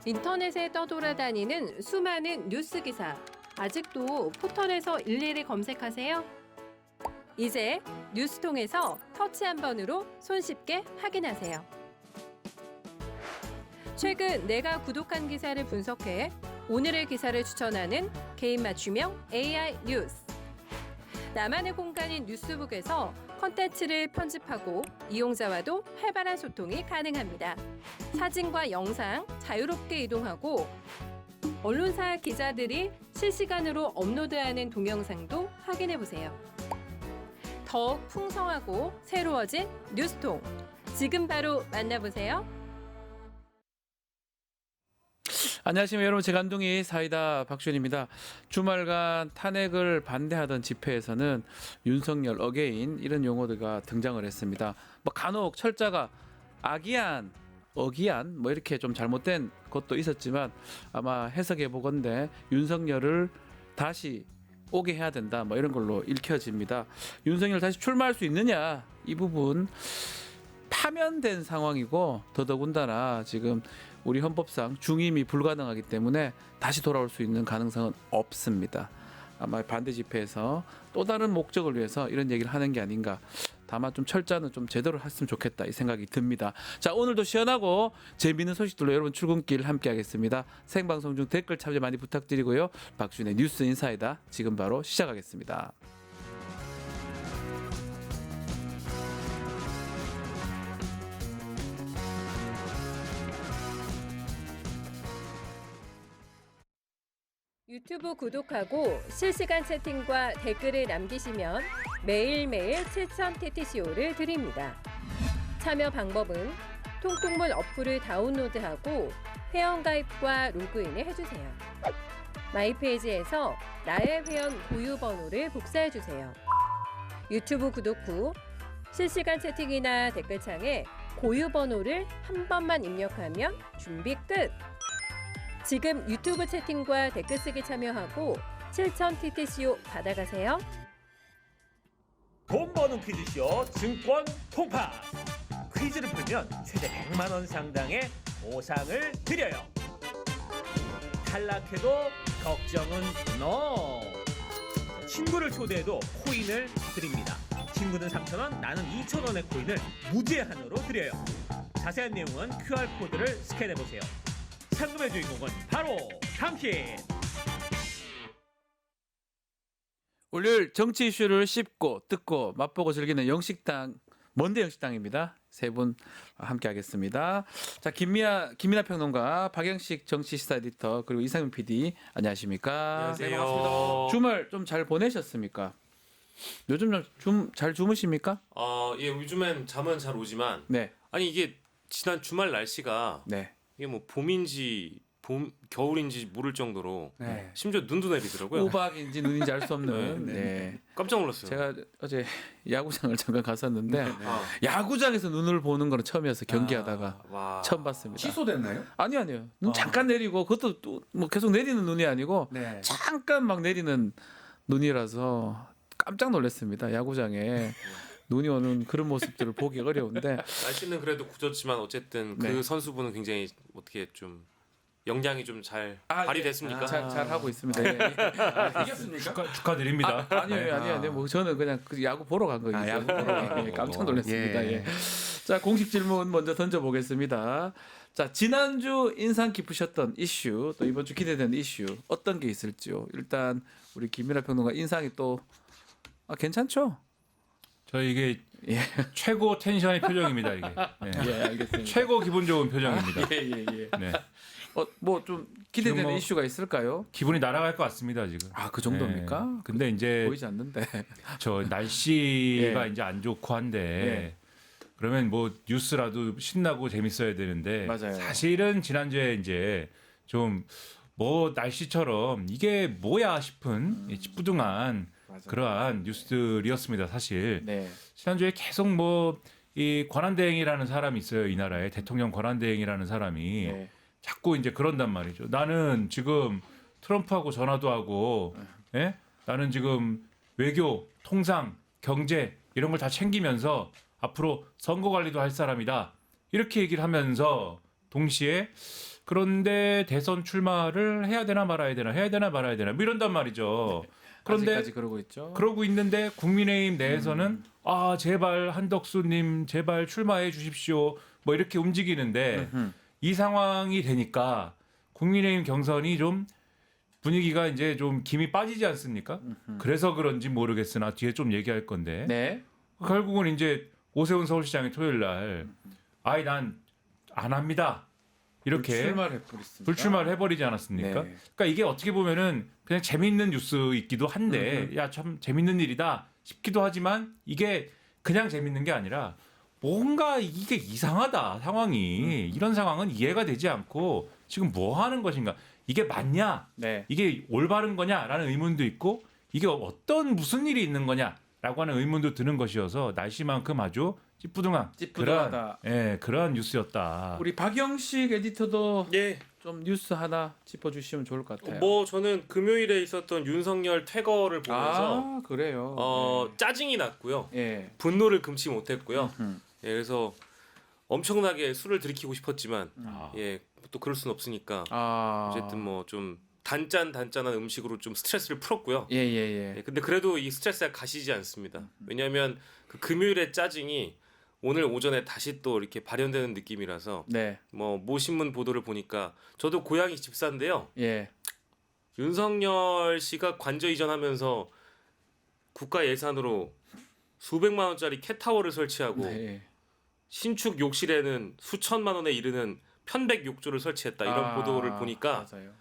인터넷에 떠돌아다니는 수많은 뉴스 기사. 아직도 포털에서 일일이 검색하세요? 이제 뉴스통에서 터치 한 번으로 손쉽게 확인하세요. 최근 내가 구독한 기사를 분석해 오늘의 기사를 추천하는 개인 맞춤형 AI 뉴스. 나만의 공간인 뉴스북에서 콘텐츠를 편집하고 이용자와도 활발한 소통이 가능합니다. 사진과 영상 자유롭게 이동하고 언론사 기자들이 실시간으로 업로드하는 동영상도 확인해보세요. 더욱 풍성하고 새로워진 뉴스통. 지금 바로 만나보세요. 안녕하십니까 여러분, 제간둥이 사이다 박준입니다. 주말간 탄핵을 반대하던 집회에서는 윤석열 어게인 이런 용어들과 등장을 했습니다. 뭐 간혹 철자가 악의안, 어기안 뭐 이렇게 좀 잘못된 것도 있었지만 아마 해석해 보건대 윤석열을 다시 오게 해야 된다 뭐 이런 걸로 읽혀집니다. 윤석열 다시 출마할 수 있느냐, 이 부분 파면된 상황이고 더더군다나 지금 우리 헌법상 중임이 불가능하기 때문에 다시 돌아올 수 있는 가능성은 없습니다. 아마 반대 집회에서 또 다른 목적을 위해서 이런 얘기를 하는 게 아닌가. 다만 좀 철자는 좀 제대로 했으면 좋겠다 이 생각이 듭니다. 자, 오늘도 시원하고 재미있는 소식들로 여러분 출근길 함께 하겠습니다. 생방송 중 댓글 참여 많이 부탁드리고요. 박준의 뉴스 인사이다 지금 바로 시작하겠습니다. 유튜브 구독하고 실시간 채팅과 댓글을 남기시면 매일매일 7,000TTCO를 드립니다. 참여 방법은 통통물 어플을 다운로드하고 회원가입과 로그인을 해주세요. 마이페이지에서 나의 회원 고유 번호를 복사해주세요. 유튜브 구독 후 실시간 채팅이나 댓글창에 고유 번호를 한 번만 입력하면 준비 끝! 지금 유튜브 채팅과 댓글 쓰기 참여하고 7,000TTCO 받아가세요. 돈 버는 퀴즈쇼 증권 통파. 퀴즈를 풀면 최대 100만 원 상당의 보상을 드려요. 탈락해도 걱정은 NO. 친구를 초대해도 코인을 드립니다. 친구는 3,000원, 나는 2,000원의 코인을 무제한으로 드려요. 자세한 내용은 QR코드를 스캔해보세요. 상금의 주인공은 바로 당신. 월요일 정치 이슈를 씹고 뜯고 맛보고 즐기는 영식당, 먼데 영식당입니다. 세 분 함께 하겠습니다. 자, 김민아 평론가, 박영식 정치시사 에디터, 그리고 이상민 PD 안녕하십니까? 안녕하세요. 네, 반갑습니다. 주말 좀 잘 보내셨습니까? 요즘 좀 잘 주무십니까? 예, 요즘엔 잠은 잘 오지만 네. 아니 이게 지난 주말 날씨가 네. 이게 뭐 봄인지 겨울인지 모를 정도로 네. 심지어 눈도 내리더라고요. 우박인지 눈인지 알 수 없는. 네, 네. 깜짝 놀랐어요. 제가 어제 야구장을 잠깐 갔었는데 아, 야구장에서 눈을 보는 거는 처음이어서 경기하다가 와. 처음 봤습니다. 취소됐나요? 아니요. 눈 잠깐 내리고 그것도 또 뭐 계속 내리는 눈이 아니고 네. 잠깐 막 내리는 눈이라서 깜짝 놀랐습니다. 야구장에 눈이 오는 그런 모습들을 보기 어려운데 날씨는 그래도 굳었지만 어쨌든 네. 그 선수분은 굉장히 어떻게 좀 역량이 좀 잘 아, 발휘됐습니까? 잘 하고 있습니다. 예. 이겼습니까? 축하드립니다. 아니요. 뭐 저는 그냥 그 야구 보러 간 거예요. 야구 보러 가고. 깜짝 놀랐습니다. 예. 예. 자, 공식 질문 먼저 던져보겠습니다. 자, 지난주 인상 깊으셨던 이슈, 또 이번 주 기대되는 이슈 어떤 게 있을지요? 일단 우리 김민아 평론가 인상이 또 괜찮죠? 저 이게 예. 최고 텐션의 표정입니다. 이게 네. 예, 알겠습니다. 최고 기분 좋은 표정입니다. 예. 네. 뭐 좀 기대되는 지금 뭐 이슈가 있을까요? 기분이 날아갈 것 같습니다 지금. 그 정도입니까? 네. 근데 이제 보이지 않는데. 저 날씨가 예. 이제 안 좋고 한데 예. 그러면 뭐 뉴스라도 신나고 재밌어야 되는데 맞아요. 사실은 지난주에 이제 좀 뭐 날씨처럼 이게 뭐야 싶은 찌뿌둥한 맞아요. 그러한 뉴스들이었습니다 사실. 네. 지난주에 계속 뭐 이 권한대행이라는 사람이 있어요 이 나라에 대통령 권한대행이라는 사람이 네. 자꾸 이제 그런단 말이죠. 나는 지금 트럼프하고 전화도 하고, 예? 나는 지금 외교, 통상, 경제 이런 걸 다 챙기면서 앞으로 선거 관리도 할 사람이다. 이렇게 얘기를 하면서 동시에 그런데 대선 출마를 해야 되나 말아야 되나 해야 되나 말아야 되나 뭐 이런단 말이죠. 그런데 아직까지 그러고 있죠. 그러고 있는데 국민의힘 내에서는 아 제발 한덕수님 제발 출마해 주십시오 뭐 이렇게 움직이는데 이 상황이 되니까 국민의힘 경선이 좀 분위기가 이제 좀 김이 빠지지 않습니까? 그래서 그런지 모르겠으나 뒤에 좀 얘기할 건데 네. 결국은 이제 오세훈 서울시장이 토요일 날 아이 난 안 합니다 이렇게 출마를 해버렸습니다. 불출마를 해버리지 않았습니까? 네. 그러니까 이게 어떻게 보면은 그냥 재밌는 뉴스이기도 한데 야 참 재밌는 일이다 싶기도 하지만 이게 그냥 재밌는 게 아니라 뭔가 이게 이상하다 상황이 이런 상황은 이해가 되지 않고 지금 뭐 하는 것인가 이게 맞냐 네. 이게 올바른 거냐라는 의문도 있고 이게 어떤 무슨 일이 있는 거냐라고 하는 의문도 드는 것이어서 날씨만큼 아주 찌뿌둥한 찌뿌둥하다. 그러한 뉴스였다. 우리 박영식 에디터도 예. 좀 뉴스 하나 짚어주시면 좋을 것 같아요. 뭐 저는 금요일에 있었던 윤석열 퇴거를 보면서 아 그래요. 짜증이 났고요. 예. 분노를 금치 못했고요. 음흠. 예, 그래서 엄청나게 술을 들이키고 싶었지만 아. 예, 또 그럴 수는 없으니까 아 어쨌든 뭐 좀 단짠한 음식으로 좀 스트레스를 풀었고요. 예예예. 예, 근데 그래도 이 스트레스가 가시지 않습니다. 왜냐하면 그 금요일의 짜증이 오늘 오전에 다시 또 이렇게 발현되는 느낌이라서 네. 뭐 모 신문 보도를 보니까 저도 고향이 집사인데요. 예. 윤석열 씨가 관저 이전하면서 국가 예산으로 수백만 원짜리 캣타워를 설치하고 네. 신축 욕실에는 수천만 원에 이르는 편백 욕조를 설치했다 이런 보도를 보니까 맞아요.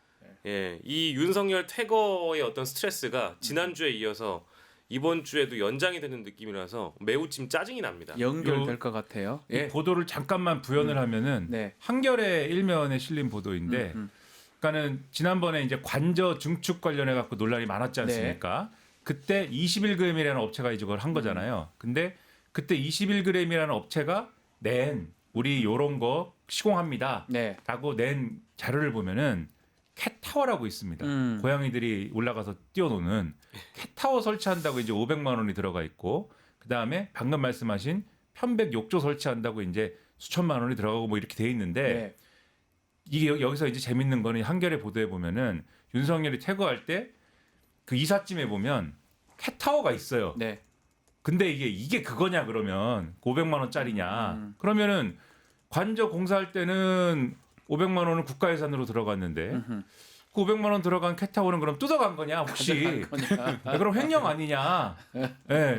예, 이 윤석열 퇴거의 어떤 스트레스가 지난주에 이어서 이번 주에도 연장이 되는 느낌이라서 매우 좀 짜증이 납니다. 연결될 것 같아요. 이 예. 보도를 잠깐만 부연을 하면은 네. 한겨레 일면에 실린 보도인데, 그러니까는 지난번에 이제 관저 증축 관련해 갖고 논란이 많았지 않습니까? 그때 21g이라는 업체가 이걸 한 거잖아요. 근데 그때 21g이라는 업체가 낸 우리 요런 거 시공합니다라고 네. 낸 자료를 보면은 캣타워라고 있습니다. 고양이들이 올라가서 뛰어노는 캣타워 설치한다고 이제 500만 원이 들어가 있고 그다음에 방금 말씀하신 편백 욕조 설치한다고 이제 수천만 원이 들어가고 뭐 이렇게 돼 있는데 네. 이게 여기서 이제 재밌는 거는 한겨레 보도에 보면은 윤석열이 퇴거할 때 그 이삿짐에 보면 캣타워가 있어요. 네. 근데 이게 그거냐 그러면 500만 원짜리냐 그러면은 관저 공사할 때는 500만 원은 국가 예산으로 들어갔는데 그 500만 원 들어간 캣타워는 그럼 뜯어간 거냐 혹시 그럼 횡령 아니냐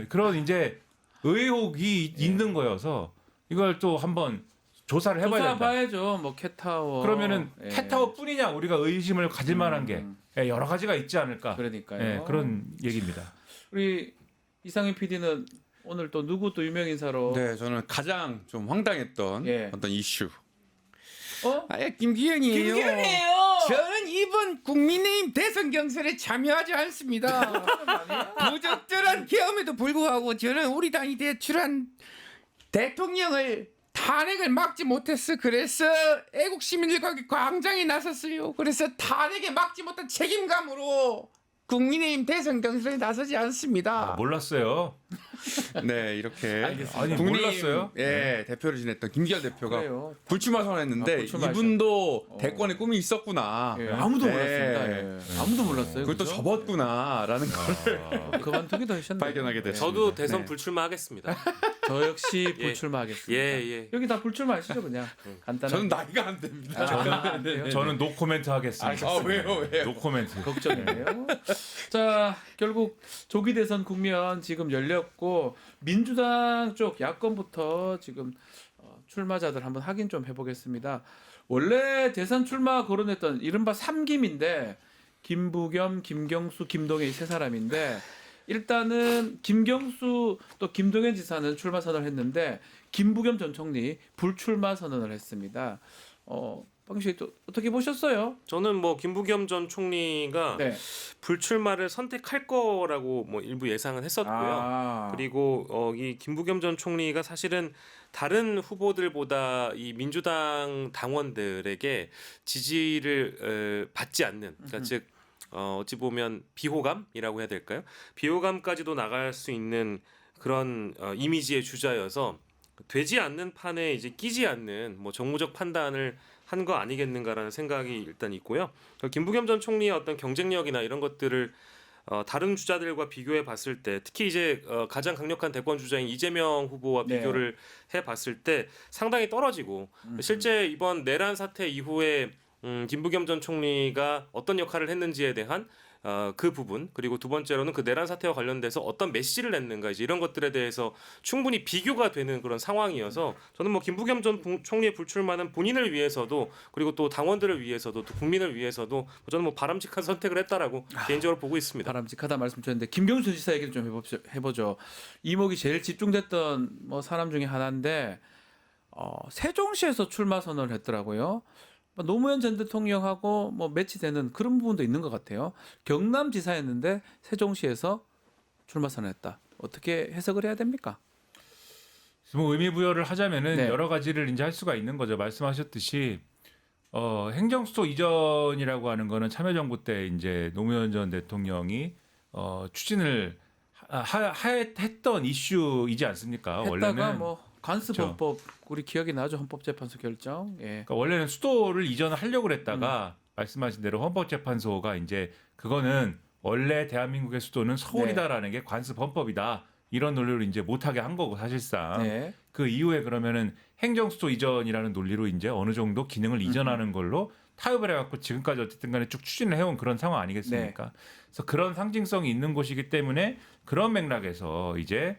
그런 이제 의혹이 있는 거여서 이걸 또 한번 조사를 해봐야 된다. 조사봐야죠. 뭐 캣타워. 그러면은 예. 캣타워뿐이냐 우리가 의심을 가질 만한 게 여러 가지가 있지 않을까. 그러니까요. 그런 얘기입니다. 우리 이상희 PD는 오늘 또 누구 또 유명 인사로 네, 저는 가장 좀 황당했던 예. 어떤 이슈. 아예 김기현이에요. 김기현이에요. 저는 이번 국민의힘 대선 경선에 참여하지 않습니다. 부적절한 계엄에도 불구하고 저는 우리 당이 대출한 대통령을 탄핵을 막지 못했어. 그래서 애국 시민들과 광장에 나섰어요. 그래서 탄핵에 막지 못한 책임감으로 국민의힘 대선 경선에 나서지 않습니다. 몰랐어요. 네, 이렇게 아니 국민의힘, 몰랐어요. 예, 대표를 지냈던 김기현 대표가 그래요. 불출마 선언했는데 아, 불출마 이분도 대권의 꿈이 있었구나. 예, 아무도 네. 몰랐습니다. 예. 아무도 몰랐어요. 그걸 또 그죠? 접었구나라는 걸 그만두기도 하셨네요. 발견하게 됐습니다. 저도 대선 네. 불출마하겠습니다. 저 역시 예. 불출마하겠습니다. 예. 여기 다 불출마하시죠 그냥 간단하게. 저는 나이가 안 됩니다. 아, 그래요? 저는 노 코멘트 하겠습니다. 왜요? 노 코멘트. 걱정이네요. 자, 결국 조기 대선 국면 지금 열렸고 민주당 쪽 야권부터 지금 출마자들 한번 확인 좀 해보겠습니다. 원래 대선 출마 거론했던 이른바 3김인데 김부겸, 김경수, 김동연 이 세 사람인데 일단은 김경수 또 김동연 지사는 출마 선언을 했는데 김부겸 전 총리 불출마 선언을 했습니다. 방식 또 어떻게 보셨어요? 저는 뭐 김부겸 전 총리가 네. 불출마를 선택할 거라고 뭐 일부 예상은 했었고요. 그리고 이 김부겸 전 총리가 사실은 다른 후보들보다 이 민주당 당원들에게 지지를 받지 않는, 그러니까 즉 어찌 보면 비호감이라고 해야 될까요? 비호감까지도 나갈 수 있는 그런 이미지의 주자여서 되지 않는 판에 이제 끼지 않는 뭐 정무적 판단을 한 거 아니겠는가라는 생각이 일단 있고요. 김부겸 전 총리의 어떤 경쟁력이나 이런 것들을 다른 주자들과 비교해 봤을 때 특히 이제 가장 강력한 대권 주자인 이재명 후보와 네. 비교를 해 봤을 때 상당히 떨어지고 실제 이번 내란 사태 이후에 김부겸 전 총리가 어떤 역할을 했는지에 대한 그 부분 그리고 두 번째로는 그 내란 사태와 관련돼서 어떤 메시지를 냈는가 이제 이런 것들에 대해서 충분히 비교가 되는 그런 상황이어서 저는 뭐 김부겸 전 총리의 불출마는 본인을 위해서도 그리고 또 당원들을 위해서도 또 국민을 위해서도 저는 뭐 바람직한 선택을 했다라고 개인적으로 보고 있습니다. 바람직하다 말씀 주셨는데 김경수 지사 얘기를 좀 해보죠. 이목이 제일 집중됐던 뭐 사람 중에 하나인데 세종시에서 출마 선언을 했더라고요. 노무현 전 대통령하고 뭐 매치되는 그런 부분도 있는 것 같아요. 경남지사였는데 세종시에서 출마 선언했다. 어떻게 해석을 해야 됩니까? 뭐 의미 부여를 하자면은 네. 여러 가지를 이제 할 수가 있는 거죠. 말씀하셨듯이 행정수도 이전이라고 하는 거는 참여정부 때 이제 노무현 전 대통령이 추진을 했던 이슈이지 않습니까? 했다가 원래는 뭐 관습헌법 우리 기억이 나죠. 헌법재판소 결정. 예. 그러니까 원래는 수도를 이전하려고 했다가 말씀하신 대로 헌법재판소가 이제 그거는 원래 대한민국의 수도는 서울이다라는 게 관습헌법이다. 이런 논리로 이제 못하게 한 거고 사실상 네. 그 이후에 그러면은 행정수도 이전이라는 논리로 이제 어느 정도 기능을 이전하는 걸로 타협을 해갖고 지금까지 어쨌든 간에 쭉 추진을 해온 그런 상황 아니겠습니까? 그래서 그런 상징성이 있는 곳이기 때문에 그런 맥락에서 이제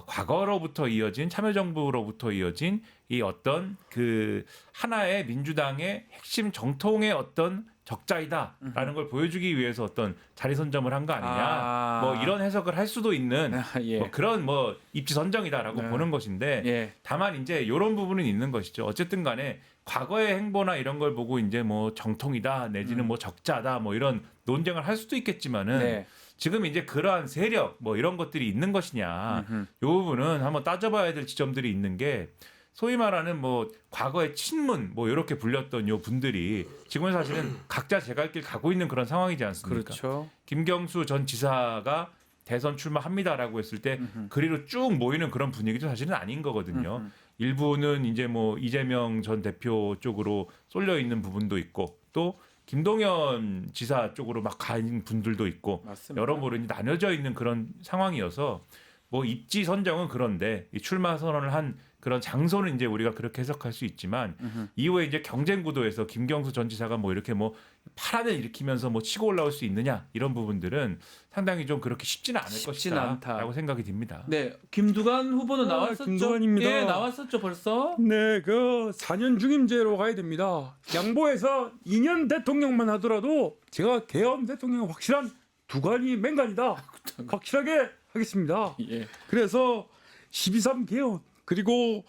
과거로부터 이어진 참여정부로부터 이어진 이 어떤 그 하나의 민주당의 핵심 정통의 어떤 적자이다라는 걸 보여주기 위해서 어떤 자리 선점을 한 거 아니냐 뭐 이런 해석을 할 수도 있는 예. 뭐 그런 뭐 입지 선정이다라고 보는 것인데 예. 다만 이제 이런 부분은 있는 것이죠. 어쨌든 간에 과거의 행보나 이런 걸 보고 이제 뭐 정통이다 내지는 뭐 적자다 뭐 이런 논쟁을 할 수도 있겠지만은 네. 지금 이제 그러한 세력 뭐 이런 것들이 있는 것이냐 이 부분은 한번 따져봐야 될 지점들이 있는 게 소위 말하는 뭐 과거의 친문 뭐 이렇게 불렸던 요 분들이 지금은 사실은 각자 제갈길 가고 있는 그런 상황이지 않습니까? 그렇죠. 김경수 전 지사가 대선 출마합니다라고 했을 때 그리로 쭉 모이는 그런 분위기도 사실은 아닌 거거든요. 일부는 이제 뭐 이재명 전 대표 쪽으로 쏠려 있는 부분도 있고 또 김동연 지사 쪽으로 막 가는 분들도 있고 맞습니다. 여러모로 나뉘어져 있는 그런 상황이어서 뭐 입지 선정은 그런데 이 출마 선언을 한 그런 장소는 이제 우리가 그렇게 해석할 수 있지만 이후에 이제 경쟁 구도에서 김경수 전 지사가 뭐 이렇게 뭐 파란을 일으키면서 뭐 치고 올라올 수 있느냐 이런 부분들은 상당히 좀 그렇게 쉽지는 않을 쉽지는 것이다라고 생각이 듭니다. 네, 김두관 후보는 나왔었죠. 김두관입니다. 예, 나왔었죠 벌써. 네, 그 4년 중임제로 가야 됩니다. 양보해서 2년 대통령만 하더라도 제가 계엄 대통령 확실한 두관이 맹간이다. 확실하게 하겠습니다. 예. 그래서 12.3 개헌 그리고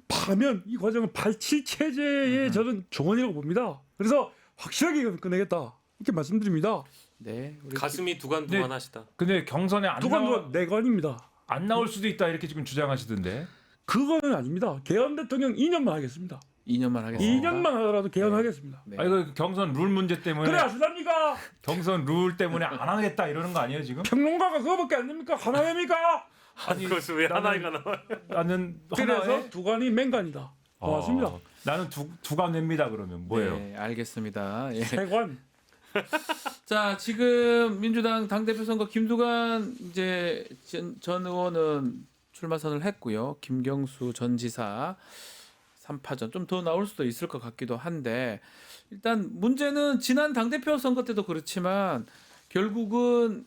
파면 이 과정은 87 체제의 저는 종언이라고 봅니다. 그래서 확실하게 끝내겠다 이렇게 말씀드립니다. 네. 우리 가슴이 두간두간하시다. 근데 경선에 두관도 내관입니다. 안 나올 수도 있다 이렇게 지금 주장하시던데. 그거는 아닙니다. 계엄 대통령 2년만 하겠습니다. 2년만 하겠습니다. 2년만 하더라도 개헌하겠습니다. 네. 아니 그 경선 룰 문제 때문에 그래 아시답니까? 경선 룰 때문에 안 하겠다 이러는 거 아니에요 지금? 평론가가 그거밖에 안 됩니까? 하나입니까? 아니 그래서 왜 하나가 나와요? 나는 그래서 하나에 두관이 맹간이다. 고맙습니다. 나는 두가 냅니다 그러면 뭐예요? 네, 알겠습니다. 예. 세관. 자, 지금 민주당 당대표 선거 김두관 이제 전 의원은 출마 선언을 했고요. 김경수 전 지사 3파전 좀 더 나올 수도 있을 것 같기도 한데 일단 문제는 지난 당대표 선거 때도 그렇지만 결국은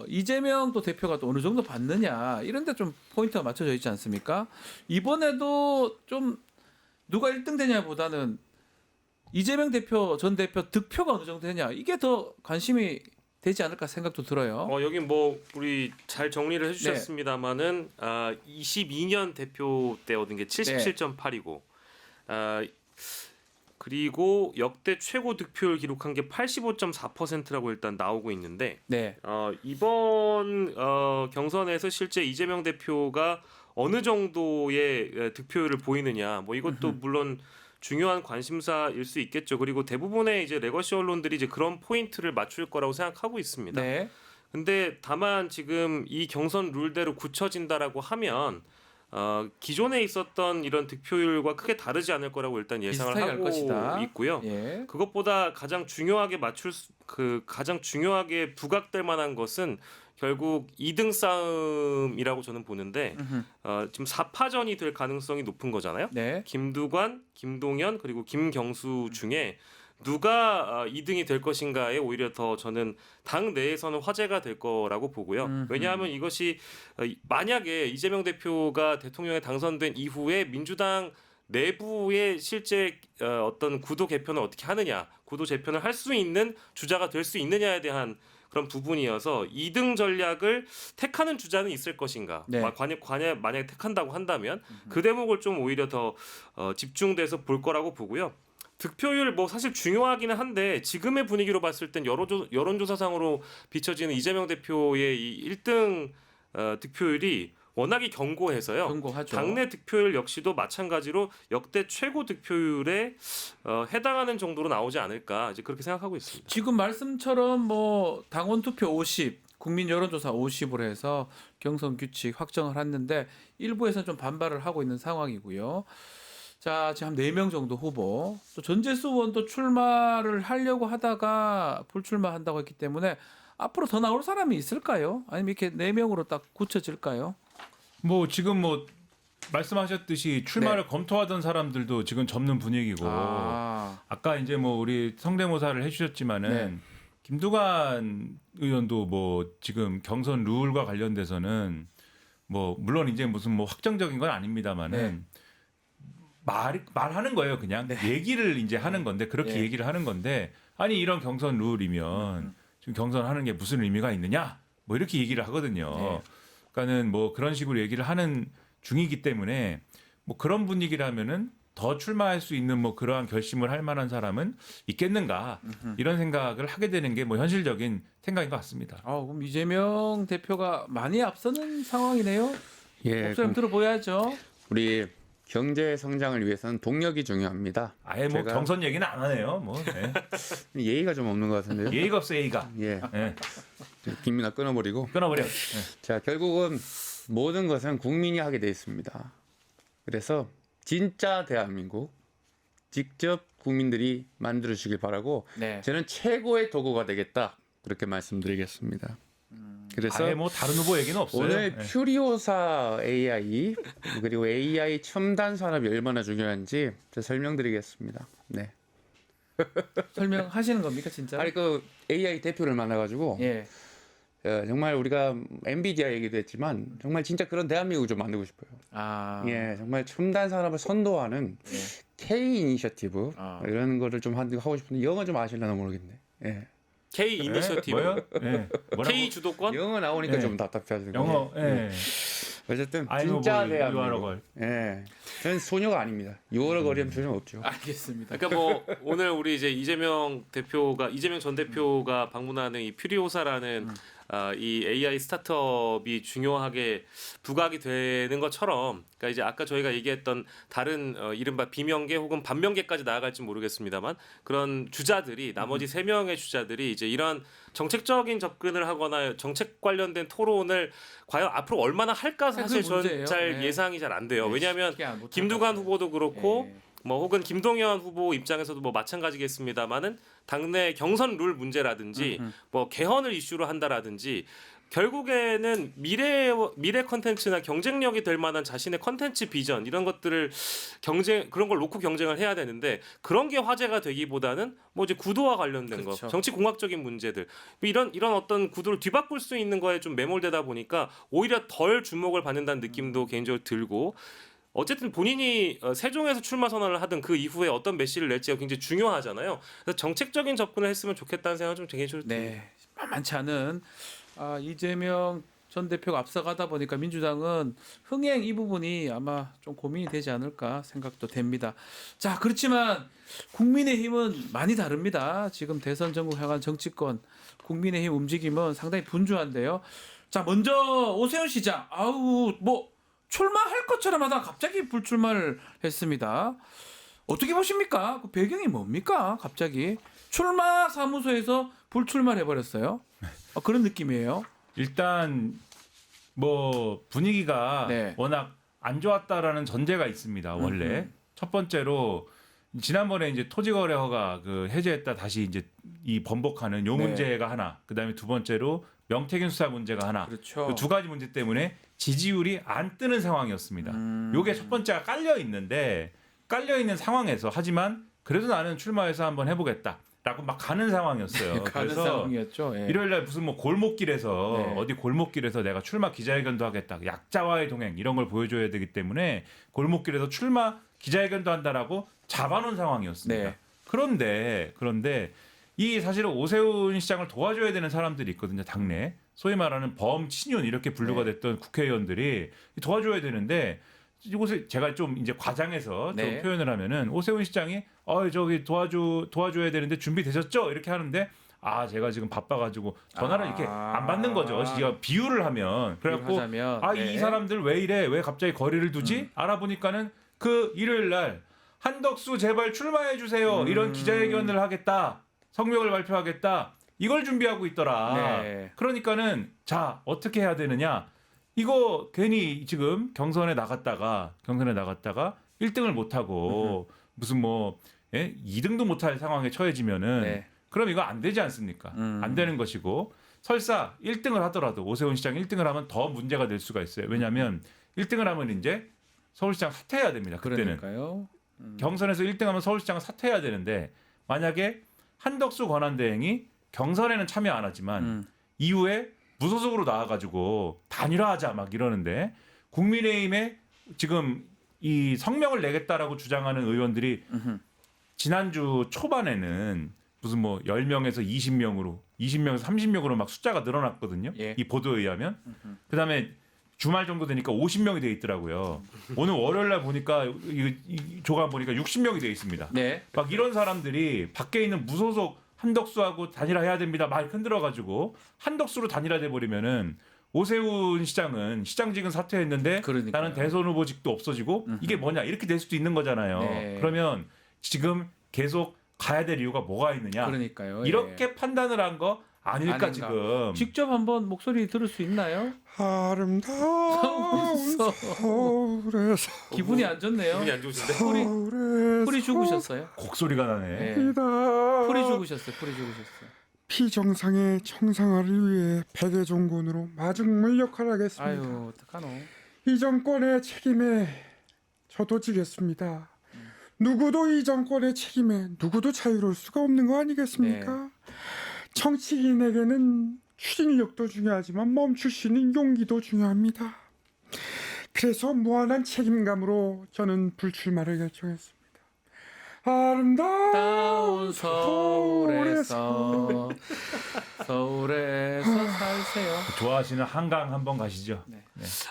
이재명 또 대표가 또 어느 정도 받느냐 이런 데 좀 포인트가 맞춰져 있지 않습니까? 이번에도 좀 누가 1등 되냐보다는 이재명 대표 전 대표 득표가 어느 정도 되냐 이게 더 관심이 되지 않을까 생각도 들어요. 여기 뭐 우리 잘 정리를 해주셨습니다만은 22년 대표 때 얻은 게 77.8이고 그리고 역대 최고 득표율 기록한 게 85.4%라고 일단 나오고 있는데 네. 이번 경선에서 실제 이재명 대표가 어느 정도의 득표율을 보이느냐 뭐 이것도 물론 중요한 관심사일 수 있겠죠. 그리고 대부분의 이제 레거시 언론들이 이제 그런 포인트를 맞출 거라고 생각하고 있습니다. 네. 근데 다만 지금 이 경선 룰대로 굳혀진다라고 하면 기존에 있었던 이런 득표율과 크게 다르지 않을 거라고 일단 예상을 비슷하게 할 하고 것이다. 있고요. 예. 그것보다 가장 중요하게 가장 중요하게 부각될 만한 것은 결국 2등 싸움이라고 저는 보는데 지금 4파전이 될 가능성이 높은 거잖아요. 네. 김두관, 김동연 그리고 김경수 중에 누가 2등이 될 것인가에 오히려 더 저는 당 내에서는 화제가 될 거라고 보고요. 왜냐하면 이것이 만약에 이재명 대표가 대통령에 당선된 이후에 민주당 내부의 실제 어떤 구도 개편을 어떻게 하느냐, 구도 재편을 할 수 있는 주자가 될 수 있느냐에 대한 그런 부분이어서 2등 전략을 택하는 주자는 있을 것인가. 네. 만약에 택한다고 한다면 그 대목을 좀 오히려 더 집중돼서 볼 거라고 보고요. 득표율 뭐 사실 중요하기는 한데 지금의 분위기로 봤을 땐 여론조사상으로 비춰지는 이재명 대표의 이 1등 득표율이 워낙에 견고해서요. 경고하죠. 당내 득표율 역시도 마찬가지로 역대 최고 득표율에 해당하는 정도로 나오지 않을까 이제 그렇게 생각하고 있습니다. 지금 말씀처럼 뭐 당원 투표 50, 국민 여론조사 50으로 해서 경선 규칙 확정을 했는데 일부에서는 좀 반발을 하고 있는 상황이고요. 자, 지금 한 4명 정도 후보. 또 전재수 의원도 출마를 하려고 하다가 불출마한다고 했기 때문에 앞으로 더 나올 사람이 있을까요? 아니면 이렇게 4명으로 딱 굳혀질까요? 뭐 지금 뭐 말씀하셨듯이 출마를 검토하던 사람들도 지금 접는 분위기고 아까 이제 뭐 우리 성대모사를 해주셨지만은 네. 김두관 의원도 뭐 지금 경선 룰과 관련돼서는 뭐 물론 이제 무슨 뭐 확정적인 건 아닙니다만은 말하는 거예요. 그냥 얘기를 이제 하는 건데 그렇게 네. 얘기를 하는 건데 아니 이런 경선 룰이면 지금 경선하는 게 무슨 의미가 있느냐 뭐 이렇게 얘기를 하거든요. 네. 그러니까는 뭐 그런 식으로 얘기를 하는 중이기 때문에 뭐 그런 분위기라면은 더 출마할 수 있는 뭐 그러한 결심을 할 만한 사람은 있겠는가 이런 생각을 하게 되는 게 뭐 현실적인 생각인 것 같습니다. 그럼 이재명 대표가 많이 앞서는 상황이네요. 예, 목소리 들어보야죠. 우리 경제 성장을 위해서는 동력이 중요합니다. 아예 뭐 제가- 경선 얘기는 안 하네요. 뭐 네. 예의가 좀 없는 것 같은데요. 예의가 없어 예의가. 예, 네. 김민아 끊어버리고. 끊어버려. 네. 자, 결국은 모든 것은 국민이 하게 돼 있습니다. 그래서 진짜 대한민국 직접 국민들이 만들어 주길 바라고 네. 저는 최고의 도구가 되겠다 그렇게 말씀드리겠습니다. 그래서 아예 뭐 다른 후보 얘기는 없어요. 오늘 네. 퓨리오사 AI 그리고 AI 첨단 산업이 얼마나 중요한지 제가 설명드리겠습니다. 네. 설명하시는 겁니까 진짜? 아니 그 AI 대표를 만나가지고 예. 정말 우리가 엔비디아 얘기도 했지만 정말 진짜 그런 대한민국을 좀 만들고 싶어요. 예, 정말 첨단 산업을 선도하는 K 이니셔티브 이런 거를 좀 하고 싶은데 영어 좀 아실려나 모르겠네. 예. K 이니셔티브, 뭐요? 네. 뭐라고? K 주도권. 영어 나오니까 네. 좀 답답해가지고. 영어. 예. 어쨌든 I know 진짜 boy, you are a 대한민국. girl. 예, 저는 소녀가 아닙니다. 6월을 거리는 표정 없죠. 알겠습니다. 그러니까 뭐 오늘 우리 이제 이재명 전 대표가 방문하는 이 퓨리오사라는 이 AI 스타트업이 중요하게 부각이 되는 것처럼, 그러니까 이제 아까 저희가 얘기했던 다른 이른바 비명계 혹은 반명계까지 나아갈지 모르겠습니다만 그런 주자들이 나머지 3명의 주자들이 이제 이런 정책적인 접근을 하거나 정책 관련된 토론을 과연 앞으로 얼마나 할까 사실 그게 문제예요. 저는 잘 네. 예상이 잘 안 돼요. 왜냐하면 쉽게 못 김두관 하겠어요. 후보도 그렇고 예. 뭐 혹은 김동연 후보 입장에서도 뭐 마찬가지겠습니다만은 당내 경선 룰 문제라든지 뭐 개헌을 이슈로 한다라든지 결국에는 미래 컨텐츠나 경쟁력이 될 만한 자신의 컨텐츠 비전 이런 것들을 그런 걸 놓고 경쟁을 해야 되는데 그런 게 화제가 되기보다는 뭐 이제 구도와 관련된 그렇죠. 거, 정치 공학적인 문제들 이런 어떤 구도를 뒤바꿀 수 있는 거에 좀 매몰되다 보니까 오히려 덜 주목을 받는다는 느낌도 개인적으로 들고. 어쨌든 본인이 세종에서 출마 선언을 하든 그 이후에 어떤 메시지를 낼지가 굉장히 중요하잖아요. 그래서 정책적인 접근을 했으면 좋겠다는 생각은 좀 개인적으로 듭니다. 네, 만만치 않은 이재명 전 대표가 앞서가다 보니까 민주당은 흥행 이 부분이 아마 좀 고민이 되지 않을까 생각도 됩니다. 자, 그렇지만 국민의힘은 많이 다릅니다. 지금 대선 전국 향한 정치권 국민의힘 움직임은 상당히 분주한데요. 자, 먼저 오세훈 시장, 뭐 출마할 것처럼 하다가 갑자기 불출마를 했습니다. 어떻게 보십니까? 그 배경이 뭡니까? 갑자기 출마 사무소에서 불출마를 해버렸어요. 그런 느낌이에요. 일단 뭐 분위기가 네. 워낙 안 좋았다라는 전제가 있습니다. 원래 첫 번째로 지난번에 이제 토지거래 허가 그 해제했다 다시 이제 이 번복하는 요 네. 문제가 하나, 그다음에 두 번째로 명태균 수사 문제가 하나, 그렇죠. 그 두 가지 문제 때문에 지지율이 안 뜨는 상황이었습니다. 요게 첫 번째가 깔려 있는데 깔려 있는 상황에서 하지만 그래도 나는 출마해서 한번 해보겠다라고 막 가는 상황이었어요. 가는 그래서 상황이었죠. 예. 일요일날 무슨 뭐 골목길에서 네. 어디 골목길에서 내가 출마 기자회견도 하겠다, 약자와의 동행 이런 걸 보여줘야 되기 때문에 골목길에서 출마 기자회견도 한다라고 잡아놓은 상황이었습니다. 네. 그런데 이 사실은 오세훈 시장을 도와줘야 되는 사람들이 있거든요. 당내 소위 말하는 범친윤 이렇게 분류가 네. 됐던 국회의원들이 도와줘야 되는데 이곳에 제가 좀 이제 과장해서 네. 좀 표현을 하면은 오세훈 시장이 저기 도와줘야 되는데 준비되셨죠? 이렇게 하는데 제가 지금 바빠가지고 전화를 이렇게 안 받는 거죠. 제가 비유를 하면 그래갖고 하자면, 네. 이 사람들 왜 이래? 왜 갑자기 거리를 두지? 알아보니까는 그 일요일 날 한덕수 제발 출마해 주세요. 이런 기자회견을 하겠다. 성명을 발표하겠다. 이걸 준비하고 있더라. 네. 그러니까는 자 어떻게 해야 되느냐? 이거 괜히 지금 경선에 나갔다가 1등을 못하고 무슨 뭐 2등도 못할 상황에 처해지면은 네. 그럼 이거 안 되지 않습니까? 안 되는 것이고 설사 1등을 하더라도 오세훈 시장 1등을 하면 더 문제가 될 수가 있어요. 왜냐하면 1등을 하면 이제 서울시장 사퇴해야 됩니다. 그때는 그러니까요. 경선에서 1등하면 서울시장은 사퇴해야 되는데 만약에 한덕수 권한대행이 경선에는 참여 안 하지만 이후에 무소속으로 나와가지고 단일화하자 막 이러는데 국민의힘에 지금 이 성명을 내겠다라고 주장하는 의원들이 지난주 초반에는 무슨 뭐 10명에서 20명에서 30명으로 막 숫자가 늘어났거든요. 예. 이 보도에 의하면. 그다음에 주말 정도 되니까 50명이 돼 있더라고요. 오늘 월요일 날 보니까 이 조간 보니까 60명이 돼 있습니다. 네. 막 이런 사람들이 밖에 있는 무소속 한덕수하고 단일화해야 됩니다. 막 흔들어가지고 한덕수로 단일화돼 버리면은 오세훈 시장은 시장직은 사퇴했는데 그러니까요. 나는 대선 후보직도 없어지고 이게 뭐냐 이렇게 될 수도 있는 거잖아요. 네. 그러면 지금 계속 가야 될 이유가 뭐가 있느냐? 그러니까요. 이렇게 예. 판단을 한 거 아닐까 아닌가. 지금. 직접 한번 목소리 들을 수 있나요? 아름다운 서울에서 기분이 안 좋네요. 기분이 안 좋으신데? 풀이 죽으셨어요? 곡소리가 나네. 네. 이다 풀이 죽으셨어요. 피정상의 청상화를 위해 백의종군으로 마중물 역할을 하겠습니다. 아유, 어떡하노. 이 정권의 책임에 저도 지겠습니다. 누구도 이 정권의 책임에 누구도 자유로울 수가 없는 거 아니겠습니까? 정치인에게는 추진력도 중요하지만 멈출 수 있는 용기도 중요합니다. 그래서 무한한 책임감으로 저는 불출마를 결정했습니다. 아름다운 서울에서 살세요. 좋아하시는 한강 한번 가시죠. 네.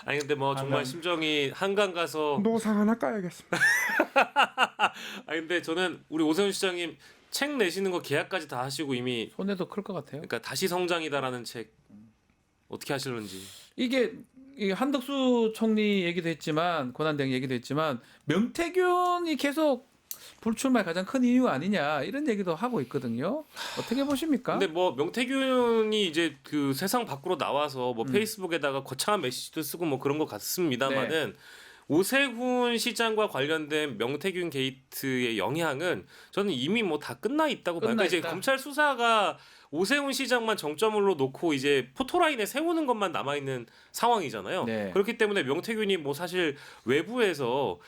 아니 근데 뭐 정말 한강. 심정이 한강 가서 노상 하나 까야겠습니다. 아니 근데 저는 우리 오세훈 시장님 책 내시는 거 계약까지 다 하시고 이미 손해도 클 것 같아요. 그러니까 다시 성장이다라는 책 어떻게 하실런지. 이게 이 한덕수 총리 얘기도 했지만 권한대행 얘기도 했지만 명태균이 계속 불출마의 가장 큰 이유 아니냐 이런 얘기도 하고 있거든요. 어떻게 보십니까? 근데 뭐 명태균이 이제 그 세상 밖으로 나와서 뭐 페이스북에다가 거창한 메시지도 쓰고 뭐 그런 것 같습니다만은 오세훈 시장과 관련된 명태균 게이트의 영향은 저는 이미 뭐 다 끝나 있다고 봐요. 그러니까 이제 있다. 검찰 수사가 오세훈 시장만 정점으로 놓고 이제 포토라인에 세우는 것만 남아 있는 상황이잖아요. 네. 그렇기 때문에 명태균이 뭐 사실 외부에서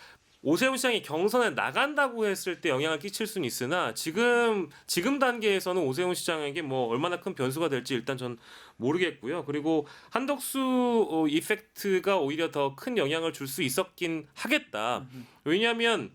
오세훈 시장이 경선에 나간다고 했을 때 영향을 끼칠 수는 있으나 지금 단계에서는 오세훈 시장에게 뭐 얼마나 큰 변수가 될지 일단 전 모르겠고요. 그리고 한덕수 이펙트가 오히려 더 큰 영향을 줄 수 있었긴 하겠다. 왜냐하면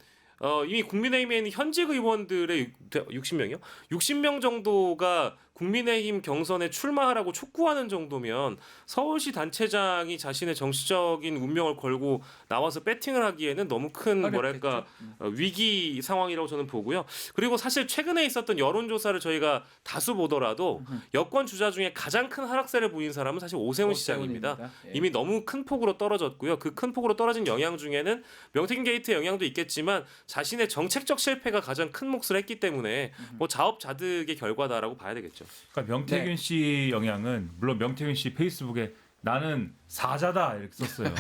이미 국민의힘에 있는 현직 의원들의 60명이요? 60명 정도가 국민의힘 경선에 출마하라고 촉구하는 정도면 서울시 단체장이 자신의 정치적인 운명을 걸고 나와서 배팅을 하기에는 너무 큰 뭐랄까 위기 상황이라고 저는 보고요. 그리고 사실 최근에 있었던 여론조사를 저희가 다수 보더라도 여권 주자 중에 가장 큰 하락세를 보인 사람은 사실 오세훈 시장입니다. 예. 이미 너무 큰 폭으로 떨어졌고요. 그 큰 폭으로 떨어진 영향 중에는 명태균 게이트의 영향도 있겠지만 자신의 정책적 실패가 가장 큰 몫을 했기 때문에 뭐 자업자득의 결과다라고 봐야 되겠죠. 그러니까 명태균 씨 영향은 물론 명태균 씨 페이스북에 나는 사자다 이렇게 썼어요.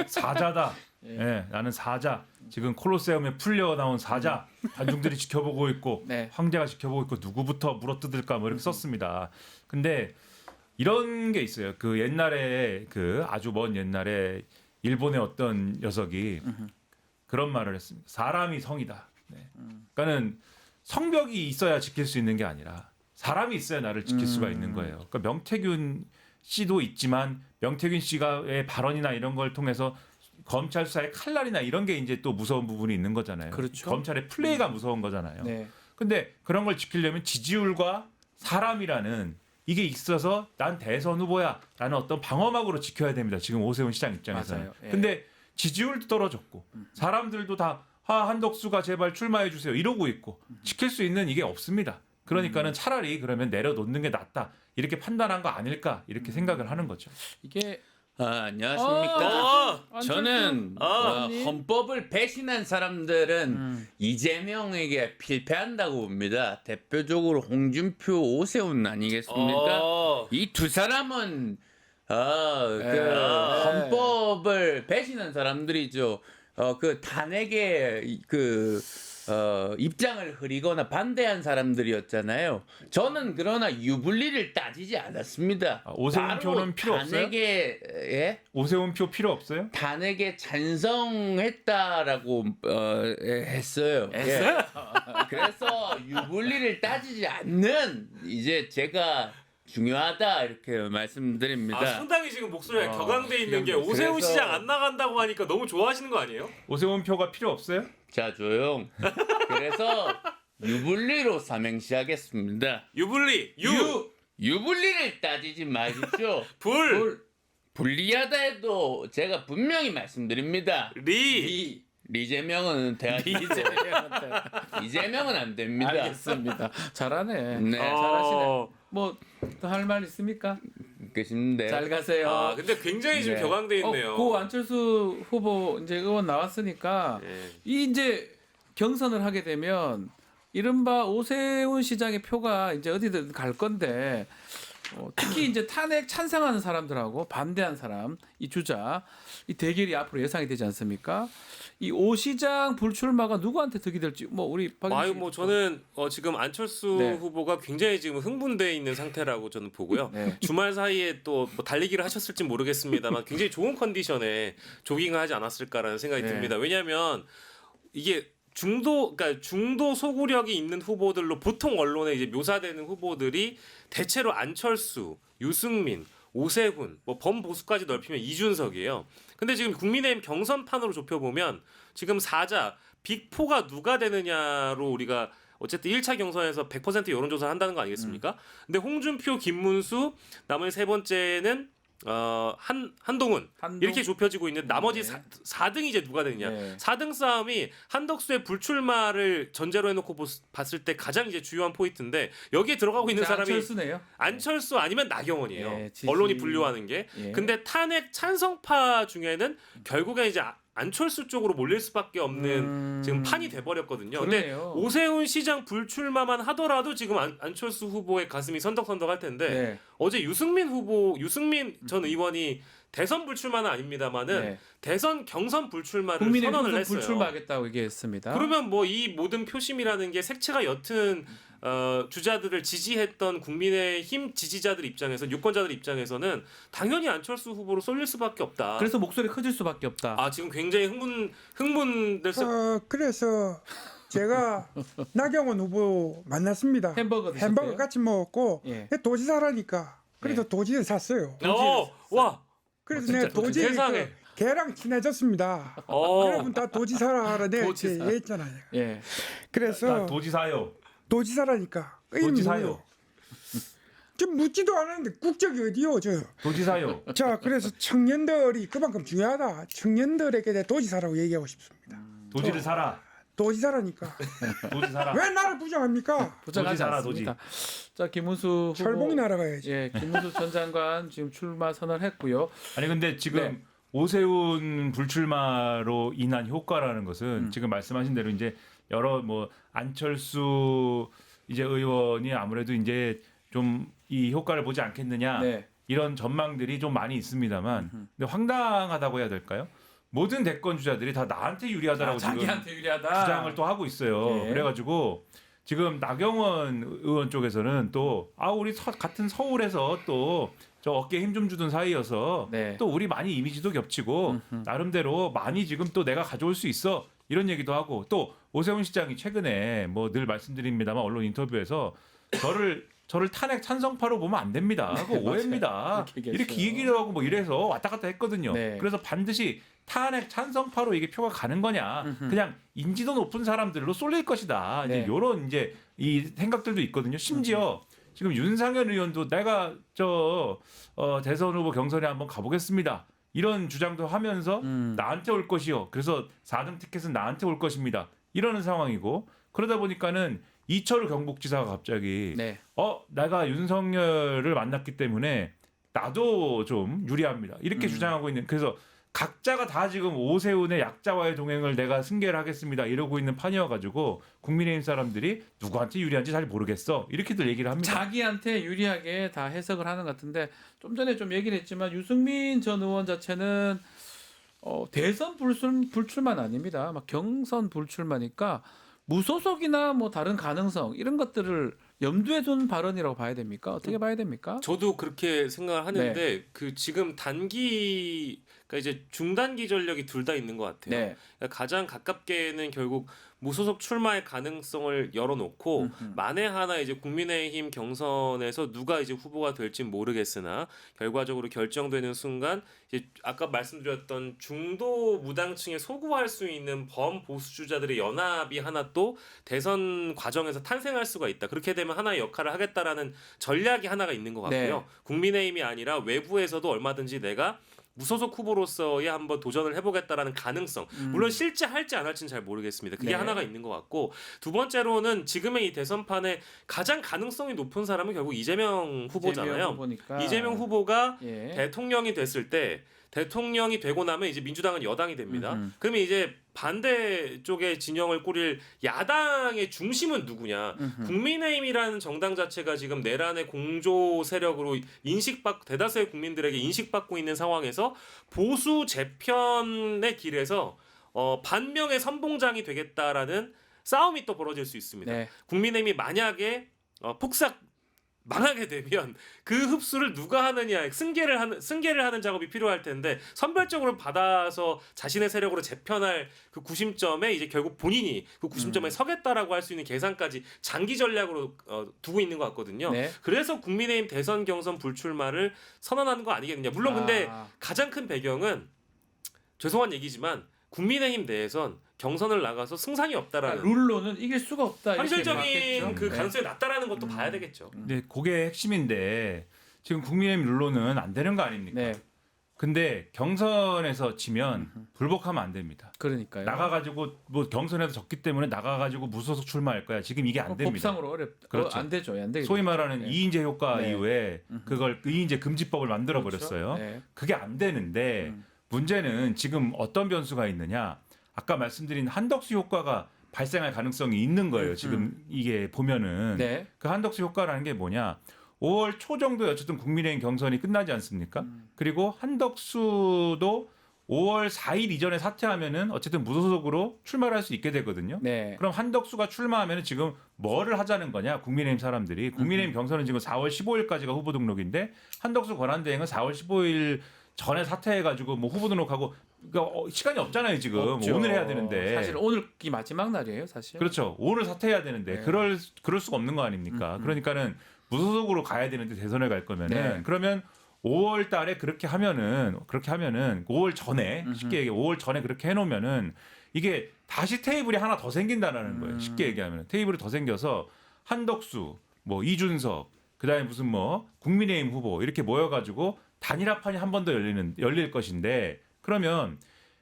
사자다. 예, 나는 사자. 지금 콜로세움에 풀려 나온 사자. 관중들이 지켜보고 있고 네. 황제가 지켜보고 있고 누구부터 물어뜯을까 뭐 이렇게 썼습니다. 근데 이런 게 있어요. 그 옛날에 그 아주 먼 옛날에 일본의 어떤 녀석이 그런 말을 했습니다. 사람이 성이다. 네. 그러니까는 성벽이 있어야 지킬 수 있는 게 아니라 사람이 있어야 나를 지킬 수가 있는 거예요. 그러니까 명태균 씨도 있지만 명태균 씨가의 발언이나 이런 걸 통해서 검찰 수사의 칼날이나 이런 게 이제 또 무서운 부분이 있는 거잖아요. 그렇죠. 검찰의 플레이가 무서운 거잖아요. 네. 근데 그런 걸 지키려면 지지율과 사람이라는 이게 있어서 난 대선 후보야라는 어떤 방어막으로 지켜야 됩니다. 지금 오세훈 시장 입장에서는. 맞아요. 예. 근데 지지율도 떨어졌고 사람들도 다 한덕수가 제발 출마해 주세요 이러고 있고 지킬 수 있는 이게 없습니다. 그러니까는 차라리 그러면 내려놓는 게 낫다 이렇게 판단한 거 아닐까 이렇게 생각을 하는 거죠. 이게 안녕하십니까. 아, 저는 안철수 헌법을 배신한 사람들은 이재명에게 필패한다고 봅니다. 대표적으로 홍준표, 오세훈 아니겠습니까? 이 두 사람은 헌법을 배신한 사람들이죠. 그 탄핵에 입장을 흐리거나 반대한 사람들이었잖아요. 저는 그러나 유불리를 따지지 않았습니다. 오세훈 표는 필요 없어요? 탄핵에 오세훈 표 필요 없어요? 탄핵에 찬성했다라고 했어요. 예. 그래서 유불리를 따지지 않는 이제 제가 중요하다 이렇게 말씀드립니다. 상당히 지금 목소리가 격앙돼 있는 게 오세훈 그래서- 시장 안 나간다고 하니까 너무 좋아하시는 거 아니에요? 오세훈 표가 필요 없어요? 자 조용. 그래서 유불리로 삼행시하겠습니다. 유불리 유불리를 따지지 마십시오. 불 불리하다 해도 제가 분명히 말씀드립니다. 리 리재명은 대하시죠. 이재명은 안 됩니다. 알겠습니다. 잘하네. 네. 잘하시네. 뭐 더 할 말 있습니까? 계신데. 잘 가세요. 아 근데 굉장히 지금 네. 격앙돼 있네요. 고 안철수 후보 이제 의원 나왔으니까 예. 이 이제 경선을 하게 되면 이른바 오세훈 시장의 표가 이제 어디든 갈 건데 특히 이제 탄핵 찬성하는 사람들하고 반대한 사람 이 주자 이 대결이 앞으로 예상이 되지 않습니까? 이 오 시장 불출마가 누구한테 득이 될지 뭐 우리 아유 뭐 저는 지금 안철수 네. 후보가 굉장히 지금 흥분돼 있는 상태라고 저는 보고요. 네. 주말 사이에 또 뭐 달리기를 하셨을지 모르겠습니다만 굉장히 좋은 컨디션에 조깅을 하지 않았을까라는 생각이 네. 듭니다. 왜냐하면 이게 그러니까 중도 소구력이 있는 후보들로 보통 언론에 이제 묘사되는 후보들이 대체로 안철수, 유승민, 오세훈, 뭐 범보수까지 넓히면 이준석이에요. 근데 지금 국민의힘 경선판으로 좁혀보면 지금 사자 빅4가 누가 되느냐로 우리가 어쨌든 1차 경선에서 100% 여론조사를 한다는 거 아니겠습니까? 근데 홍준표, 김문수, 나머지 세 번째는 한동훈 이렇게 좁혀지고 있는 나머지 네. 4등이 이제 누가 되느냐. 네. 4등 싸움이 한덕수의 불출마를 전제로 해놓고 봤을 때 가장 이제 주요한 포인트인데 여기에 들어가고 있는 사람이 안철수네요. 안철수 아니면 나경원이에요. 네, 지지. 언론이 분류하는 게. 예. 근데 탄핵 찬성파 중에는 결국에 이제 안철수 쪽으로 몰릴 수밖에 없는 지금 판이 돼버렸거든요. 근데 그러네요. 오세훈 시장 불출마만 하더라도 지금 안철수 후보의 가슴이 선덕선덕할 텐데 네. 어제 유승민 전 의원이 대선 불출마는 아닙니다만은 네. 대선 경선 불출마를 국민의 선언을 후보 했어요. 불출마하겠다고 얘기했습니다. 그러면 뭐 이 모든 표심이라는 게 색채가 옅은 주자들을 지지했던 국민의힘 지지자들 입장에서 유권자들 입장에서는 당연히 안철수 후보로 쏠릴 수밖에 없다. 그래서 목소리 커질 수밖에 없다. 아 지금 굉장히 흥분돼서 그래서 제가 나경원 후보 만났습니다. 햄버거 드셨대요? 햄버거 같이 먹었고 예. 도지사라니까 그래서 예. 도지를 샀어요. 와 그래서 진짜 내가 도지 세상에. 걔랑 친해졌습니다. 여러분 다 도지사라 내가 이렇게 도지사. 얘기했잖아요. 예. 그래서 도지사요. 도지사라니까. 도지사요. 좀 묻지도 않았는데 국적이 어디요 저. 도지사요. 자 그래서 청년들이 그만큼 중요하다. 청년들에게 내 도지사라고 얘기하고 싶습니다. 도지를 사라. 도지사라니까. 도지 사라. 왜 나를 부정합니까? 부정하지 도지 살아, 않습니다. 자 김문수 후보 철봉이 날아가야지. 예, 김문수 전 장관 지금 출마 선언했고요. 아니 근데 지금 네. 오세훈 불출마로 인한 효과라는 것은 지금 말씀하신 대로 이제 여러 뭐 안철수 이제 의원이 아무래도 이제 좀 이 효과를 보지 않겠느냐. 네. 이런 전망들이 좀 많이 있습니다만 근데 황당하다고 해야 될까요? 모든 대권 주자들이 다 나한테 유리하다라고 지금 자기한테 유리하다. 주장을 또 하고 있어요. 예. 그래가지고 지금 나경원 의원 쪽에서는 또 우리 같은 서울에서 또 저 어깨에 힘 좀 주던 사이여서 네. 또 우리 많이 이미지도 겹치고 나름대로 많이 지금 또 내가 가져올 수 있어 이런 얘기도 하고 또 오세훈 시장이 최근에 뭐 늘 말씀드립니다만 언론 인터뷰에서 저를 탄핵 찬성파로 보면 안 됩니다. 그거 오해입니다. 이렇게 얘기를 하고 뭐 이래서 왔다 갔다 했거든요. 네. 그래서 반드시 탄핵 찬성파로 이게 표가 가는 거냐? 그냥 인지도 높은 사람들로 쏠릴 것이다. 네. 이제 이런 이제 이 생각들도 있거든요. 심지어 지금 윤상현 의원도 내가 대선 후보 경선에 한번 가보겠습니다. 이런 주장도 하면서 나한테 올 것이요. 그래서 4등 티켓은 나한테 올 것입니다. 이러는 상황이고 그러다 보니까는 이철우 경북지사가 갑자기 네. 내가 윤석열을 만났기 때문에 나도 좀 유리합니다. 이렇게 주장하고 있는 그래서 각자가 다 지금 오세훈의 약자와의 동행을 내가 승계를 하겠습니다. 이러고 있는 판이어가지고 국민의힘 사람들이 누구한테 유리한지 잘 모르겠어. 이렇게들 얘기를 합니다. 자기한테 유리하게 다 해석을 하는 것 같은데 좀 전에 좀 얘기를 했지만 유승민 전 의원 자체는 대선 불출만 아닙니다. 막 경선 불출마니까 무소속이나 뭐 다른 가능성 이런 것들을 염두에 둔 발언이라고 봐야 됩니까? 어떻게 봐야 됩니까? 저도 그렇게 생각을 하는데 그 지금 단기 그러니까 이제 중단기 전력이 둘 다 있는 것 같아요. 네. 그러니까 가장 가깝게는 결국 무소속 출마의 가능성을 열어놓고 만에 하나 이제 국민의힘 경선에서 누가 이제 후보가 될지 모르겠으나 결과적으로 결정되는 순간 이제 아까 말씀드렸던 중도 무당층에 소구할 수 있는 범보수주자들의 연합이 하나 또 대선 과정에서 탄생할 수가 있다. 그렇게 되면 하나의 역할을 하겠다라는 전략이 하나가 있는 것 같고요. 네. 국민의힘이 아니라 외부에서도 얼마든지 내가 무소속 후보로서의 한번 도전을 해보겠다라는 가능성. 물론 실제 할지 안 할지는 잘 모르겠습니다. 그게 네. 하나가 있는 것 같고 두 번째로는 지금의 이 대선판에 가장 가능성이 높은 사람은 결국 이재명 후보잖아요. 이재명 후보가 예. 대통령이 됐을 때 대통령이 되고 나면 이제 민주당은 여당이 됩니다. 그러면 이제 반대 쪽의 진영을 꾸릴 야당의 중심은 누구냐? 국민의힘이라는 정당 자체가 지금 내란의 공조 세력으로 대다수의 국민들에게 인식받고 있는 상황에서 보수 재편의 길에서 반명의 선봉장이 되겠다라는 싸움이 또 벌어질 수 있습니다. 네. 국민의힘이 만약에 폭삭 망하게 되면 그 흡수를 누가 하느냐 승계를 하는 작업이 필요할 텐데 선별적으로 받아서 자신의 세력으로 재편할 그 구심점에 이제 결국 본인이 그 구심점에 서겠다라고 할 수 있는 계산까지 장기 전략으로 두고 있는 것 같거든요. 네. 그래서 국민의힘 대선 경선 불출마를 선언하는 거 아니겠느냐. 물론 근데 가장 큰 배경은 죄송한 얘기지만 국민의힘 내에선 경선을 나가서 승산이 없다라는 룰로는 이길 수가 없다. 현실적인 그 가능성이 낮다라는 것도 봐야 되겠죠. 근데 그게 핵심인데 지금 국민의힘 룰로는 안 되는 거 아닙니까? 네. 근데 경선에서 지면 불복하면 안 됩니다. 그러니까요. 나가가지고 뭐 경선에서 졌기 때문에 나가가지고 무소속 출마할 거야. 지금 이게 안 됩니다. 법상으로 어렵다. 그렇죠. 안 되죠. 안 되죠. 소위 말하는 이인제 효과 네. 이후에 그걸 이인제 금지법을 만들어 버렸어요. 그렇죠. 네. 그게 안 되는데 문제는 지금 어떤 변수가 있느냐? 아까 말씀드린 한덕수 효과가 발생할 가능성이 있는 거예요. 지금 이게 보면은 네. 그 한덕수 효과라는 게 뭐냐? 5월 초 정도에 어쨌든 국민의힘 경선이 끝나지 않습니까? 그리고 한덕수도 5월 4일 이전에 사퇴하면은 어쨌든 무소속으로 출마를 할 수 있게 되거든요. 네. 그럼 한덕수가 출마하면은 지금 뭐를 하자는 거냐? 국민의힘 사람들이 국민의힘 경선은 지금 4월 15일까지가 후보 등록인데 한덕수 권한대행은 4월 15일 전에 사퇴해가지고 뭐 후보 등록하고 그러니까 시간이 없잖아요 지금. 없죠. 오늘 해야 되는데 사실 오늘이 마지막 날이에요 사실. 그렇죠. 오늘 사퇴해야 되는데 네. 그럴 수가 없는 거 아닙니까? 그러니까는 무소속으로 가야 되는데 대선에 갈 거면은 네. 그러면 5월 달에 그렇게 하면은 5월 전에 쉽게 얘기해 5월 전에 그렇게 해놓으면은 이게 다시 테이블이 하나 더 생긴다라는 거예요. 쉽게 얘기하면 테이블이 더 생겨서 한덕수, 뭐 이준석, 그다음에 무슨 뭐 국민의힘 후보 이렇게 모여가지고 단일화판이 한 번 더 열릴 것인데 그러면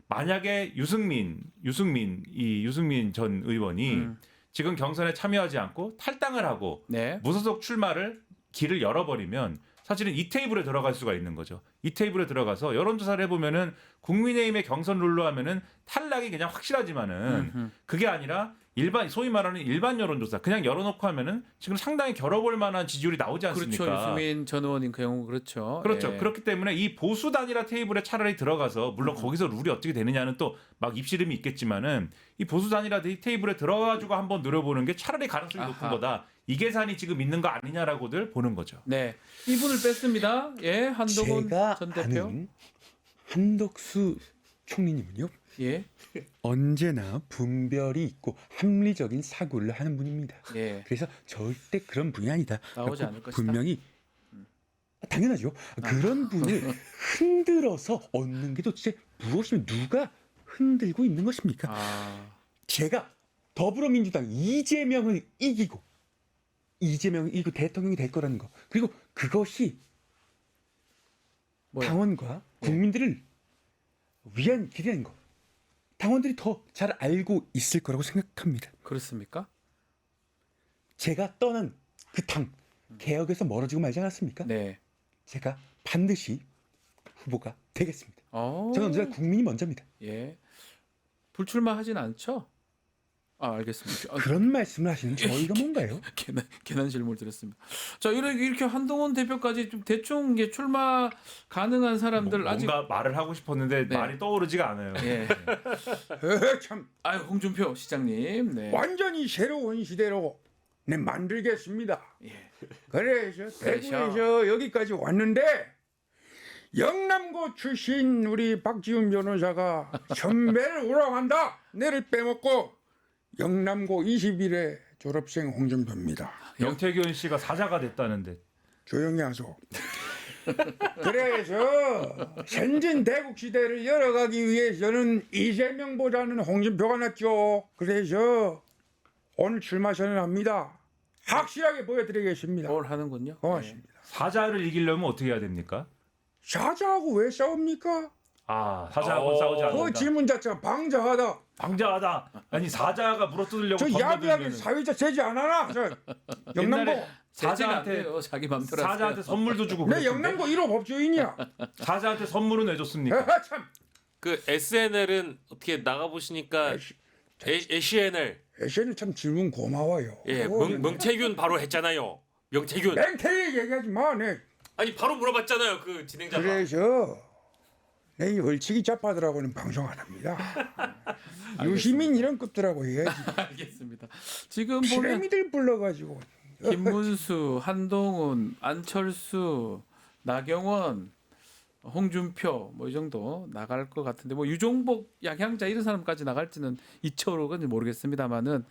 만약에 유승민 전 의원이 지금 경선에 참여하지 않고 탈당을 하고 네. 무소속 출마를 길을 열어버리면 사실은 이 테이블에 들어갈 수가 있는 거죠. 이 테이블에 들어가서 여론조사를 해보면은 국민의힘의 경선 룰로 하면은 탈락이 그냥 확실하지만은 그게 아니라 일반 소위 말하는 일반 여론조사 그냥 열어놓고 하면은 지금 상당히 겨뤄볼 만한 지지율이 나오지 않습니까? 그렇죠. 유승민 전 의원님 그 경우 그렇죠. 그렇죠. 예. 그렇기 때문에 이 보수 단일화 테이블에 차라리 들어가서 물론 거기서 룰이 어떻게 되느냐는 또 막 입씨름이 있겠지만은 이 보수 단일화 테이블에 들어가가지고 한번 노려보는 게 차라리 가능성이 높은 아하. 거다. 이 계산이 지금 있는 거 아니냐라고들 보는 거죠. 네. 이분을 뺐습니다. 예, 한동훈 제가 전 대표. 아는 한덕수 총리님은요. 예. 언제나 분별이 있고 합리적인 사고를 하는 분입니다. 예. 그래서 절대 그런 분이 아니다. 나오지 라고 않을 것이다. 분명히 당연하죠. 그런 분을 흔들어서 얻는 게 도대체 무엇이면 누가 흔들고 있는 것입니까? 아. 제가 더불어민주당 이재명을 이기고 대통령이 될 거라는 거. 그리고 그것이 뭐야? 당원과 국민들을 위한 길이라는 거. 당원들이 더 잘 알고 있을 거라고 생각합니다. 그렇습니까? 제가 떠난 그 당 개혁에서 멀어지고 말지 않았습니까? 네. 제가 반드시 후보가 되겠습니다. 어. 저는 언제나 국민이 먼저입니다. 예. 불출마하진 않죠? 아, 알겠습니다. 아, 그런 말씀을 하시는 저희가 뭔가요? 괜한 질문을 드렸습니다. 자, 이렇게 한동훈 대표까지 좀 대충 이게 출마 가능한 사람들 아직 뭔가 말을 하고 싶었는데 네. 말이 떠오르지가 않아요. 예. 참 아유, 홍준표 시장님. 네. 완전히 새로운 시대로 만들겠습니다. 예. 그래서 대구에서 여기까지 왔는데 영남고 출신 우리 박지훈 변호사가 선배를 우롱한다. 내를 빼먹고 영남고 21회 졸업생 홍준표입니다. 영태균 씨가 사자가 됐다는데. 조용히 하소. 그래서 선진 대국 시대를 열어가기 위해서는 이재명보다는 홍준표가 낫죠. 그래서 오늘 출마 선언합니다. 확실하게 보여드리겠습니다. 뭘 하는군요. 고맙습니다. 사자를 이기려면 어떻게 해야 됩니까? 사자하고 왜 싸웁니까? 아, 사자하고 싸우지 그 않는다. 질문 자체가 방자하다. 방자하다. 아니 사자가 물어뜯으려고 저 야비하게 덤벼들면은 사회자 세지 않아나? 저 영남고 옛날에 제재가 안 사자한테 돼요. 자기 맘대로 사자한테 하세요. 선물도 주고 내 그랬던데. 영남고 1호 법조인이야. 사자한테 선물은 왜 줬습니까? 참. 그 SNL은 어떻게 나가 보시니까 SNL 애셔는 참 질문 고마워요. 예, 명태균 바로 했잖아요. 명태균. 맹태기 얘기하지 마. 내. 아니 바로 물어봤잖아요. 그 진행자가. 그래서 내 얼치기 잡아들하고는 방송 안 합니다. 유시민 이런 급들하고 해야지. 알겠습니다. 지금 보면 피라미드를 불러가지고. 김문수, 한동훈, 안철수, 나경원, 홍준표 뭐 이 정도 나갈 것 같은데 뭐 유종복, 양향자 이런 사람까지 나갈지는 2차로는 모르겠습니다만은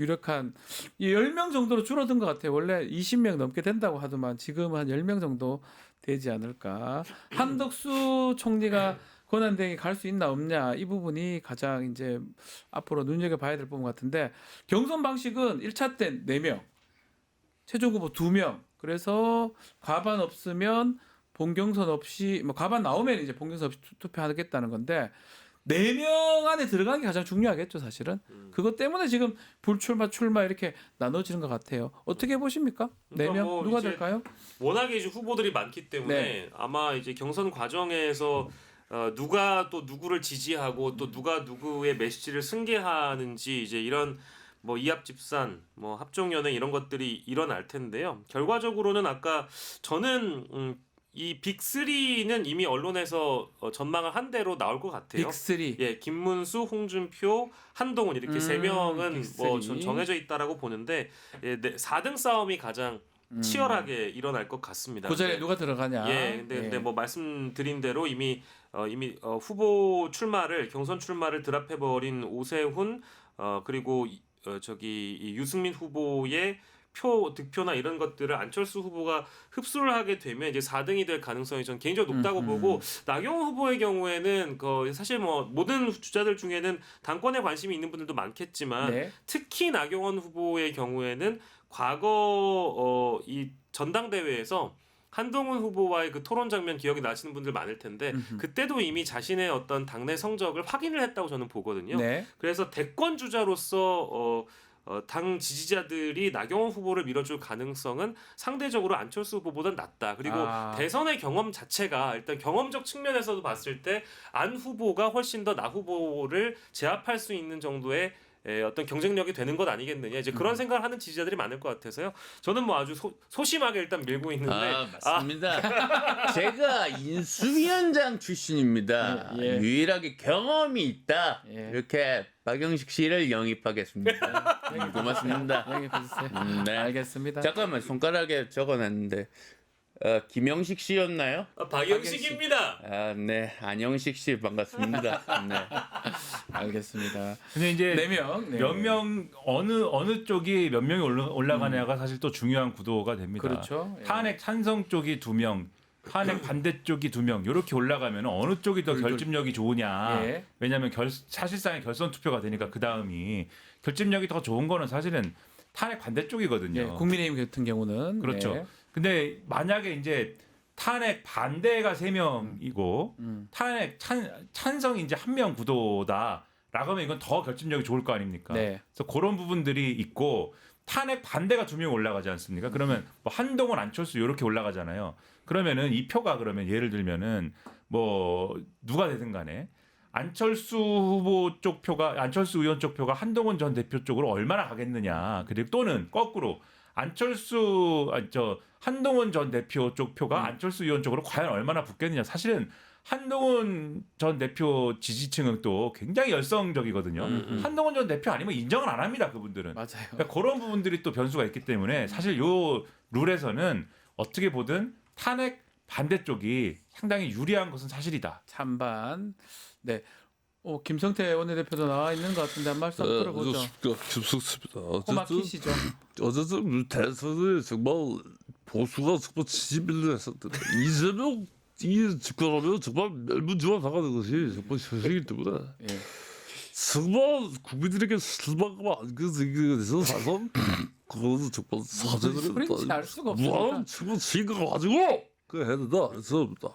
유력한 10명 정도로 줄어든 것 같아요. 원래 20명 넘게 된다고 하더만 지금 한 10명 정도 되지 않을까. 한덕수 총리가 권한대행이 갈 수 있나 없냐 이 부분이 가장 이제 앞으로 눈여겨봐야 될 부분 같은데 경선 방식은 1차 때 4명, 최종 후보 2명. 그래서 과반 없으면 본경선 없이 뭐 과반 나오면 이제 본경선 없이 투표하겠다는 건데 4명 안에 들어가는 게 가장 중요하겠죠, 사실은. 그것 때문에 지금 불출마, 출마 이렇게 나눠지는 것 같아요. 어떻게 보십니까? 그러니까 4명 뭐 누가 이제 될까요? 워낙에 이제 후보들이 많기 때문에 네. 아마 이제 경선 과정에서 누가 또 누구를 지지하고 또 누가 누구의 메시지를 승계하는지 이제 이런 뭐 이합집산, 뭐 합종연행 이런 것들이 일어날 텐데요. 결과적으로는 아까 저는 이 빅3는 이미 언론에서 전망을 한 대로 나올 것 같아요. 빅3. 예, 김문수, 홍준표, 한동훈 이렇게 3명은 빅3. 뭐 정해져 있다라고 보는데 4등 싸움이 가장 치열하게 일어날 것 같습니다. 그 자리에 누가 들어가냐? 예, 근데 뭐 말씀드린 대로 이미 후보 출마를 경선 출마를 드랍해 버린 오세훈 그리고 이 유승민 후보의 득표나 이런 것들을 안철수 후보가 흡수를 하게 되면 이제 4등이 될 가능성이 전 개인적으로 높다고 보고 나경원 후보의 경우에는 사실 뭐 모든 주자들 중에는 당권에 관심이 있는 분들도 많겠지만 네. 특히 나경원 후보의 경우에는 과거 이 전당대회에서 한동훈 후보와의 그 토론 장면 기억이 나시는 분들 많을 텐데 그때도 이미 자신의 어떤 당내 성적을 확인을 했다고 저는 보거든요. 네. 그래서 대권 주자로서 당 지지자들이 나경원 후보를 밀어줄 가능성은 상대적으로 안철수 후보보다는 낮다. 그리고 대선의 경험 자체가 일단 경험적 측면에서도 봤을 때 안 후보가 훨씬 더 나 후보를 제압할 수 있는 정도의 어떤 경쟁력이 되는 것 아니겠느냐 이제 그런 생각을 하는 지지자들이 많을 것 같아서요. 저는 뭐 아주 소심하게 일단 밀고 있는데 맞습니다. 제가 인수위원장 출신입니다. 유일하게 경험이 있다. 이렇게 박영식 씨를 영입하겠습니다. 고맙습니다. 영입해주세요. 네. 알겠습니다. 잠깐만 손가락에 적어놨는데 김영식 씨였나요? 박영식입니다. 네, 안영식 씨 반갑습니다. 네. 알겠습니다. 근데 이제 4명. 몇 명 어느 쪽이 몇 명이 올라가냐가 사실 또 중요한 구도가 됩니다. 그렇죠. 탄핵 찬성 쪽이 2명, 탄핵 반대 쪽이 2명 이렇게 올라가면 어느 쪽이 더 결집력이 좋으냐. 왜냐하면 사실상의 결선 투표가 되니까 그 다음이 결집력이 더 좋은 거는 사실은 탄핵 반대 쪽이거든요. 국민의힘 같은 경우는 그렇죠. 근데 만약에 이제 탄핵 반대가 3명이고 탄핵 찬성이 이제 1명 구도다. 라고 하면 이건 더 결집력이 좋을 거 아닙니까? 그래서 그런 부분들이 있고 탄핵 반대가 2명 올라가지 않습니까? 그러면 뭐 한동훈, 안철수 이렇게 올라가잖아요. 그러면은 이 표가 그러면 예를 들면은 뭐 누가 되든 간에 안철수 후보 쪽 표가 안철수 의원 쪽 표가 한동훈 전 대표 쪽으로 얼마나 가겠느냐. 그리고 또는 거꾸로 한동훈 전 대표 쪽 표가 안철수 의원 쪽으로 과연 얼마나 붙겠느냐. 사실은 한동훈 전 대표 지지층은 또 굉장히 열성적이거든요. 한동훈 전 대표 아니면 인정을 안 합니다. 그분들은. 맞아요. 그러니까 그런 부분들이 또 변수가 있기 때문에 사실 요 룰에서는 어떻게 보든 탄핵 반대 쪽이 상당히 유리한 것은 사실이다. 찬반. 네. 김성태 원내대표도 나와 있는 것 같은데 한 말씀 들어보죠. 김성태입니다. 코막히시죠. 어쨌든 대선에 정말 보수가 정말 지지밀을 했었는데 이재명 이 집권하면 정말 멸문지화 당하는 것이 정말 현실이기 때문에 정말 국민들에게 실망감 안겨지게 돼서 사실 그거는 정말 사죄를 소리인지 알 수가 없습니다. 무한 정말 지가 가지고 그 해야 된다 했습니다.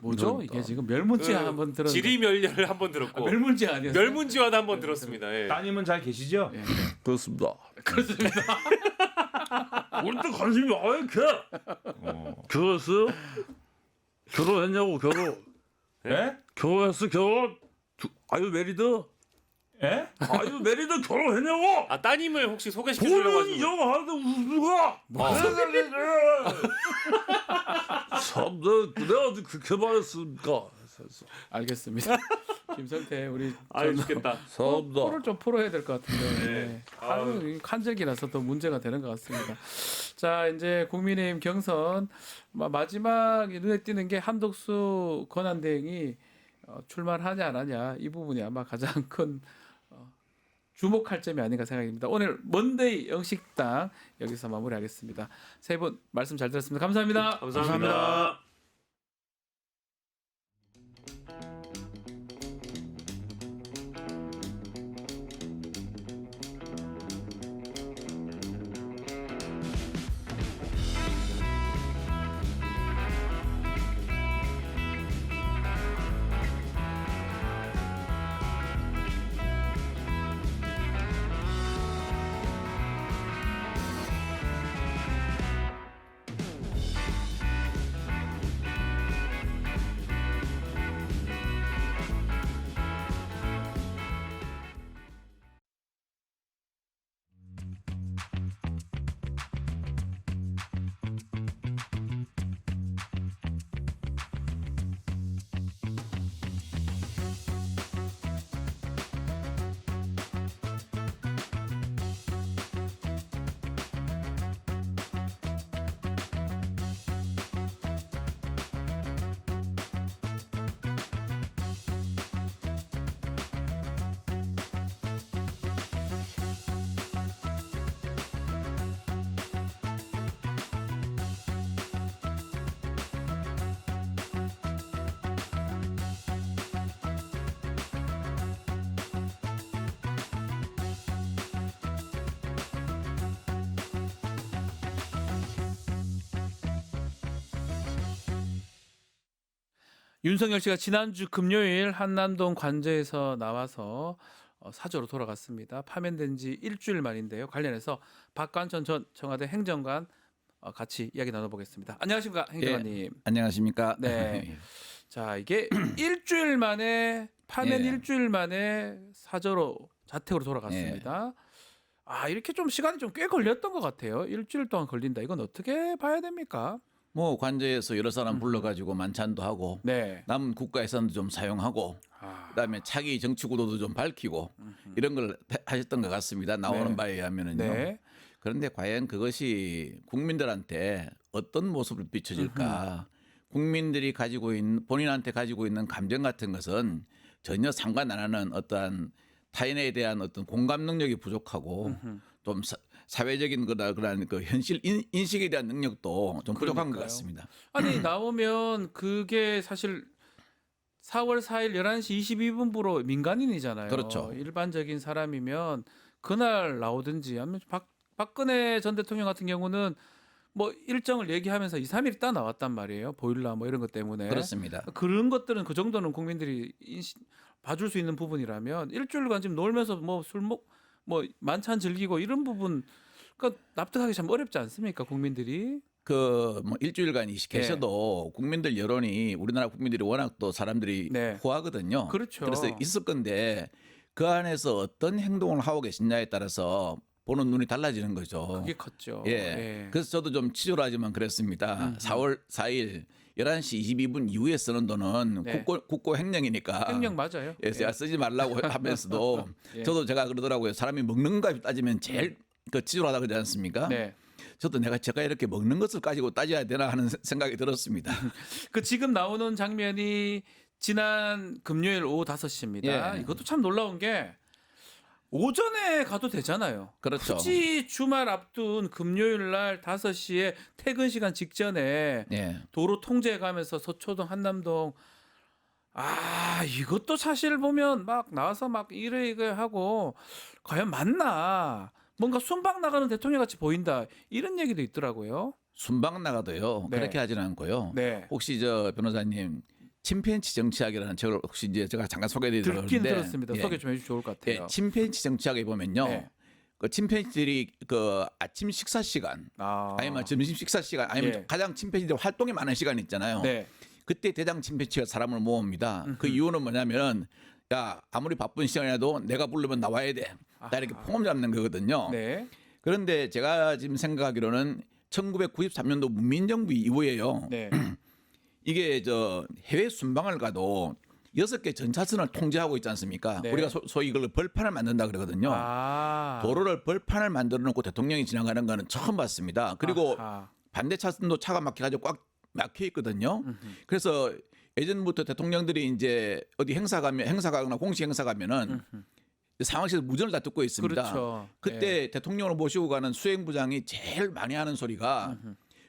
뭐죠? 이게 지금 멸문지화 한번 들었는데 지리멸렬을 한번 들었고 멸문지화 아니었어요? 멸문지화도 한번 들었습니다. 예. 따님은 잘 계시죠? 그렇습니다. 우리도 관심이 왜 이렇게? 결혼했어요? 결혼했냐고 결혼? 예? 결혼했어 결혼? 아유 메리드? 예? 아유 메리드 결혼했냐고? 따님을 혹시 소개시켜 주려고 본인이 영화하는데 우수가 참 내가 어디 그렇게 말했습니까? 알겠습니다. 김성태 우리 죽겠다. 코를 좀 풀어야 될 것 같은데 간절기라서 더 문제가 되는 것 같습니다. 자 이제 국민의힘 경선 마지막에 눈에 띄는 게 한덕수 권한대행이 출마를 하냐 안 하냐 이 부분이 아마 가장 큰 주목할 점이 아닌가 생각입니다. 오늘 먼데이 영식당 여기서 마무리하겠습니다. 세 분 말씀 잘 들었습니다. 감사합니다. 감사합니다. 윤석열 씨가 지난주 금요일 한남동 관저에서 나와서 사저로 돌아갔습니다. 파면된 지 일주일 만인데요. 관련해서 박관천 전 청와대 행정관 같이 이야기 나눠보겠습니다. 안녕하십니까, 행정관님. 안녕하십니까. 네. 자, 이게 일주일 만에 파면 일주일 만에 사저로 자택으로 돌아갔습니다. 이렇게 좀 시간이 좀 꽤 걸렸던 것 같아요. 일주일 동안 걸린다. 이건 어떻게 봐야 됩니까? 뭐 관저에서 여러 사람 불러가지고 만찬도 하고 남은 국가 예산도 좀 사용하고 그다음에 차기 정치 구도도 좀 밝히고 이런 걸 하셨던 것 같습니다. 나오는 바에 의하면은요. 그런데 과연 그것이 국민들한테 어떤 모습을 비춰질까? 국민들이 가지고 있는 본인한테 가지고 있는 감정 같은 것은 전혀 상관 안 하는 어떠한 타인에 대한 어떤 공감 능력이 부족하고 좀 사회적인 그런 그 현실 인식에 대한 능력도 좀 부족한 것 같습니다. 아니 나오면 그게 사실 4월 4일 11시 22분부로 민간인이잖아요. 그렇죠. 일반적인 사람이면 그날 나오든지 아니면 박근혜 전 대통령 같은 경우는 뭐 일정을 얘기하면서 2, 3일 있다 나왔단 말이에요. 보일러 뭐 이런 것 때문에. 그렇습니다. 그런 것들은 그 정도는 국민들이 봐줄 수 있는 부분이라면 일주일간 지금 놀면서 뭐 술 먹 뭐 만찬 즐기고 이런 부분 그러니까 납득하기 참 어렵지 않습니까, 국민들이? 그 뭐 일주일간 계셔도 국민들 여론이 우리나라 국민들이 워낙 또 사람들이 후하거든요. 그렇죠. 그래서 있을 건데 그 안에서 어떤 행동을 하고 계시냐에 따라서 보는 눈이 달라지는 거죠. 그게 컸죠. 그래서 저도 좀 치졸하지만 그랬습니다. 4월 4일 11시 22분 이후에 쓰는 돈은 국고 횡령이니까. 횡령 맞아요. 제가 쓰지 말라고 하면서도 저도 제가 그러더라고요. 사람이 먹는 값 따지면 제일 그 치졸하다 그러지 않습니까? 저도 제가 이렇게 먹는 것을 가지고 따져야 되나 하는 생각이 들었습니다. 그 지금 나오는 장면이 지난 금요일 오후 5시입니다. 이것도 참 놀라운 게 오전에 가도 되잖아요. 그렇죠. 굳이 주말 앞둔 금요일 날 5시에 퇴근 시간 직전에 도로 통제해 가면서 서초동 한남동 이것도 사실 보면 막 나와서 막 이래 하고 과연 맞나? 뭔가 순방 나가는 대통령 같이 보인다. 이런 얘기도 있더라고요. 순방 나가도요. 그렇게 하지는 않고요. 혹시 저 변호사님 침팬치 정치학이라는 책을 혹시 이제 제가 잠깐 소개해드리려고 듣긴 하는데 들었습니다. 소개 좀 해주면 좋을 것 같아요. 침팬치 정치학에 보면요. 그 침팬지들이 그 아침 식사 시간 아니면 점심 식사 시간 아니면 가장 침팬지들 활동이 많은 시간 있잖아요. 그때 대장 침팬지가 사람을 모읍니다. 그 이유는 뭐냐면 야 아무리 바쁜 시간이라도 내가 부르면 나와야 돼. 나 이렇게 폼 잡는 거거든요. 그런데 제가 지금 생각하기로는 1993년도 문민정부 이후에요. 이게 저 해외 순방을 가도 6개 전차선을 통제하고 있지 않습니까? 우리가 소위 이걸 벌판을 만든다 그러거든요. 도로를 벌판을 만들어 놓고 대통령이 지나가는 거는 처음 봤습니다. 그리고 반대 차선도 차가 막혀가지고 꽉 막혀 있거든요. 그래서 예전부터 대통령들이 이제 어디 행사 가거나 공식 행사 가면은 상황실에서 무전을 다 듣고 있습니다. 그때 대통령을 모시고 가는 수행부장이 제일 많이 하는 소리가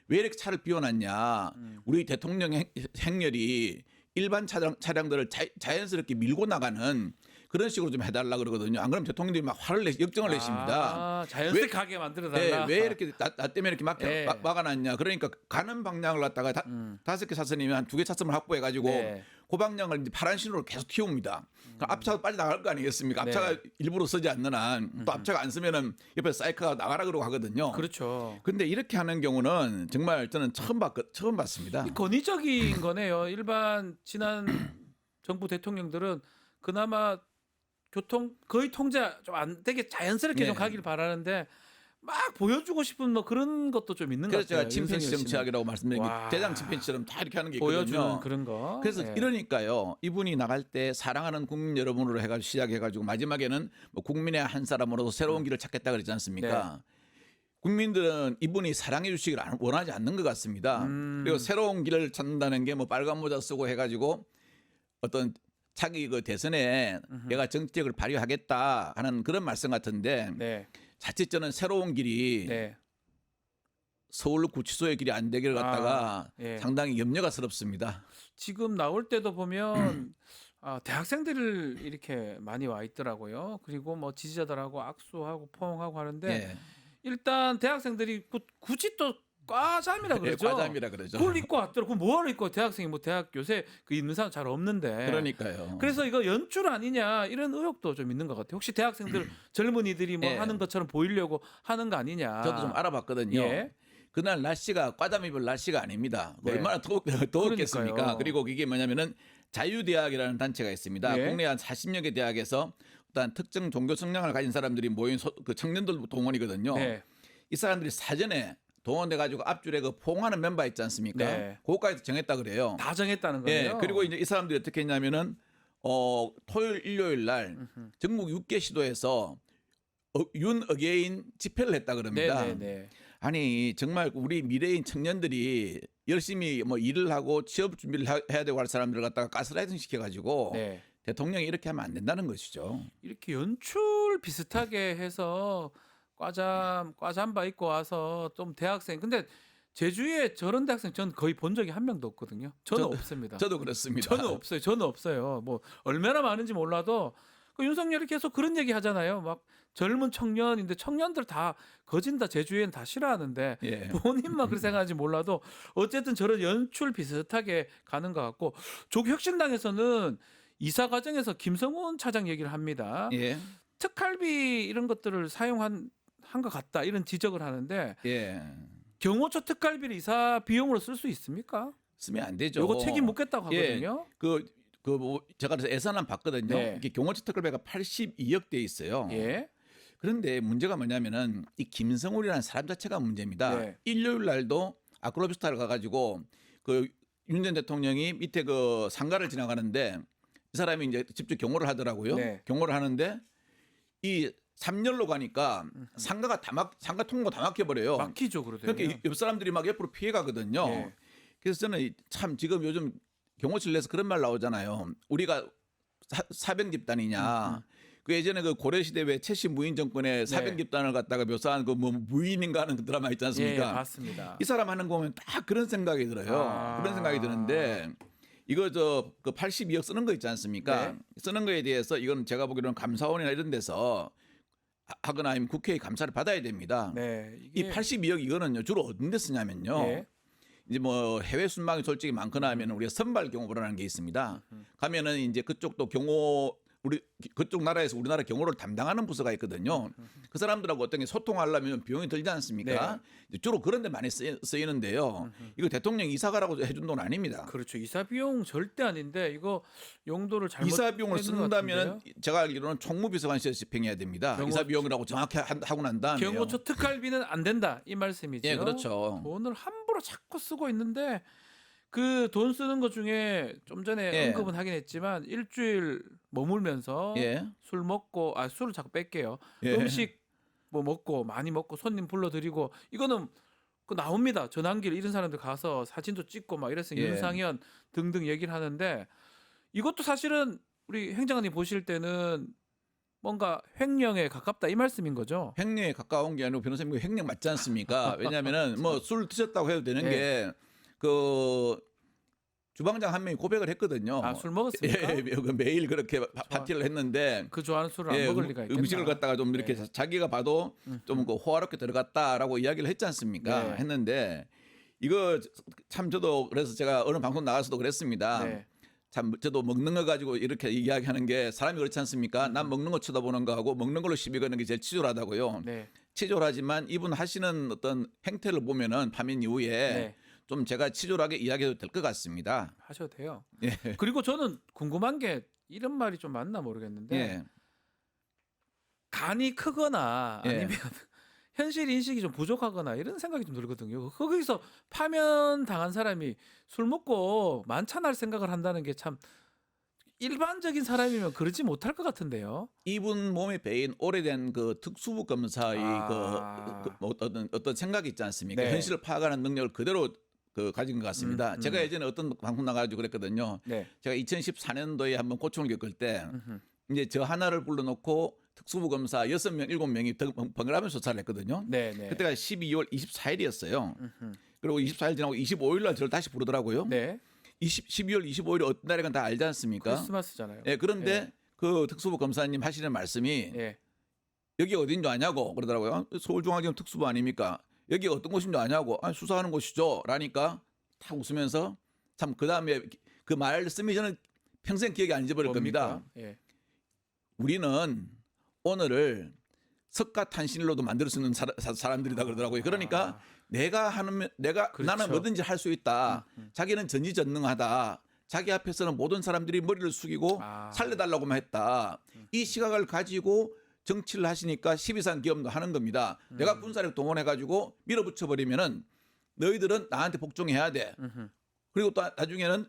왜 이렇게 차를 비워놨냐. 우리 대통령 행렬이 일반 차량들을 자연스럽게 밀고 나가는 그런 식으로 좀 해달라 그러거든요. 안 그러면 대통령들이 막 역정을 내십니다. 자연스럽게 가게 만들어달라. 왜 이렇게 나 때문에 이렇게 막아놨냐. 그러니까 가는 방향을 갖다가 5개 차선이면 한 2개 차선을 확보해가지고 그 방향을 이제 파란 신호를 계속 틔웁니다. 그럼 앞차가 빨리 나갈 거 아니겠습니까? 앞차가 일부러 쓰지 않는 한 또 앞차가 안 쓰면은 옆에 사이클가 나가라 그러고 하거든요. 그렇죠. 근데 이렇게 하는 경우는 정말 저는 처음 봤습니다. 권위적인 거네요. 일반 지난 정부 대통령들은 그나마 교통 거의 통제 좀 안 되게 자연스럽게 좀 가길 바라는데 막 보여주고 싶은 뭐 그런 것도 좀 있는 것 같아요. 그래서 제가 침팬치 정치학이라고 말씀드린 게 대장 침팬치처럼 다 이렇게 하는 게 있거든요. 보여주는 그런 거. 그래서 이러니까요. 이분이 나갈 때 사랑하는 국민 여러분으로 해가지고 시작해가지고 마지막에는 뭐 국민의 한 사람으로서 새로운 길을 찾겠다 그러지 않습니까? 국민들은 이분이 사랑해 주시기를 원하지 않는 것 같습니다. 그리고 새로운 길을 찾는다는 게 뭐 빨간 모자 쓰고 해가지고 어떤 자기 그 대선에 내가 정책을 발휘하겠다 하는 그런 말씀 같은데 자칫 저는 새로운 길이 서울 구치소의 길이 안 되기를 갖다가 상당히 염려가스럽습니다. 지금 나올 때도 보면 대학생들을 이렇게 많이 와 있더라고요. 그리고 뭐 지지자들하고 악수하고 포옹하고 하는데 일단 대학생들이 굳이 또 과잠이라 그러죠. 과잠이라 그러죠. 그걸 입고 왔더라고. 그럼 뭐하러 입고 대학생이 뭐 대학 요새 그 입는 사람 잘 없는데. 그러니까요. 그래서 이거 연출 아니냐 이런 의혹도 좀 있는 것 같아요. 혹시 대학생들 젊은이들이 뭐 예. 하는 것처럼 보이려고 하는 거 아니냐. 저도 좀 알아봤거든요. 예. 그날 날씨가 과잠 입을 날씨가 아닙니다. 네. 얼마나 더웠겠습니까? 그러니까요. 그리고 이게 뭐냐면은 자유대학이라는 단체가 있습니다. 예. 국내 한 40여 개 대학에서 어떤 특정 종교 성향을 가진 사람들이 모인 그 청년들 동원이거든요. 네. 이 사람들이 사전에 동원돼 가지고 앞줄에 그 포옹하는 멤버 있지 않습니까? 네. 그거까지 정했다 그래요. 다 정했다는 예. 거예요. 그리고 이제 이 사람들이 어떻게 했냐면은 토요일 일요일 날 전국 6개 시도에서 윤 어게인 집회를 했다 그럽니다. 네네네. 아니 정말 우리 미래인 청년들이 열심히 뭐 일을 하고 취업 준비를 해야 되고 할 사람들을 갖다가 가스라이팅 시켜가지고 네. 대통령이 이렇게 하면 안 된다는 것이죠. 이렇게 연출 비슷하게 해서 과잠바 입고 와서 좀 대학생 근데 제주에 저런 대학생 전 거의 본 적이 한 명도 없거든요. 저는 없습니다. 저도 그렇습니다. 저는 없어요. 저는 없어요. 뭐 얼마나 많은지 몰라도 그 윤석열이 계속 그런 얘기 하잖아요. 막 젊은 청년인데 청년들 다 거진다 제주에는 다 싫어하는데 예. 본인만 그렇게 생각하는지 몰라도 어쨌든 저런 연출 비슷하게 가는 것 같고 조국혁신당에서는 이사 과정에서 김성훈 차장 얘기를 합니다. 예. 특활비 이런 것들을 사용한 것 같다 이런 지적을 하는데 예. 경호처 특활비를 이사 비용으로 쓸 수 있습니까? 쓰면 안 되죠. 이거 책임 묻겠다고 예. 하거든요. 뭐 제가 그래서 예산안 봤거든요. 네. 이게 경호처 특활비가 82억 돼 있어요. 예. 그런데 문제가 뭐냐면은 이 김성훈이라는 사람 자체가 문제입니다. 네. 일요일 날도 아크로비스타를 가가지고 그 윤 전 대통령이 밑에 그 상가를 지나가는데 이 사람이 이제 직접 경호를 하더라고요. 네. 경호를 하는데 이 3열로 가니까 상가 통로가 다 막혀버려요. 막히죠, 그러죠. 그러니까 옆 사람들이 막 옆으로 피해 가거든요. 네. 그래서 저는 참 지금 요즘 경호실 내에서 그런 말 나오잖아요. 우리가 사병 집단이냐. 그 예전에 그 고려 시대 왜 최씨 무인 정권의 사병 집단을 갖다가 묘사한 그 뭐 무인인가 하는 그 드라마 있지 않습니까? 예, 맞습니다. 이 사람 하는 거 보면 딱 그런 생각이 들어요. 그런 생각이 드는데 이거 그 82억 쓰는 거 있지 않습니까? 네. 쓰는 거에 대해서 이건 제가 보기로는 감사원이나 이런 데서 하거나 아니면 국회의 감사를 받아야 됩니다. 네, 이 82억 이거는요 주로 어떤 데 쓰냐면요. 예. 이제 뭐 해외 순방이 솔직히 많거나 하면 우리가 선발 경호부라는 게 있습니다. 가면은 이제 그쪽도 경호 그쪽 나라에서 우리나라 경호를 담당하는 부서가 있거든요. 그 사람들하고 어떤 게 소통하려면 비용이 들지 않습니까? 네. 주로 그런 데 많이 쓰이는데요. 이거 대통령 이사가라고 해준 돈 아닙니다. 그렇죠. 이사 비용 절대 아닌데 이거 용도를 잘못 이사 비용을 해준 것 쓴다면 같은데요? 제가 알기로는 총무비서관실에서 집행해야 됩니다. 이사 비용이라고 정확히 하고 난 다음에 경호처 특활비는 안 된다 이 말씀이죠. 예, 그렇죠. 돈을 함부로 자꾸 쓰고 있는데 그 돈 쓰는 것 중에 좀 전에 예. 언급은 하긴 했지만 일주일 머물면서 예. 술 먹고 술을 자꾸 뺄게요. 예. 음식 뭐 먹고 많이 먹고 손님 불러드리고 이거는 그 나옵니다. 전환길 이런 사람들 가서 사진도 찍고 막 이랬어요. 예. 윤상현 등등 얘기를 하는데 이것도 사실은 우리 행정관님 보실 때는 뭔가 횡령에 가깝다 이 말씀인 거죠. 횡령에 가까운 게 아니고 변호사님 횡령 맞지 않습니까? 왜냐하면은 뭐 술 드셨다고 해도 되는 게 그 주방장 한 명이 고백을 했거든요. 아, 술 먹었습니까? 예, 매일 그렇게 파티를 했는데 그 좋아하는 술을 안 먹을 리가 있겠나? 음식을 갖다가 좀 이렇게 자기가 봐도 좀 그 호화롭게 들어갔다라고 이야기를 했지 않습니까? 네. 했는데 이거 참 저도 그래서 제가 어느 방송 나가서도 그랬습니다. 네. 참 저도 먹는 거 가지고 이렇게 이야기하는 게 사람이 그렇지 않습니까? 난 먹는 거 쳐다보는 거하고 먹는 걸로 시비 거는 게 제일 치졸하다고요. 네. 치졸하지만 이분 하시는 어떤 행태를 보면은 파면 이후에 네. 좀 제가 치졸하게 이야기해도 될 것 같습니다. 하셔도 돼요. 예. 그리고 저는 궁금한 게 이런 말이 좀 맞나 모르겠는데 예. 간이 크거나 예. 아니면 현실 인식이 좀 부족하거나 이런 생각이 좀 들거든요. 거기서 파면 당한 사람이 술 먹고 만찬할 생각을 한다는 게 참 일반적인 사람이면 그러지 못할 것 같은데요. 이분 몸에 배인 오래된 그 특수부 검사의 어떤 생각이 있지 않습니까? 네. 현실을 파악하는 능력을 그대로 가진 것 같습니다. 제가 예전에 어떤 방송 나가지고 그랬거든요. 네. 제가 2014년도에 한번 고충을 겪을 때 이제 저 하나를 불러놓고 특수부 검사 6명, 7명이 번갈아가며 조사를 했거든요. 네, 네. 그때가 12월 24일이었어요. 그리고 24일 지나고 25일 날 저를 다시 부르더라고요. 네. 12월 25일이 어떤 날인가 다 알지 않습니까? 크리스마스잖아요. 예, 그런데 그 특수부 검사님 하시는 말씀이 예. 여기 어딘 줄 아냐고 그러더라고요. 서울중앙지검 특수부 아닙니까? 여기 어떤 곳인 줄 아냐고. 아니, 수사하는 곳이죠. 라니까 탁 웃으면서 참 그다음에 그 말씀이 저는 평생 기억이 안 잊어버릴 겁니다. 예. 우리는 오늘을 석가탄신일로도 만들 수 있는 사람들이다 그러더라고요. 그러니까 내가 그렇죠. 나는 뭐든지 할 수 있다. 자기는 전지전능하다. 자기 앞에서는 모든 사람들이 머리를 숙이고 살려달라고만 했다. 이 시각을 가지고 정치를 하시니까 12산 기업도 하는 겁니다. 내가 군사력 동원해가지고 밀어붙여 버리면은 너희들은 나한테 복종해야 돼. 그리고 또 나중에는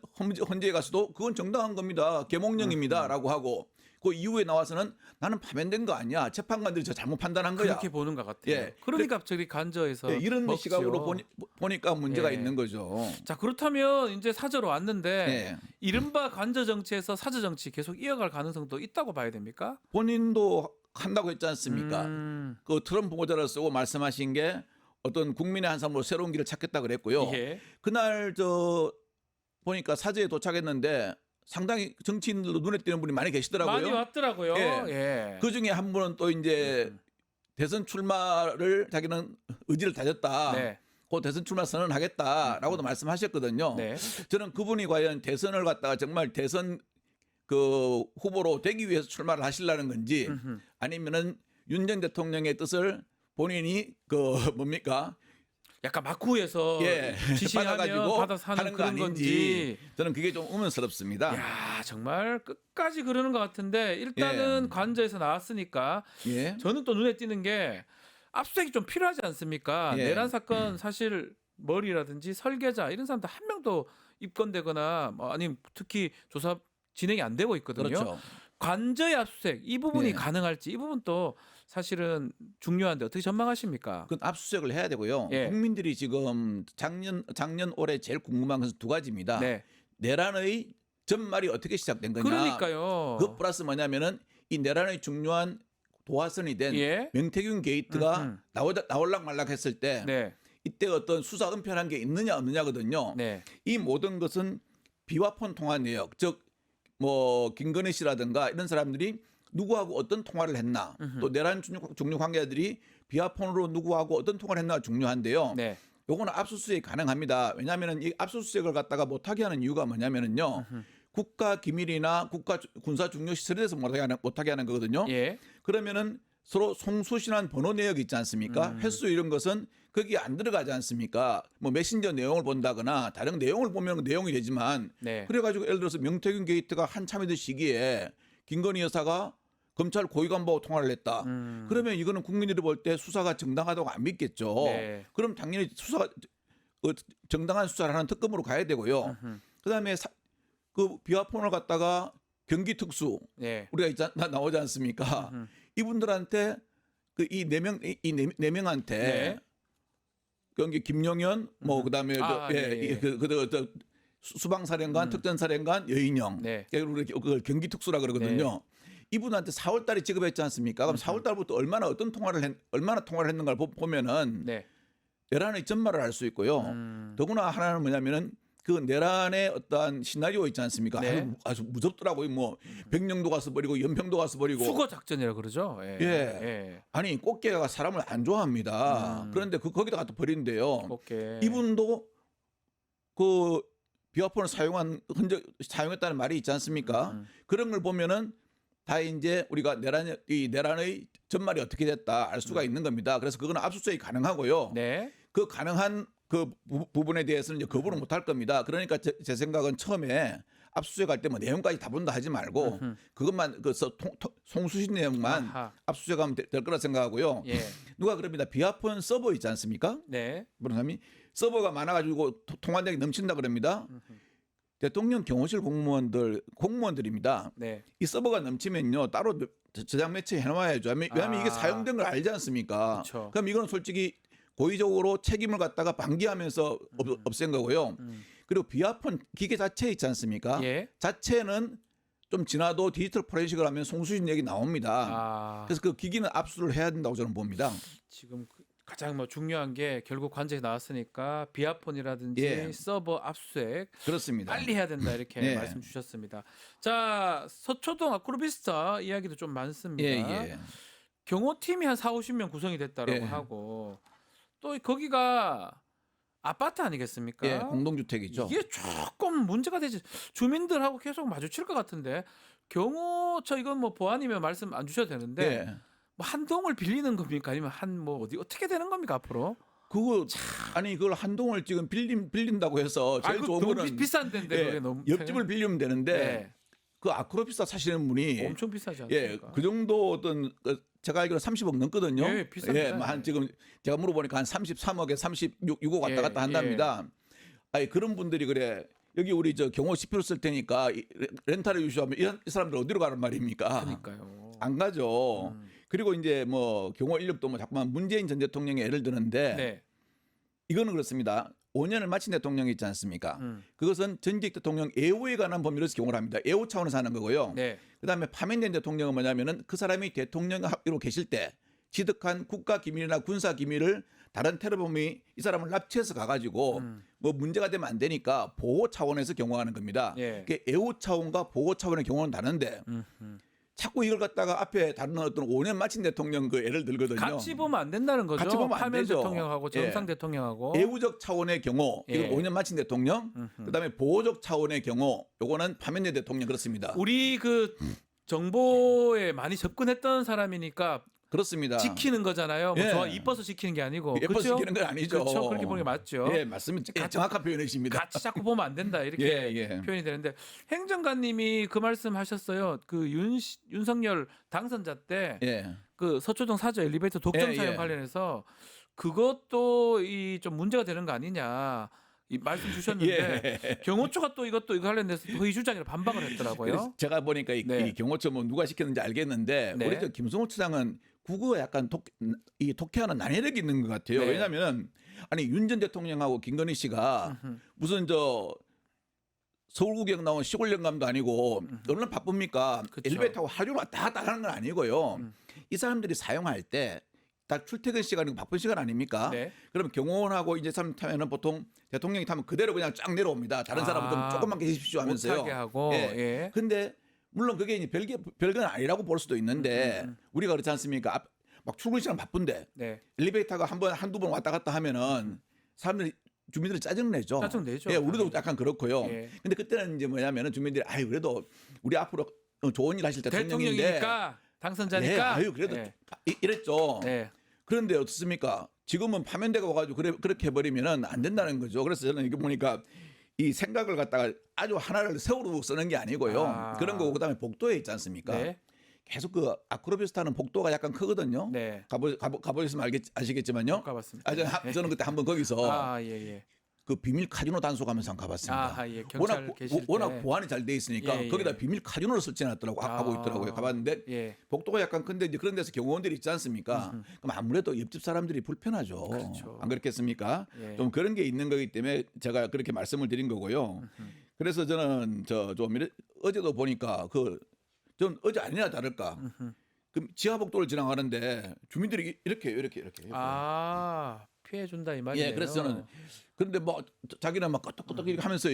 헌재에 가서도 그건 정당한 겁니다. 계몽령입니다라고 하고 그 이후에 나와서는 나는 파면된 거 아니야. 재판관들이 저 잘못 판단한 거야. 그렇게 보는 것 같아요. 예. 그러니까 저기 간저에서 이런 먹지요. 시각으로 보니까 문제가 예. 있는 거죠. 자, 그렇다면 이제 사저로 왔는데 예. 이른바 간저 정치에서 사저 정치 계속 이어갈 가능성도 있다고 봐야 됩니까? 본인도 한다고 했지 않습니까? 그 트럼프 모자를 쓰고 말씀하신 게 어떤 국민의 한 사람으로 새로운 길을 찾겠다 그랬고요. 예. 그날 저 보니까 사저에 도착했는데 상당히 정치인들도 눈에 띄는 분이 많이 계시더라고요. 많이 왔더라고요. 예. 예. 그 중에 한 분은 또 이제 대선 출마를 자기는 의지를 다졌다. 네. 그 대선 출마 선언하겠다라고도 말씀하셨거든요. 네. 저는 그분이 과연 대선을 갖다가 정말 대선 그 후보로 되기 위해서 출마를 하시려는 건지 아니면은 윤 전 대통령의 뜻을 본인이 그 뭡니까? 약간 마쿠에서 예, 지시하면 받아가지고 받아서 하는 하는 거 그런 아닌지 건지. 저는 그게 좀 의문스럽습니다. 야, 정말 끝까지 그러는 것 같은데 일단은 예. 관저에서 나왔으니까 예. 저는 또 눈에 띄는 게 압수수색이 좀 필요하지 않습니까? 예. 내란 사건 사실 머리라든지 설계자 이런 사람들 한 명도 입건되거나 뭐 아니면 특히 조사 진행이 안 되고 있거든요. 그렇죠. 관저의 압수수색 이 부분이 네. 가능할지 이 부분도 사실은 중요한데 어떻게 전망하십니까? 그 압수수색을 해야 되고요. 예. 국민들이 지금 작년 올해 제일 궁금한 것은 두 가지입니다. 네. 내란의 전말이 어떻게 시작된 거냐. 그러니까요. 그 플러스 뭐냐면은 이 내란의 중요한 도화선이 된 예. 명태균 게이트가 나올락 말락 했을 때 네. 이때 어떤 수사 은폐한 게 있느냐 없느냐거든요. 네. 이 모든 것은 비화폰 통화 내역, 즉 뭐 김건희 씨라든가 이런 사람들이 누구하고 어떤 통화를 했나, 또 내란 중류 관계자들이 비화폰으로 누구하고 어떤 통화를 했나가 중요한데요. 네. 요거는 압수수색이 가능합니다. 왜냐하면 이 압수수색을 갖다가 못하게 하는 이유가 뭐냐면은요. 국가 기밀이나 국가 군사 중요 시설에 대해서 못하게 하는 거거든요. 예. 그러면은 서로 송수신한 번호 내역이 있지 않습니까? 횟수 이런 것은 거기에 안 들어가지 않습니까? 뭐 메신저 내용을 본다거나 다른 내용을 보면 그 내용이 되지만 네. 그래가지고 예를 들어서 명태균 게이트가 한참이던 시기에 김건희 여사가 검찰 고위관보고 통화를 했다. 그러면 이거는 국민들이 볼 때 수사가 정당하다고 안 믿겠죠. 네. 그럼 당연히 수사가 정당한 수사를 하는 특검으로 가야 되고요. 그다음에 그 비화폰을 갖다가 경기특수 네. 우리가 나오지 않습니까? 이분들한테 그 이 네 명한테 네. 경기 김용현 뭐 그다음에 예. 그 수방사령관, 특전사령관, 여인영, 네. 그걸 경기특수라 그러거든요. 이분한테 4월달에 지급했지 않습니까? 그럼 4월달부터 얼마나 통화를 했는가를 보면은 네. 내란의 전말을 알 수 있고요. 더구나 하나는 뭐냐면은 그 내란의 어떠한 시나리오 있지 않습니까? 네. 아주 무섭더라고요. 뭐 백령도 가서 버리고 연평도 가서 버리고. 수거 작전이라 그러죠. 예. 예. 예. 아니 꽃게가 사람을 안 좋아합니다. 그런데 거기다 갖다 버린대요. 꽃게. 이분도 그 비화폰을 사용했다는 말이 있지 않습니까? 그런 걸 보면은 다 이제 우리가 내란의 전말이 어떻게 됐다 알 수가 있는 겁니다. 그래서 그거는 압수수색이 가능하고요. 네. 그 가능한 그 부분에 대해서는 이제 거부를 못 할 겁니다. 그러니까 제 생각은 처음에 압수수색 할 때 뭐 내용까지 다 본다 하지 말고 그것만 그 송수신 내용만 압수수색하면 될 거라 생각하고요. 예. 누가 그럽니다. 비화폰 서버 있지 않습니까? 네. 그런 사람이 서버가 많아가지고 통화력이 넘친다 그럽니다. 대통령 경호실 공무원들입니다. 네. 이 서버가 넘치면요 따로 저장 매체 해놔야죠. 왜냐하면 이게 사용된 걸 알지 않습니까? 그쵸. 그럼 이건 솔직히 고의적으로 책임을 갖다가 방기하면서 없앤 거고요. 그리고 비화폰 기계 자체 있지 않습니까? 예. 자체는 좀 지나도 디지털 포렌식을 하면 송수신 얘기 나옵니다. 그래서 그 기기는 압수를 해야 된다고 저는 봅니다. 지금 가장 뭐 중요한 게 결국 관제에 나왔으니까 비화폰이라든지 예. 서버 압수수색 그렇습니다. 빨리 해야 된다 이렇게 예. 말씀 주셨습니다. 자, 서초동 아크로비스타 이야기도 좀 많습니다. 예. 경호팀이 한 4, 50명 구성이 됐다라고 예. 하고 또 거기가 아파트 아니겠습니까? 예, 공동주택이죠. 이게 조금 문제가 되지. 주민들하고 계속 마주칠 것 같은데 경호처 이건 뭐 보안이면 말씀 안 주셔도 되는데 예. 뭐 한 동을 빌리는 겁니까? 아니면 한 뭐 어디 어떻게 되는 겁니까 앞으로? 그거 아니 그걸 한 동을 지금 빌린다고 해서 제일 그거 좋은 너무 거는 비싼 데인데 예, 그게 너무 옆집을 빌리면 되는데 네. 그 아크로피스타 사시는 분이 엄청 비싸지 예, 않습니까? 그 정도 어떤 제가 알기로 30억 넘거든요. 예, 비쌉니다. 뭐 한 지금 제가 물어보니까 한 33억에 36억 왔다 갔다 한답니다. 아니 그런 분들이 그래. 여기 우리 저 경호 CP로 쓸 테니까 렌탈을 유시하면 이 사람들 어디로 가는 말입니까? 그러니까요. 안 가죠. 그리고 이제 뭐 경호 인력도 뭐 자꾸만 문재인 전 대통령이 예를 드는데 네. 이거는 그렇습니다. 5년을 마친 대통령이 있지 않습니까? 그것은 전직 대통령 애호에 관한 법률에서 경호를 합니다. 애호 차원에서 하는 거고요. 네. 그다음에 파면된 대통령은 뭐냐면은 그 사람이 대통령으로 계실 때 취득한 국가 기밀이나 군사 기밀을 다른 테러범이 이 사람을 납치해서 가가지고 뭐 문제가 되면 안 되니까 보호 차원에서 경호하는 겁니다. 예. 그게 애호 차원과 보호 차원의 경호는 다른데 자꾸 이걸 갖다가 앞에 다른 어떤 5년 마친 대통령 그 예를 들거든요. 같이 보면 안 된다는 거죠. 같이 보면 안 파면 되죠. 대통령하고 정상 예. 대통령하고 애우적 차원의 경호, 예. 이건 5년 마친 대통령, 그다음에 보호적 차원의 경호, 요거는 파면된 대통령 그렇습니다. 우리 그 정보에 많이 접근했던 사람이니까 그렇습니다. 지키는 거잖아요. 뭐 예. 좋아 이뻐서 지키는 게 아니고 예뻐서 그렇죠? 지키는 건 아니죠. 그렇죠. 그렇게 보는 게 맞죠. 예, 맞습니다. 예, 정확한 표현이십니다. 같이 자꾸 보면 안 된다 이렇게 예, 예. 표현이 되는데 행정관님이 그 말씀하셨어요. 그 윤석열 당선자 때 그 예. 서초동 사저 엘리베이터 독점 예, 사용 예. 관련해서 그것도 이 좀 문제가 되는 거 아니냐. 이 말씀 주셨는데 예. 경호처가 또 이거 관련돼서 또 회의 주장이라 반박을 그래서 했더라고요. 제가 보니까 이 경호처 뭐 누가 시켰는지 알겠는데 네. 우리 저 김성호 처장은 국어가 약간 독해하는 난해력이 있는 것 같아요. 네. 왜냐하면 아니 윤 전 대통령하고 김건희 씨가 무슨 저 서울구경 나온 시골 영감도 아니고 얼마나 바쁩니까? 그쵸. 엘리베이터 타고 하루 왔다 갔다 하는 건 아니고요. 이 사람들이 사용할 때 딱 출퇴근 시간이고 바쁜 시간 아닙니까? 네. 그럼 경호원하고 이제 사람 타면은 보통 대통령이 타면 그대로 그냥 쫙 내려옵니다. 다른 사람은 좀 조금만 계십시오 하면서요. 못하게 하고. 예. 예. 근데 물론 그게 이제 별건 아니라고 볼 수도 있는데 우리가 그렇지 않습니까? 막 출근 시간 바쁜데 네. 엘리베이터가 한두 번 왔다 갔다 하면은 사람들이 주민들이 짜증내죠. 짜증내죠. 예, 우리도 약간 그렇고요. 예. 근데 그때는 이제 뭐냐면은 주민들이 아유 그래도 우리 앞으로 좋은 일 하실 대통령인데 대통령이니까 당선자니까. 네, 아유 그래도 예. 이랬죠. 네. 그런데 어떻습니까? 지금은 파면대가 와가지고 그렇게 해버리면은 안 된다는 거죠. 그래서 저는 이거 보니까 이 생각을 갖다가 아주 하나를 세우로 쓰는 게 아니고요. 그런 거고 그다음에 복도에 있지 않습니까? 네. 계속 그 아크로비스타는 복도가 약간 크거든요. 네. 가보셨으면 아시겠지만요. 못 가봤습니다. 저는 그때 한번 거기서 예. 그 비밀 카지노 단속 하면서 한번 가봤습니다. 예. 경찰 계실 워낙 때. 보안이 잘 돼 있으니까 예. 거기다 비밀 카지노를 설치해놨더라고 하고 있더라고요. 가봤는데 예. 복도가 약간 큰데 이제 그런 데서 경호원들이 있지 않습니까? 그럼 아무래도 옆집 사람들이 불편하죠. 그렇죠. 안 그렇겠습니까? 예. 좀 그런 게 있는 거기 때문에 제가 그렇게 말씀을 드린 거고요. 그래서 저는 어제도 보니까 전 어제 아니나 다를까. 그 지하복도를 지나가는데 주민들이 이렇게 피해 준다 이 말이에요. 예, 그래서 저는 그런데 뭐 자기는 막 끄떡끄떡 이렇게 하면서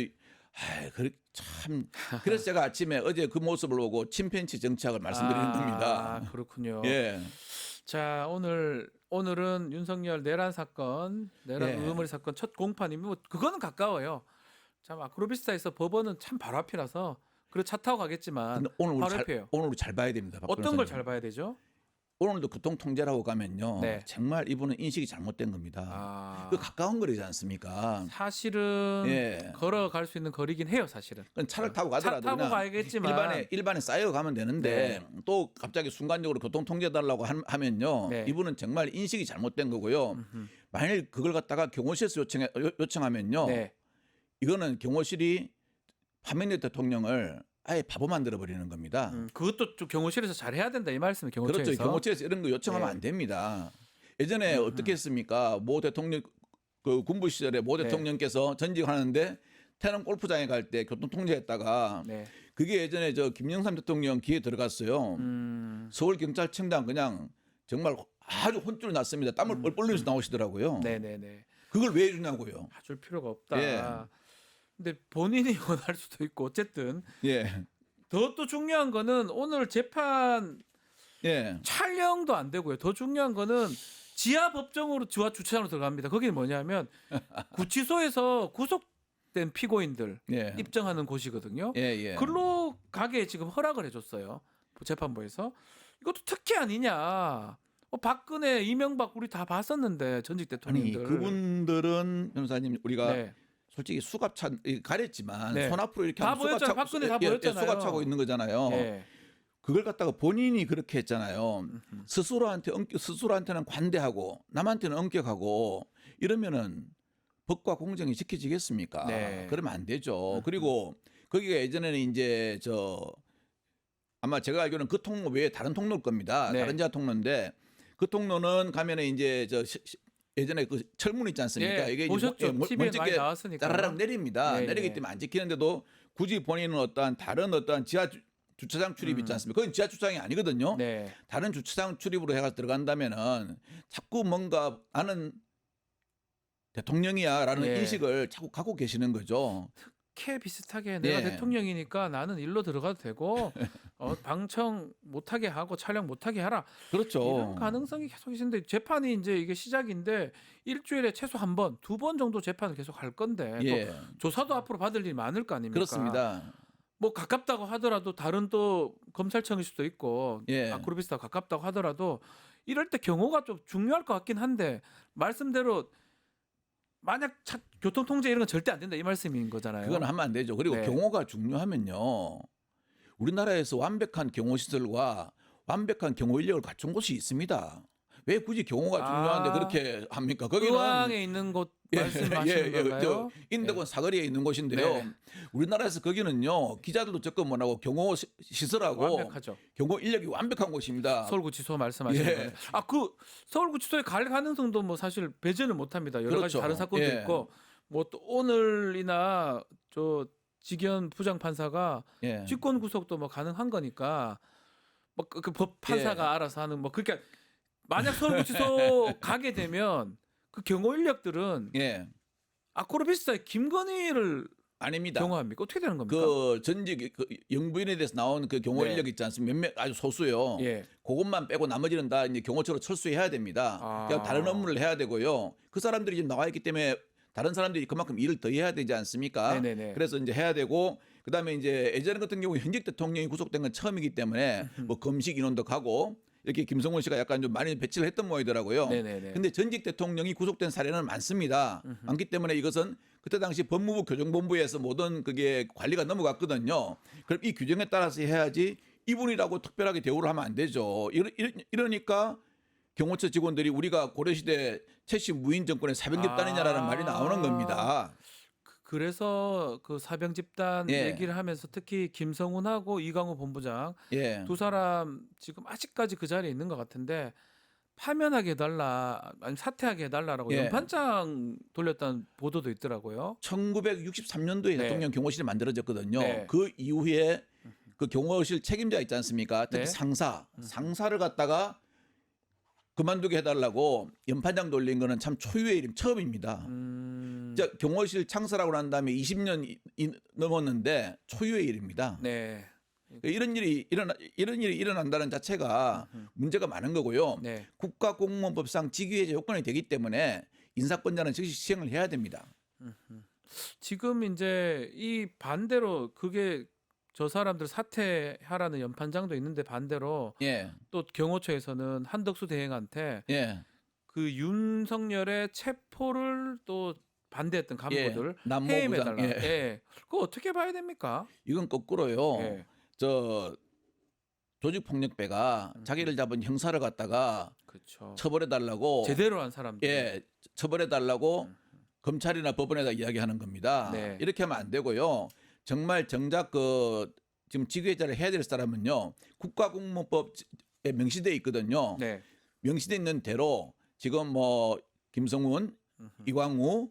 참 그래서 제가 아침에 어제 그 모습을 보고 침팬치 정치학을 말씀드리는 겁니다. 그렇군요. 예. 자, 오늘은 윤석열 내란 의원머리 사건 첫 공판이면 뭐 그거는 가까워요. 참 아크로비스타에서 법원은 참 바로 앞이라서 그리고 차 타고 가겠지만 오늘 바로 앞이에요. 오늘 잘 봐야 됩니다. 어떤 걸 잘 봐야 되죠? 오늘도 교통통제라고 가면요. 네. 정말 이분은 인식이 잘못된 겁니다. 그 가까운 거리지 않습니까? 사실은 걸어갈 수 있는 거리긴 해요, 사실은. 차를 타고 가더라도 차 타고 가야겠지만 일반에 쌓여 가면 되는데 또 갑자기 순간적으로 교통통제 달라고 하면요. 이분은 정말 인식이 잘못된 거고요. 만일 그걸 갖다가 경호실에서 요청하면요. 이거는 경호실이 파면된 대통령을 아예 바보 만들어 버리는 겁니다. 그것도 좀 경호실에서 잘 해야 된다 이 말씀은 경호처에서. 그렇죠. 경호처에서 이런 거 요청하면 안 됩니다. 예전에 어떻게 했습니까? 모 대통령 그 군부 시절에 모 대통령께서 전직하는데 태릉 골프장에 갈 때 교통 통제했다가 그게 예전에 김영삼 대통령 귀에 들어갔어요. 서울 경찰청장 그냥 정말 아주 혼쭐 났습니다. 땀을 뻘뻘 흘리면서 나오시더라고요. 네네네. 그걸 왜 해주냐고요. 봐줄 필요가 없다. 근데 본인이 원할 수도 있고 어쨌든 더 또 중요한 거는 오늘 재판 촬영도 안 되고요. 더 중요한 거는 지하 법정으로 지하 주차장으로 들어갑니다. 거기는 뭐냐면 구치소에서 구속된 피고인들 예. 입정하는 곳이거든요. 예, 예. 글로 가게 지금 허락을 해줬어요. 재판부에서. 이것도 특혜 아니냐. 박근혜, 이명박 우리 다 봤었는데 전직 아니 대통령들. 그분들은 변호사님 우리가 네. 솔직히 수갑차 가렸지만 네. 손 앞으로 이렇게 다 하면 보였잖아요. 박근혜 다 보였잖아요. 수갑 차고 있는 거잖아요. 예. 그걸 갖다가 본인이 그렇게 했잖아요. 스스로한테는 관대하고 남한테는 엄격하고 이러면은 법과 공정이 지켜지겠습니까? 네. 그러면 안 되죠. 그리고 거기가 예전에는 이제 아마 제가 알기로는 그 통로 외에 다른 통로일 겁니다. 네. 다른 지하 통로인데 그 통로는 가면은 이제 예전에 그 철문 있지 않습니까? 예, 이게 보셨죠? TV에 많이 나왔으니까. 따라락 내립니다. 예, 내리기 예. 때문에 안 지키는데도 굳이 본인은 어떠한 다른 어떠한 지하 주차장 출입 있지 않습니까? 그건 지하 주차장이 아니거든요. 네. 다른 주차장 출입으로 해가 들어간다면은 자꾸 뭔가 나는 대통령이야라는 예. 인식을 자꾸 갖고 계시는 거죠. 캐 비슷하게 내가 예. 대통령이니까 나는 일로 들어가도 되고 방청 못하게 하고 촬영 못하게 하라. 그렇죠. 이런 가능성이 계속 있는데 재판이 이제 이게 시작인데 일주일에 최소 한 번, 두 번 정도 재판을 계속 할 건데 예. 또 조사도 앞으로 받을 일이 많을 거 아닙니까? 그렇습니다. 뭐 가깝다고 하더라도 다른 또 검찰청일 수도 있고 예. 아크로비스타 가깝다고 하더라도 이럴 때 경호가 좀 중요할 것 같긴 한데 말씀대로 만약 교통 통제 이런 건 절대 안 된다 이 말씀인 거잖아요. 그건 하면 안 되죠. 그리고 네. 경호가 중요하면요. 우리나라에서 완벽한 경호 시설과 완벽한 경호 인력을 갖춘 곳이 있습니다. 왜 굳이 경호가 중요한데 그렇게 합니까? 거기는 의왕에 있는 곳 말씀하시는 건가요? 인덕원 사거리에 있는 곳인데요. 네. 우리나라에서 거기는요 기자들도 접근 못하고 경호 시설하고 완벽하죠. 경호 인력이 완벽한 곳입니다. 서울구치소 말씀하시는 예. 거예요. 그 서울구치소에 갈 가능성도 뭐 사실 배제는 못합니다. 여러 가지 그렇죠. 다른 사건도 예. 있고 뭐 또 오늘이나 직연 부장판사가 예. 직권 구속도 뭐 가능한 거니까 뭐 그 법 판사가 알아서 하는 뭐 그러니까 만약 서울구치소 가게 되면 그 경호 인력들은 예. 아크로비스타의 김건희를 아닙니다. 경호합니까? 어떻게 되는 겁니까? 그 전직 영부인에 대해서 나온 그 경호 네. 인력 있지 않습니까? 몇몇 아주 소수요. 예. 그것만 빼고 나머지는 다 이제 경호처로 철수해야 됩니다. 그러니까 다른 업무를 해야 되고요. 그 사람들이 지금 나와 있기 때문에 다른 사람들이 그만큼 일을 더 해야 되지 않습니까? 네네네. 그래서 이제 해야 되고 그다음에 이제 예전 같은 경우 현직 대통령이 구속된 건 처음이기 때문에 뭐 검식 인원도 가고 이렇게 김성훈 씨가 약간 좀 많이 배치를 했던 모양이더라고요. 네네네. 근데 전직 대통령이 구속된 사례는 많습니다. 많기 때문에 이것은 그때 당시 법무부 교정본부에서 모든 그게 관리가 넘어갔거든요. 그럼 이 규정에 따라서 해야지 이분이라고 특별하게 대우를 하면 안 되죠. 이러니까 경호처 직원들이 우리가 고려시대 최씨 무인 정권의 사병 집단이냐라는 말이 나오는 겁니다. 그래서 그 사병 집단 예. 얘기를 하면서 특히 김성훈하고 이강호 본부장 예. 두 사람 지금 아직까지 그 자리에 있는 것 같은데 파면하게 해달라 아니면 사퇴하게 해달라라고 예. 연판장 돌렸다는 보도도 있더라고요. 1963년도에 네. 대통령 경호실이 만들어졌거든요. 네. 그 이후에 그 경호실 책임자 있지 않습니까? 특히 네. 상사를 갖다가 그만두게 해달라고 연판장 돌린 거는 참 초유의 일임 처음입니다. 자, 경호실 창설하고 난 다음에 20년 넘었는데 초유의 일입니다. 네. 이런 일이 일어난다는 자체가 문제가 많은 거고요. 네. 국가공무원법상 직위해제 요건이 되기 때문에 인사권자는 즉시 시행을 해야 됩니다. 지금 이제 이 반대로 그게 저 사람들 사퇴하라는 연판장도 있는데 반대로 예. 또 경호처에서는 한덕수 대행한테 예. 그 윤석열의 체포를 또 반대했던 간부들 남모 해임해달라. 부장. 예. 그거 어떻게 봐야 됩니까? 이건 거꾸로요. 예. 저 조직폭력배가 자기를 잡은 형사를 갖다가 그렇죠. 처벌해달라고 제대로 한 사람들. 예, 처벌해달라고 검찰이나 법원에다 이야기하는 겁니다. 네. 이렇게 하면 안 되고요. 정말 정작 그 지금 직위해제를 해야 될 사람은요. 국가공무원법에 명시돼 있거든요. 네. 명시돼 있는 대로 지금 뭐 김성훈, 이광우,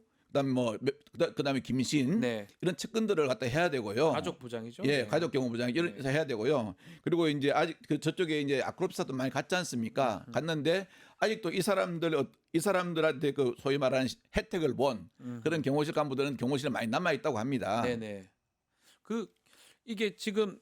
그다음에 김신 네. 이런 측근들을 갖다 해야 되고요. 가족 부장이죠. 예, 네. 가족 경호부장 이런 해야 되고요. 그리고 이제 아직 그 저쪽에 이제 아크로비스타도 많이 갔지 않습니까? 갔는데 아직도 이 사람들한테 그 소위 말하는 혜택을 본 그런 경호실 간부들은 경호실에 많이 남아 있다고 합니다. 네네. 그 이게 지금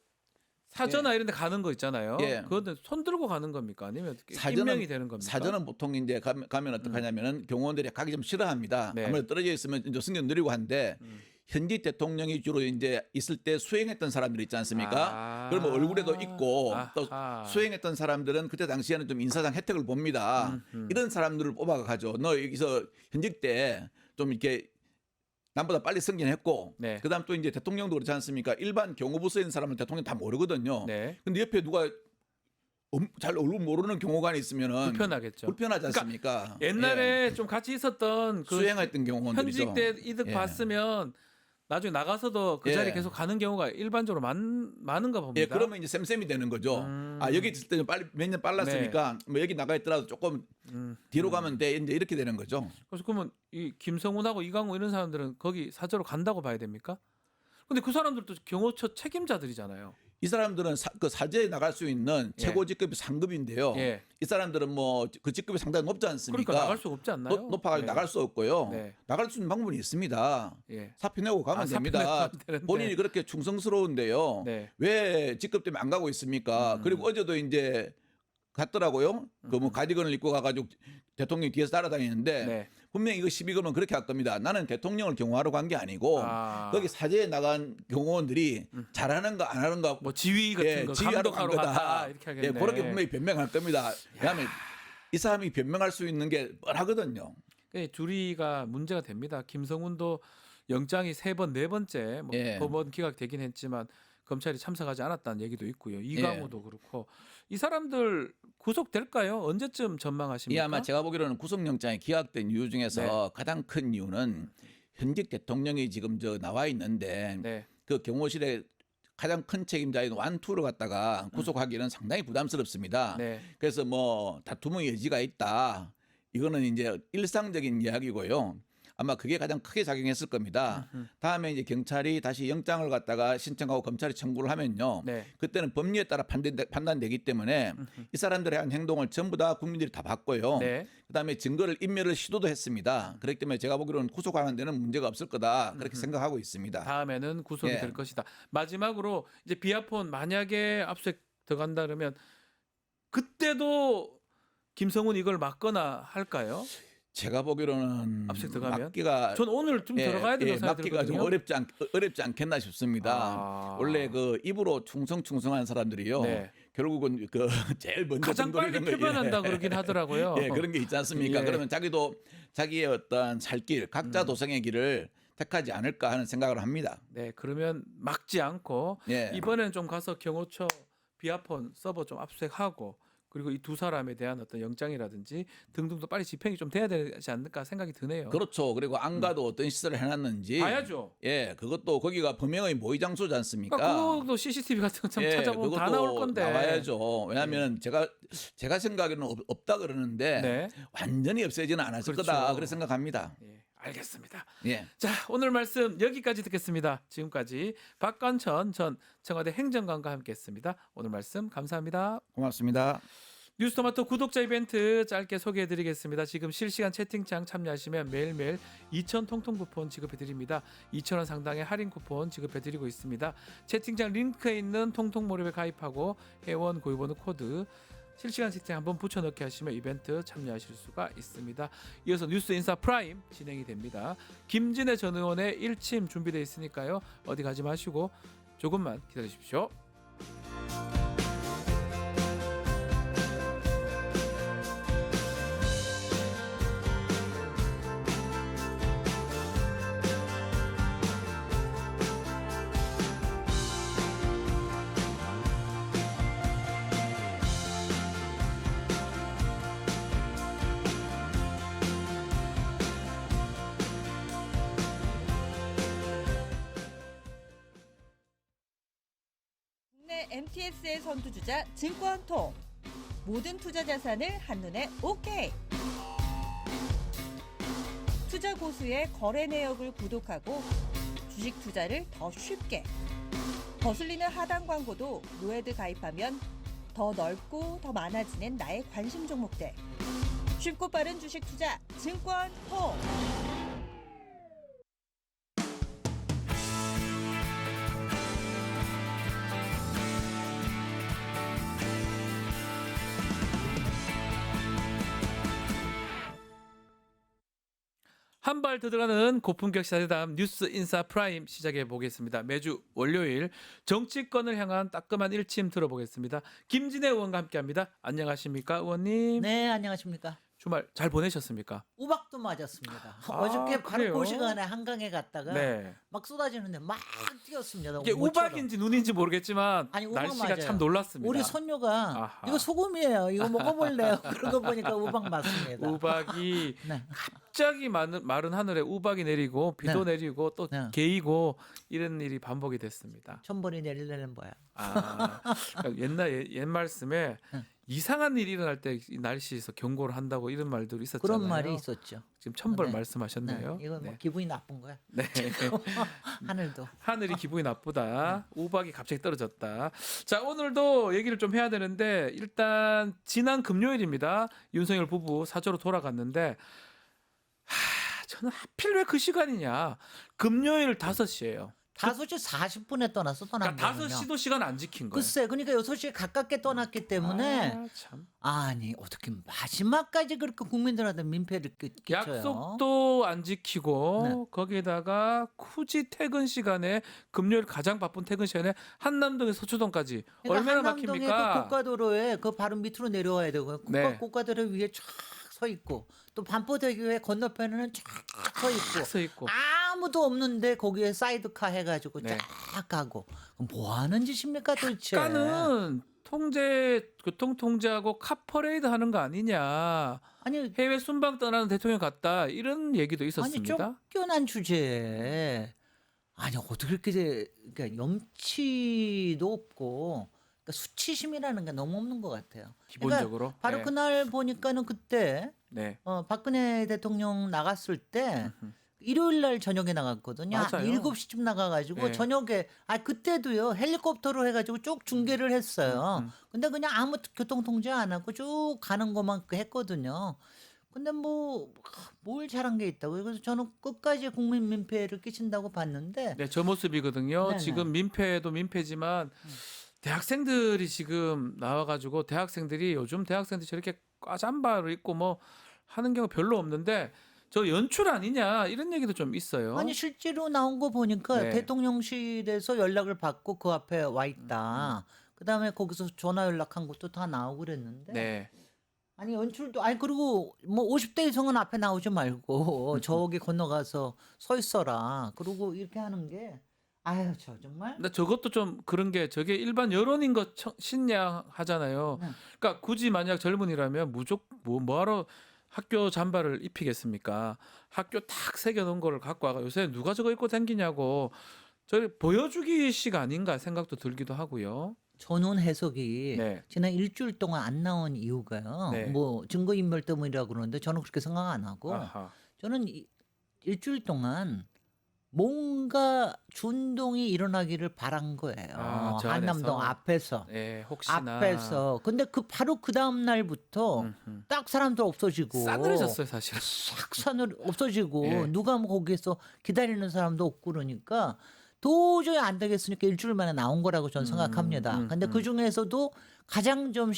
사저나 이런 데 가는 거 있잖아요. 예. 그런데 손 들고 가는 겁니까? 아니면 어떻게 사전은- 임명이 되는 겁니까? 사전은 보통 이제 가면 어떻게 하냐면은 경호원들이 가기 좀 싫어합니다. 네. 아무래도 떨어져 있으면 이제 승격 느리고 한데 현직 대통령이 주로 이제 있을 때 수행했던 사람들 있지 않습니까? 그러면 얼굴에도 있고 또 아하. 수행했던 사람들은 그때 당시에는 좀 인사상 혜택을 봅니다. 이런 사람들을 뽑아가 가죠. 너 여기서 현직 때 좀 이렇게 남보다 빨리 승진했고 네. 그다음 또 이제 대통령도 그렇지 않습니까? 일반 경호부서에 있는 사람은 대통령 다 모르거든요. 네. 근데 옆에 누가 잘 얼굴 모르는 경호관이 있으면은 불편하겠죠. 불편하지 않습니까? 옛날에 좀 같이 있었던 그 수행했던 경호원들이죠. 현직 때 이득 예. 봤으면 나중에 나가서도 그 예. 자리에 계속 가는 경우가 일반적으로 많은가 봅니다. 예, 그러면 이제 쌤쌤이 되는 거죠. 아 여기 있을 때는 빨리 몇 년 빨랐으니까 뭐 여기 나가 있더라도 조금 뒤로 가면 돼. 이제 이렇게 되는 거죠. 그래서 그러면 이 김성훈하고 이강호 이런 사람들은 거기 사저로 간다고 봐야 됩니까? 근데 그 사람들도 경호처 책임자들이잖아요. 이 사람들은 그 사제에 나갈 수 있는 예. 최고 직급이 상급인데요. 예. 이 사람들은 뭐 그 직급이 상당히 높지 않습니까? 그러니까 나갈 수가 없지 않나요? 높아가지고 네. 나갈 수 없고요. 네. 나갈 수 있는 방법이 있습니다. 예. 사표 내고 가면 사표 됩니다. 내고 가면 되는데. 본인이 그렇게 충성스러운데요. 네. 왜 직급 때문에 안 가고 있습니까? 그리고 어제도 이제 갔더라고요. 그 뭐 가디건을 입고 가가지고 대통령 뒤에서 따라다니는데 네. 분명히 이거 시비거면 그렇게 할 겁니다. 나는 대통령을 경호하러 간 게 아니고 거기 사제에 나간 경호원들이 잘하는 거 안 하는 거 뭐 지휘 같은 거 지휘하러 간 감독하러 거다. 갔다 이렇게 하겠네. 예, 그렇게 분명히 변명할 겁니다. 왜냐하면 이 사람이 변명할 수 있는 게 뻔하거든요. 둘이가 문제가 됩니다. 김성훈도 영장이 3번, 4번째 뭐 예. 법원 기각되긴 했지만 검찰이 참석하지 않았다는 얘기도 있고요. 이강호도 그렇고 이 사람들 구속될까요? 언제쯤 전망하십니까? 이 아마 제가 보기로는 구속영장이 기각된 이유 중에서 네. 가장 큰 이유는 현직 대통령이 지금 나와 있는데 네. 그 경호실에 가장 큰 책임자인 완투를 갖다가 구속하기는 상당히 부담스럽습니다. 네. 그래서 뭐 다툼의 여지가 있다. 이거는 이제 일상적인 이야기고요. 아마 그게 가장 크게 작용했을 겁니다. 다음에 이제 경찰이 다시 영장을 갖다가 신청하고 검찰이 청구를 하면요. 네. 그때는 법리에 따라 판단되기 때문에 이 사람들의 한 행동을 전부 다 국민들이 다 봤고요. 네. 그다음에 증거를 인멸을 시도도 했습니다. 그렇기 때문에 제가 보기로는 구속하는 데는 문제가 없을 거다 그렇게 생각하고 있습니다. 다음에는 구속이 예. 될 것이다. 마지막으로 이제 비아폰 만약에 압수수색 들어간다 그러면 그때도 김성훈 이걸 막거나 할까요? 제가 보기로는 압수수색 들어가면? 막기가 전 오늘 좀 들어가야 된다고 막기가 좀 생각들거든요. 어렵지 않겠나 싶습니다. 원래 그 입으로 충성한 사람들이요. 네. 결국은 그 제일 먼저 가장 빨리 등록이는 표현한다 그러긴 하더라고요. 예, 그런 게 있지 않습니까? 예. 그러면 자기도 자기의 어떤 살길, 각자 도생의 길을 택하지 않을까 하는 생각을 합니다. 네, 그러면 막지 않고 예. 이번에는 좀 가서 경호처 비아폰 서버 좀 압수수색하고 그리고 이 두 사람에 대한 어떤 영장이라든지 등등도 빨리 집행이 좀 돼야 되지 않을까 생각이 드네요. 그렇죠. 그리고 안 가도 어떤 시설을 해놨는지 봐야죠. 예, 그것도 거기가 범행의 모의 장소지 않습니까? 그것도 CCTV 같은 거 참 찾아보면 다 나올 건데. 나와야죠. 왜냐하면 제가 생각에는 없다 그러는데 네. 완전히 없애지는 않았을 그렇죠. 거다 그렇게 생각합니다. 예, 알겠습니다. 예. 자, 오늘 말씀 여기까지 듣겠습니다. 지금까지 박관천 전 청와대 행정관과 함께했습니다. 오늘 말씀 감사합니다. 고맙습니다. 뉴스토마토 구독자 이벤트 짧게 소개해드리겠습니다. 지금 실시간 채팅창 참여하시면 매일매일 2,000 통통 쿠폰 지급해드립니다. 2,000원 상당의 할인 쿠폰 지급해드리고 있습니다. 채팅창 링크에 있는 통통 모랩에 가입하고 회원 고유번호 코드 실시간 채팅 한번 붙여넣기 하시면 이벤트 참여하실 수가 있습니다. 이어서 뉴스 인사 프라임 진행이 됩니다. 김진애 전 의원의 1침 준비되어 있으니까요. 어디 가지 마시고 조금만 기다리십시오. 국내 MTS의 선두주자 증권통. 모든 투자 자산을 한눈에 오케이. 투자 고수의 거래 내역을 구독하고 주식 투자를 더 쉽게. 거슬리는 하단 광고도 노에드 가입하면 더 넓고 더 많아지는 나의 관심 종목들. 쉽고 빠른 주식 투자 증권통. 한 발 더 들어가는 고품격 시사대담 뉴스 인사 프라임 시작해 보겠습니다. 매주 월요일 정치권을 향한 따끔한 일침 들어보겠습니다. 김진애 의원과 함께합니다. 안녕하십니까, 의원님? 네, 안녕하십니까. 주말 잘 보내셨습니까? 우박도 맞았습니다. 아, 어저께 바로 그래요? 그 시간에 한강에 갔다가 네. 막 쏟아지는데 막 뛰었습니다. 이게 모처럼. 우박인지 눈인지 모르겠지만 아니, 우박 날씨가 맞아요. 참 놀랐습니다. 우리 손녀가 아하. 이거 소금이에요. 이거 먹어볼래요. 그런 거 보니까 우박 맞습니다. 우박이 네. 갑자기 마른 하늘에 우박이 내리고 비도 네. 내리고 또 네. 개이고 이런 일이 반복이 됐습니다. 천벌이 내리려는 거야. 아, 그러니까 옛 말씀에 이상한 일이 일어날 때 이 날씨에서 경고를 한다고 이런 말들이 있었잖아요. 그런 말이 있었죠. 지금 천벌 네. 말씀하셨네요. 네. 이건 뭐 네. 기분이 나쁜 거야. 네. 하늘도. 하늘이 기분이 나쁘다. 우박이 갑자기 떨어졌다. 자, 오늘도 얘기를 좀 해야 되는데 일단 지난 금요일입니다. 윤석열 부부 사저로 돌아갔는데 저는 하필 왜 그 시간이냐. 금요일 5시예요. 5시 40분에 떠났어. 떠난 그러니까 거군요. 5시도 시간 안 지킨 거예요. 글쎄, 그러니까 6시에 가깝게 떠났기 때문에 아, 참. 아니 어떻게 마지막까지 그렇게 국민들한테 민폐를 끼쳐요. 약속도 안 지키고 네. 거기에다가 굳이 퇴근 시간에 금요일 가장 바쁜 퇴근 시간에 한남동에 서초동까지 그러니까 얼마나 한남동에 막힙니까? 그 고가도로에 그 바로 밑으로 내려와야 되고요. 네. 고가도로 위에 쫙 서 있고 또 반포대교회 건너편에는 쫙 서 있고 아무도 없는데 거기에 사이드카 해가지고 네. 쫙 가고 뭐 하는 짓입니까 도대체? 약간은 교통 통제하고 카퍼레이드 하는 거 아니냐. 아니 해외 순방 떠나는 대통령 같다. 이런 얘기도 아니 있었습니다. 쫓겨난 주제에 아니 어떻게 그렇게 그러니까 염치도 없고 그러니까 수치심이라는 게 너무 없는 것 같아요. 기본적으로. 그러니까 바로 네. 그날 보니까는 그때 네. 박근혜 대통령 나갔을 때 일요일 날 저녁에 나갔거든요. 맞아요. 7시쯤 나가가지고 네. 저녁에 그때도요 헬리콥터로 해가지고 쭉 중계를 했어요. 근데 그냥 아무 교통 통제 안 하고 쭉 가는 것만 했거든요. 근데 뭐 뭘 잘한 게 있다고. 그래서 저는 끝까지 국민 민폐를 끼친다고 봤는데. 네, 저 모습이거든요. 네네. 지금 민폐도 민폐지만 대학생들이 지금 나와가지고 대학생들이 요즘 대학생들이 저렇게 꽈잠바를 입고 뭐 하는 경우 별로 없는데 저 연출 아니냐 이런 얘기도 좀 있어요. 아니 실제로 나온 거 보니까 네. 대통령실에서 연락을 받고 그 앞에 와 있다. 그다음에 거기서 전화 연락한 것도 다 나오고 그랬는데. 네. 아니 연출도 그리고 뭐 50대 이상은 앞에 나오지 말고 저기 건너가서 서 있어라. 그리고 이렇게 하는 게 아유 저 정말. 근데 저것도 좀 그런 게 저게 일반 여론인 것 신냐하잖아요. 네. 그러니까 굳이 만약 젊은이라면 뭐하러 학교 잠바를 입히겠습니까? 학교 탁 새겨놓은 거를 갖고 와가 요새 누가 저거 입고 다니냐고 저 보여주기식 아닌가 생각도 들기도 하고요. 저는 해석이 네. 지난 일주일 동안 안 나온 이유가요. 네. 뭐 증거인멸 때문이라고 그러는데 저는 그렇게 생각 안 하고 아하. 저는 일주일 동안 뭔가 준동이 일어나기를 바란 거예요. 저 한남동 안에서? 앞에서. 네, 혹시나 앞에서. 근데 바로 그 다음 날부터 딱 사람들 없어지고 싸늘해졌어요 사실. 싹 없어지고 예. 누가 뭐 거기에서 기다리는 사람도 없고 그러니까 도저히 안 되겠으니까 일주일 만에 나온 거라고 저는 생각합니다. 근데 그 중에서도 가장 좀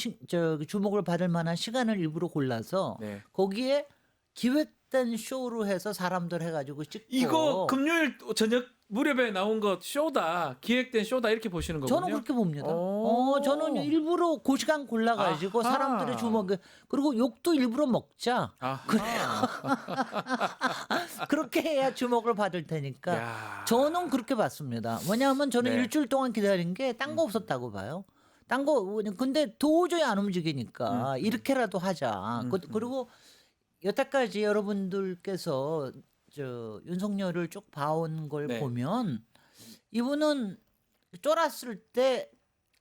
주목을 받을 만한 시간을 일부러 골라서 네. 거기에 기획된 쇼로 해서 사람들 해가지고 찍고 이거 금요일 저녁 무렵에 나온 거 쇼다 기획된 쇼다 이렇게 보시는 거군요. 저는 그렇게 봅니다. 오. 저는 일부러 그 시간 골라가지고 아하. 사람들의 주목을 그리고 욕도 일부러 먹자. 그렇게 해야 주목을 받을 테니까 야. 저는 그렇게 봤습니다. 왜냐하면 저는 네. 일주일 동안 기다린 게 딴 거 없었다고 봐요. 딴 거 근데 도저히 안 움직이니까 이렇게라도 하자. 그리고 여태까지 여러분들께서 윤석열을 쭉 봐온 걸 네. 보면 이분은 쫄았을 때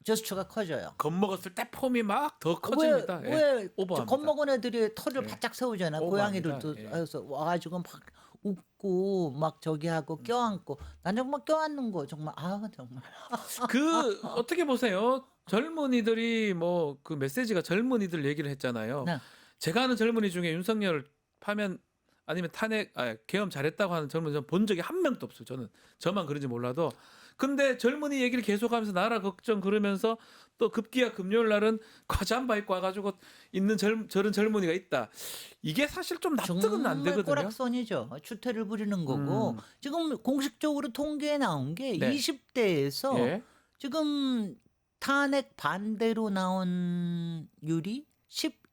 제스처가 커져요. 겁먹었을 때 폼이 막 더 커집니다. 예. 왜 오버합니다. 겁먹은 애들이 털을 예. 바짝 세우잖아. 오버합니다. 고양이들도 예. 해서 와가지고 막 웃고 막 저기 하고 껴안고 난 정말 껴안는 거 정말 정말 그 어떻게 보세요? 젊은이들이 뭐 그 메시지가 젊은이들 얘기를 했잖아요. 네. 제가 아는 젊은이 중에 윤석열 파면 아니면 계엄 잘했다고 하는 젊은이 저는 본 적이 한 명도 없어요. 저만 그런지 몰라도. 근데 젊은이 얘기를 계속하면서 나라 걱정 그러면서 또 급기야 금요일 날은 과잠바 입고 와가지고 있는 저런 젊은이가 있다. 이게 사실 좀 납득은 안 정말 되거든요. 꼬락선이죠. 추태를 부리는 거고 지금 공식적으로 통계에 나온 게 네. 20대에서 예. 지금 탄핵 반대로 나온 율이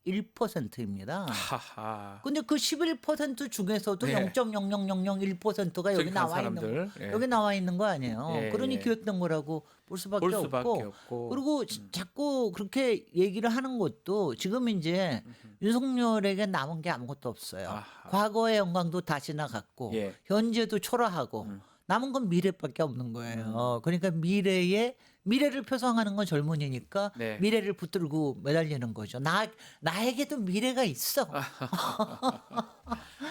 11%입니다. 하하. 근데 그 11% 중에서도 네. 0.00001%가 여기 저기 간 나와 있는 사람들. 예. 여기 나와 있는 거 아니에요. 예, 그러니 예. 기획된 거라고 볼 수밖에, 볼 수밖에 없고. 없고. 그리고 자꾸 그렇게 얘기를 하는 것도 지금 이제 윤석열에게 남은 게 아무것도 없어요. 아하. 과거의 영광도 다 지나갔고 예. 현재도 초라하고 남은 건 미래밖에 없는 거예요. 그러니까 미래를 표상하는 건 젊은이니까 네. 미래를 붙들고 매달리는 거죠. 나에게도 미래가 있어.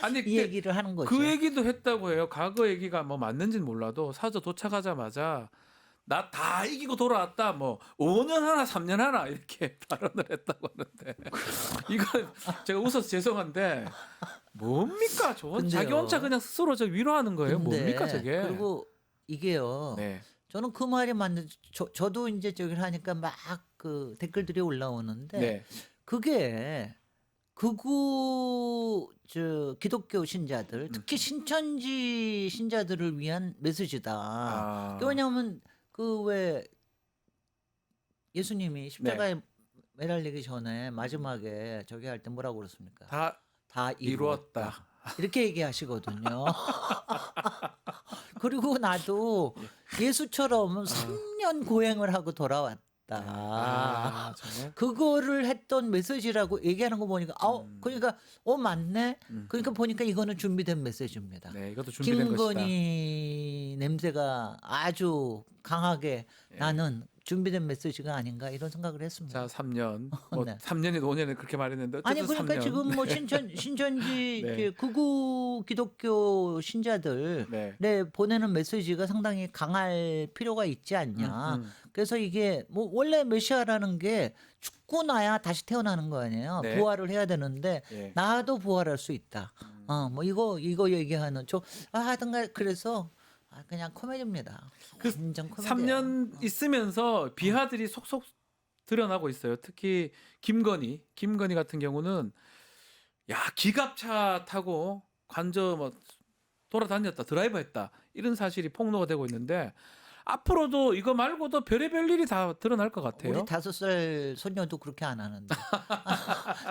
아니 이 얘기를 하는 거죠. 그 얘기도 했다고 해요. 과거 얘기가 뭐 맞는지는 몰라도 사저 도착하자마자 나 다 이기고 돌아왔다. 뭐 5년 하나 3년 하나 이렇게 발언을 했다고 하는데 이건 제가 웃어서 죄송한데 뭡니까? 근데요. 자기 혼자 그냥 스스로 저 위로하는 거예요. 근데 뭡니까 저게? 그리고 이게요. 네. 저는 그 말이 맞는. 저도 이제 저기를 하니까 막 그 댓글들이 올라오는데 네. 그게 극우 기독교 신자들, 특히 신천지 신자들을 위한 메시지다. 그게 왜냐하면 그 왜 예수님이 십자가에 매달리기 전에 마지막에 저기 할 때 뭐라고 그랬습니까? 다 이루었다. 이렇게 얘기하시거든요. 그리고 나도 예수처럼 3년 고행을 하고 돌아왔다. 정말? 그거를 했던 메시지라고 얘기하는 거 보니까 그러니까 맞네. 그러니까 보니까 이거는 준비된 메시지입니다. 네, 이것도 준비된 것이다. 김건희 냄새가 아주 강하게 나는 준비된 메시지가 아닌가 이런 생각을 했습니다. 자, 3년. 뭐 네. 3년이 5년에 그렇게 말했는데 어쨌든 아니 그러니까 3년. 지금 뭐 신천지 네. 극우 기독교 신자들 네, 보내는 메시지가 상당히 강할 필요가 있지 않냐. 그래서 이게 뭐 원래 메시아라는 게 죽고 나야 다시 태어나는 거 아니에요. 네. 부활을 해야 되는데 나도 부활할 수 있다. 뭐 이거 얘기하는 하여튼가 그래서 그냥 코미디입니다. 완전 코미디. 3년 있으면서 비하들이 속속 드러나고 있어요. 특히 김건희 같은 경우는 기갑차 타고 관저 뭐 돌아다녔다, 드라이브했다 이런 사실이 폭로가 되고 있는데 앞으로도 이거 말고도 별의별 일이 다 드러날 것 같아요. 우리 5살 소녀도 그렇게 안 하는데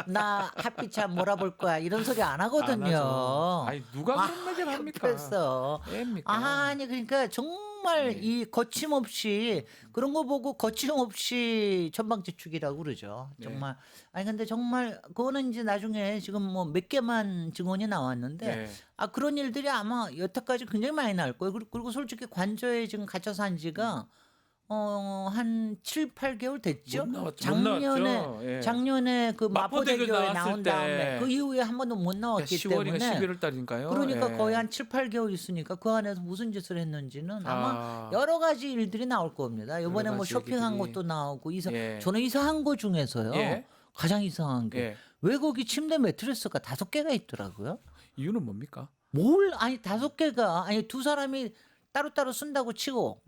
나 핫빛차 몰아볼 거야 이런 소리 안 하거든요. 아니 누가 그런 얘기를 합니까? 그랬어. 아니 그러니까 정말 이 거침없이 그런 거 보고 거침없이 천방지축이라고 그러죠. 정말 아니 근데 정말 그거는 이제 나중에 지금 뭐 몇 개만 증언이 나왔는데 그런 일들이 아마 여태까지 굉장히 많이 나올 거예요. 그리고 솔직히 관저에 지금 갇혀서 한 지가 한 7, 8개월 됐죠. 작년에 그 마포대교에 나온 다음에 그 이후에 한 번도 못 나왔기 10월인가 때문에 11월 달인가요? 그러니까 거의 한 7, 8개월 있으니까 그 안에서 무슨 짓을 했는지는 아마 여러 가지 일들이 나올 겁니다. 이번에 뭐 쇼핑한 것도 나오고 저는 이상한 거 중에서요. 가장 이상한 게 왜 거기 침대 매트리스가 5개가 있더라고요. 이유는 뭡니까? 아니 5개가 아니 두 사람이 따로따로 쓴다고 치고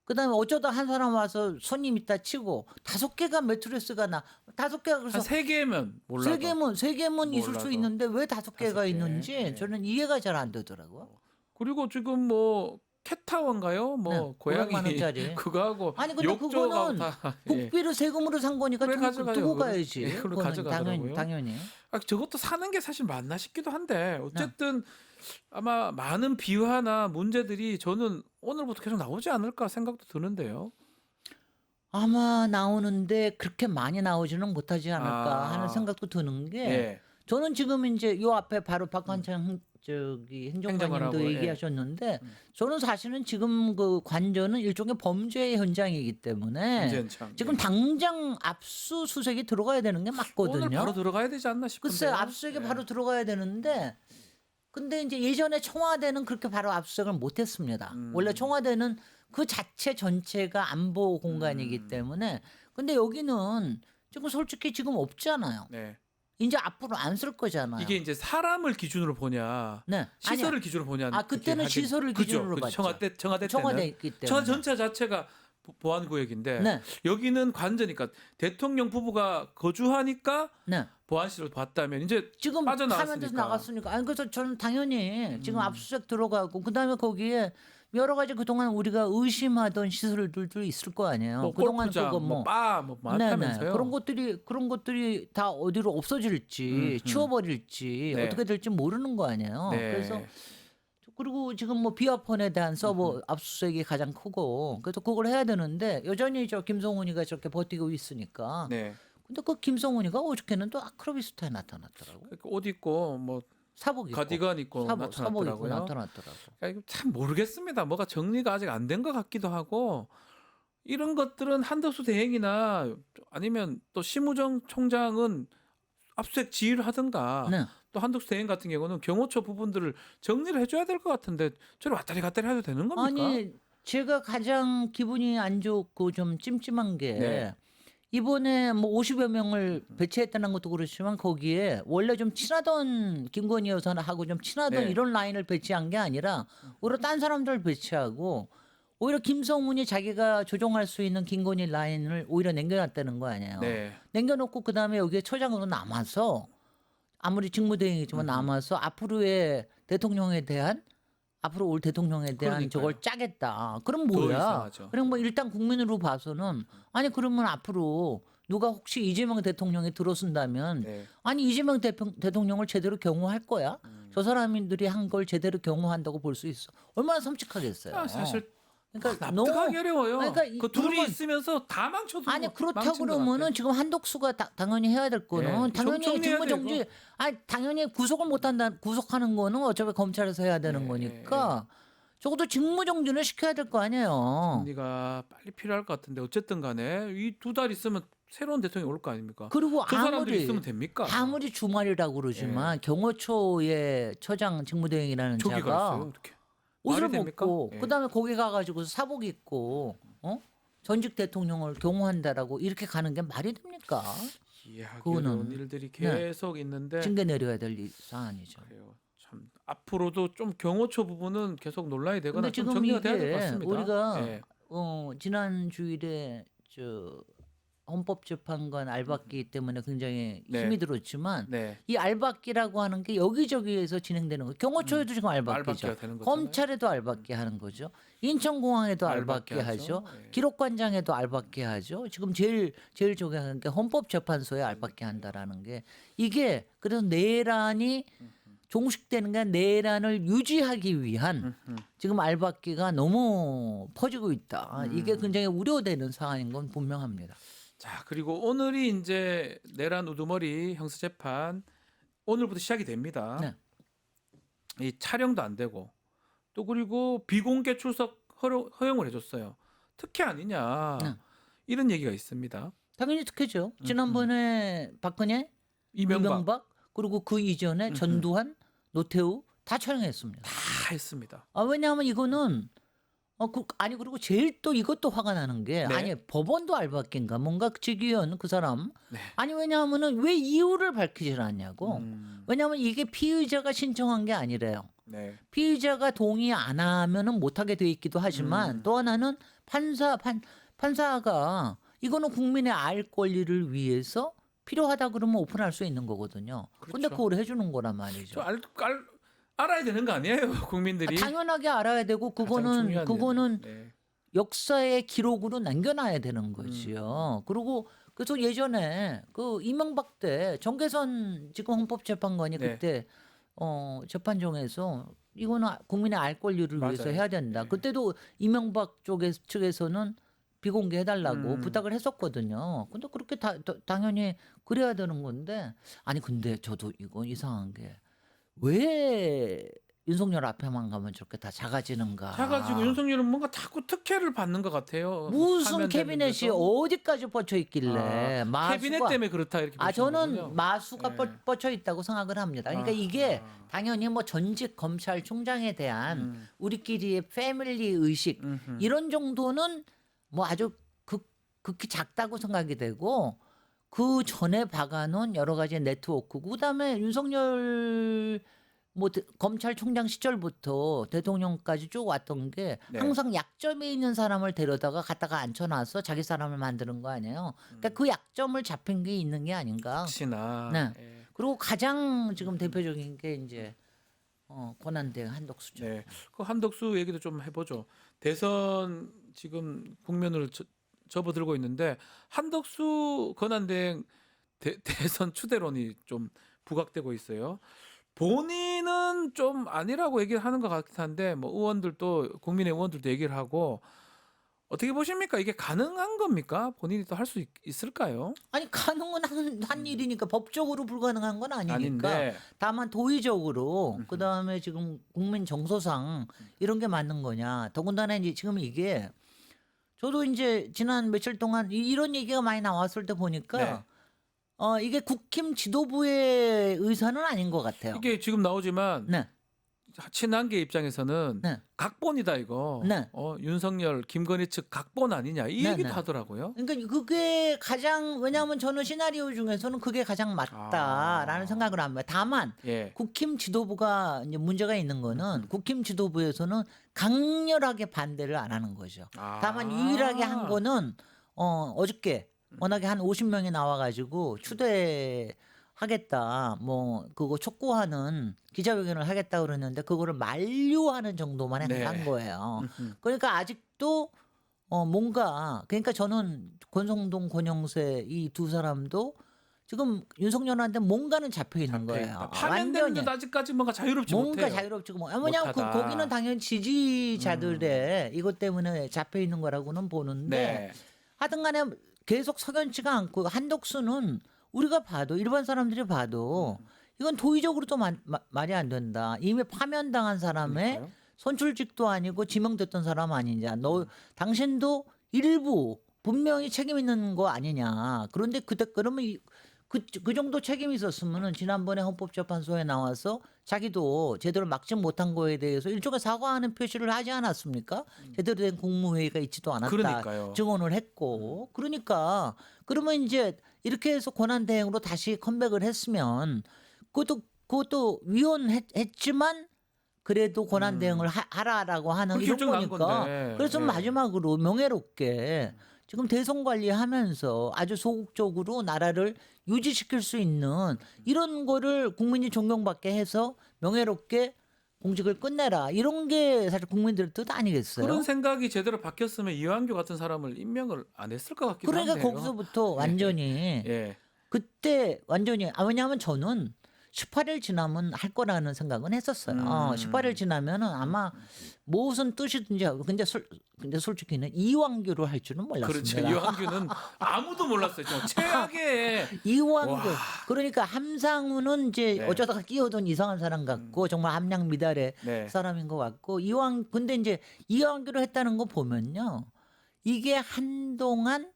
그다음에 어쩌다 한 사람 와서 손님 있다 치고 5개가 매트리스가 5개가 그래서 3개면 몰라도 3개면 있을 수 있는데 왜 5개가 있는지 저는 이해가 잘 안 되더라고요. 그리고 지금 뭐 캣타워인가요? 뭐 고양이 500만 원짜리. 그거하고 아니 근데 그거는 국비를 세금으로 산 거니까 두고 가야지. 그걸 가져가더라고요. 당연히. 저것도 사는 게 사실 맞나 싶기도 한데 어쨌든 아마 많은 비화나 문제들이 저는 오늘부터 계속 나오지 않을까 생각도 드는데요. 아마 나오는데 그렇게 많이 나오지는 못하지 않을까 하는 생각도 드는 게 저는 지금 이제 요 앞에 바로 박관창 행정관님도 얘기하셨는데 저는 사실은 지금 그 관저는 일종의 범죄의 현장이기 때문에 지금 당장 압수수색이 들어가야 되는 게 맞거든요. 오늘 바로 들어가야 되지 않나 싶은데. 글쎄요, 압수수색이 바로 들어가야 되는데 근데 이제 예전에 청와대는 그렇게 바로 압수수색을 못했습니다. 원래 청와대는 그 자체 전체가 안보 공간이기 때문에 근데 여기는 지금 솔직히 지금 없잖아요. 이제 앞으로 안 쓸 거잖아요. 이게 이제 사람을 기준으로 보냐, 시설을 기준으로 보냐. 그때는 시설을 기준으로 봤죠. 청와대 때는 있기 때문에. 청와대 전체 자체가 보안구역인데 네. 여기는 관저니까 대통령 부부가 거주하니까 네. 보안실을 봤다면 이제 지금 빠져나왔으니까. 화면에서 나갔으니까. 아니 그래서 저는 당연히 지금 음. 압수수색 들어가고 그다음에 거기에 여러 가지 그동안 우리가 의심하던 시설들도 있을 거 아니에요. 뭐 그동안 골프장, 그거 뭐 바, 뭐 많다면서요. 그런 것들이 다 어디로 없어질지 치워버릴지 네. 어떻게 될지 모르는 거 아니에요. 네. 그래서 그리고 지금 뭐 비아폰에 대한 서버 압수수색이 가장 크고 그래서 그걸 해야 되는데 여전히 저 김성훈이가 저렇게 버티고 있으니까. 네. 근데 그 김성훈이가 어저께는 또 아크로비스타에 나타났더라고. 그러니까 옷 입고 뭐 사복 입고 가디건 입고 사복 입고 나타났더라고요. 나타났더라고. 그러니까 이거 참 모르겠습니다. 뭐가 정리가 아직 안 된 것 같기도 하고 이런 것들은 한덕수 대행이나 아니면 또 심우정 총장은 압수수색 지휘를 하든가 네. 또 한덕수 대행 같은 경우는 경호처 부분들을 정리를 해줘야 될 것 같은데 저를 왔다리 갔다리 해도 되는 겁니까? 아니 제가 가장 기분이 안 좋고 좀 찜찜한 게 네. 이번에 뭐 50여 명을 배치했다는 것도 그렇지만 거기에 원래 좀 친하던 김건희 여사하고 좀 친하던 네. 이런 라인을 배치한 게 아니라 오히려 딴 사람들을 배치하고 오히려 김성훈이 자기가 조종할 수 있는 김건희 라인을 오히려 남겨놨다는 거 아니에요. 네. 남겨놓고 그다음에 여기에 처장으로 남아서 아무리 직무대행이지만 남아서 앞으로의 대통령에 대한 앞으로 올 대통령에 대한 그러니까요. 저걸 짜겠다. 그럼 더 뭐야? 이상하죠. 그럼 뭐 일단 국민으로 봐서는 아니 그러면 앞으로 누가 혹시 이재명 대통령이 들어선다면 네. 아니 이재명 대통령을 제대로 경호할 거야? 저 사람들이 한 걸 제대로 경호한다고 볼 수 있어. 얼마나 섬뜩하겠어요. 아, 사실 그러니까 납득하기 어려워요. 그러니까 그 둘이 그러면- 있으면서 다 망쳐도 아니 그렇다고 망친 것 그러면은 같아요. 지금 한덕수가 당연히 해야 될 거는 네, 당연히 정리해야 직무정지 되고. 아니 당연히 구속을 못한다 구속하는 거는 어차피 검찰에서 해야 되는 네, 거니까 적어도 직무정지는 시켜야 될 거 아니에요. 정리가 빨리 필요할 것 같은데 어쨌든 간에 이 두 달 있으면 새로운 대통령이 올 거 아닙니까? 그리고 저 사람들이 아무리 있으면 됩니까? 아무리 주말이라고 그러지만 경호처의 처장 직무대행이라는 저기 자가 갔어요. 어떻게? 옷을 말이 됩니까? 벗고 예. 그다음에 거기 가가지고 사복 입고 전직 대통령을 경호한다라고 이렇게 가는 게 말이 됩니까? 이해하기 그거는- 어려운 일들이 계속 있는데 징계 내려야 될 사안이죠. 그래요. 참 앞으로도 좀 경호처 부분은 계속 논란이 되거나 근데 좀 지금 정리가 돼야 될 것 이게 같습니다. 우리가 예. 지난 주일에 저 헌법재판관 알박기 때문에 굉장히 네. 힘이 들었지만 네. 이 알박기라고 하는 게 여기저기에서 진행되는 거예요. 경호처에도 지금 알박기죠. 알박기가 되는 거잖아요. 검찰에도 알박기 하는 거죠. 인천공항에도 알박기 알박기 하죠. 하죠. 예. 기록관장에도 알박기 하죠. 지금 제일 중요한 게 헌법재판소에 알박기 한다라는 게 이게 그래서 내란이 종식되는 게 내란을 유지하기 위한 지금 알박기가 너무 퍼지고 있다. 이게 굉장히 우려되는 사안인 건 분명합니다. 자 그리고 오늘이 이제 내란 우두머리 형사재판 오늘부터 시작이 됩니다. 네. 이 촬영도 안 되고 또 그리고 비공개 출석 허용을 해줬어요. 특혜 아니냐 네. 이런 얘기가 있습니다. 당연히 특혜죠. 지난번에 박근혜, 이명박 그리고 그 이전에 전두환, 노태우 다 촬영했습니다. 다 했습니다. 왜냐하면 이거는 아니 그리고 제일 또 이것도 화가 나는 게 네. 아니 법원도 알박기인가 뭔가 직위원 그 사람 네. 아니 왜냐하면은 왜 이유를 밝히질 않냐고 왜냐하면 이게 피의자가 신청한 게 아니래요. 네. 피의자가 동의 안 하면은 못하게 돼 있기도 하지만 또 하나는 판사가 이거는 국민의 알 권리를 위해서 필요하다 그러면 오픈할 수 있는 거거든요. 근데 그렇죠. 그걸 해주는 거란 말이죠. 알아야 되는 거 아니에요, 국민들이? 당연하게 알아야 되고 중요한 그거는 네. 역사의 기록으로 남겨놔야 되는 거지요. 그리고 그래서 예전에 그 이명박 때 정계선 지금 헌법재판관이 네. 그때 재판정에서 이거는 국민의 알 권리를 위해서 맞아요. 해야 된다. 네. 그때도 이명박 측에서는 비공개 해달라고 부탁을 했었거든요. 근데 그렇게 당연히 그래야 되는 건데 아니 근데 저도 이건 이상한 게 왜 윤석열 앞에만 가면 저렇게 다 작아지는가? 작아지고 윤석열은 뭔가 자꾸 특혜를 받는 것 같아요. 무슨 하면 캐비넷이 되는 데서. 어디까지 뻗쳐 있길래 캐비넷 때문에 그렇다 이렇게 저는 보시는 거군요. 마수가 네. 뻗쳐 있다고 생각을 합니다. 그러니까 이게 당연히 뭐 전직 검찰총장에 대한 우리끼리의 패밀리 의식 이런 정도는 뭐 아주 극히 작다고 생각이 되고 그 전에 박아놓은 여러 가지 네트워크고 그다음에 윤석열 뭐 검찰총장 시절부터 대통령까지 쭉 왔던 게 네. 항상 약점에 있는 사람을 데려다가 갖다가 앉혀놔서 자기 사람을 만드는 거 아니에요. 그러니까 그 약점을 잡힌 게 있는 게 아닌가. 혹시나. 네. 예. 그리고 가장 지금 대표적인 게 이제 권한대행 한덕수죠. 네. 그 한덕수 얘기도 좀 해보죠. 대선 지금 국면을 접어들고 있는데 한덕수 권한대행 대선 추대론이 좀 부각되고 있어요. 본인은 좀 아니라고 얘기를 하는 것 같긴 한데 뭐 의원들도 국민의 의원들도 얘기를 하고 어떻게 보십니까? 이게 가능한 겁니까? 본인이 또 할 수 있을까요? 아니 가능은 한 일이니까 법적으로 불가능한 건 아니니까. 아닌데. 다만 도의적으로 그다음에 지금 국민 정서상 이런 게 맞는 거냐. 더군다나 이제 지금 이게 저도 이제 지난 며칠 동안 이런 얘기가 많이 나왔을 때 보니까 네. 이게 국힘 지도부의 의사는 아닌 것 같아요. 이게 지금 나오지만 네. 친한계 입장에서는 네. 각본이다 이거. 네. 윤석열, 김건희 측 각본 아니냐 이 네, 얘기도 네. 하더라고요. 그러니까 그게 가장 왜냐하면 저는 시나리오 중에서는 그게 가장 맞다라는 생각을 합니다. 다만 예. 국힘 지도부가 이제 문제가 있는 거는 국힘 지도부에서는 강렬하게 반대를 안 하는 거죠. 다만 유일하게 한 거는 어저께 워낙에 한 50명이 나와가지고 추대하겠다, 뭐 그거 촉구하는 기자회견을 하겠다 그러는데 그거를 만류하는 정도만 네. 한 거예요. 그러니까 아직도 뭔가 그러니까 저는 권성동, 권영세 이 두 사람도 지금 윤석열한테 뭔가는 잡혀 있는 거예요. 파면됐는데도 아직까지 뭔가 자유롭지 뭔가 못해요. 자유롭지 왜냐하면 못하다. 거기는 당연히 지지자들의 이것 때문에 잡혀 있는 거라고는 보는데 네. 하여튼간에 계속 석연치가 않고 한덕수는 우리가 봐도 일반 사람들이 봐도 이건 도의적으로도 말이 안 된다. 이미 파면당한 사람의 그러니까요. 선출직도 아니고 지명됐던 사람 아니냐. 너 당신도 일부 분명히 책임 있는 거 아니냐. 그런데 그러면 그 정도 책임이 있었으면은 지난번에 헌법재판소에 나와서 자기도 제대로 막지 못한 거에 대해서 일종의 사과하는 표시를 하지 않았습니까? 제대로 된 국무회의가 있지도 않았다. 그러니까요. 증언을 했고. 그러니까 그러면 이제 이렇게 해서 권한대행으로 다시 컴백을 했으면 그것도 위헌했지만 그래도 권한대행을 하라라고 하는 그렇게 이런 결정 난 거니까. 건데. 그래서 예. 마지막으로 명예롭게 지금 대선 관리하면서 아주 소극적으로 나라를 유지시킬 수 있는 이런 거를 국민이 존경받게 해서 명예롭게 공직을 끝내라. 이런 게 사실 국민들의 뜻 아니겠어요? 그런 생각이 제대로 바뀌었으면 이완규 같은 사람을 임명을 안 했을 것 같기도 그러니까 한데요. 거기서부터 완전히 예. 그때 완전히 왜냐하면 저는 18일 지나면 할 거라는 생각은 했었어요. 18일 지나면은 아마 무슨 뜻이든지 하고 근데 솔직히는 이완규로 할 줄은 몰랐습니다. 그렇죠. 이완규는 아무도 몰랐어요. 정말 최악의 이완규. 와. 그러니까 함상우는 이제 네. 어쩌다가 끼어든 이상한 사람 같고 정말 함량 미달의 네. 사람인 것 같고 근데 이제 이완규로 했다는 거 보면요. 이게 한동안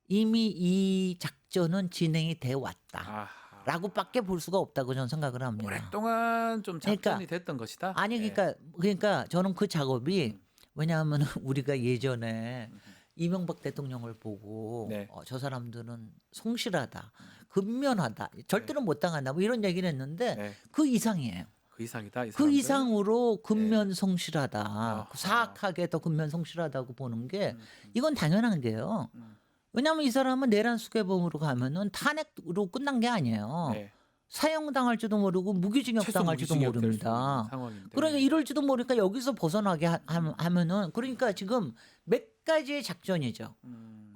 이미 이 작전은 진행이 돼 왔다. 라고밖에 볼 수가 없다고 저는 생각을 합니다. 오랫동안 좀 작전이 됐던 것이다. 아니 그러니까 저는 그 작업이 왜냐하면 우리가 예전에 이명박 대통령을 보고 네. 저 사람들은 성실하다, 근면하다, 절대로 못 당한다 뭐 이런 얘기를 했는데 네. 그 이상이에요. 그 이상이다. 이 그 사람들은. 이상으로 근면 성실하다, 사악하게 더 근면 성실하다고 보는 게 이건 당연한 게요. 왜냐하면 이 사람은 내란 수괴범으로 가면은 탄핵으로 끝난 게 아니에요. 네. 사형당할지도 모르고 무기징역 최소 당할지도 무기징역 될수 모릅니다. 있는 상황인데. 그러니까 이럴지도 모르니까 여기서 벗어나게 하면은 그러니까 지금 몇 가지의 작전이죠.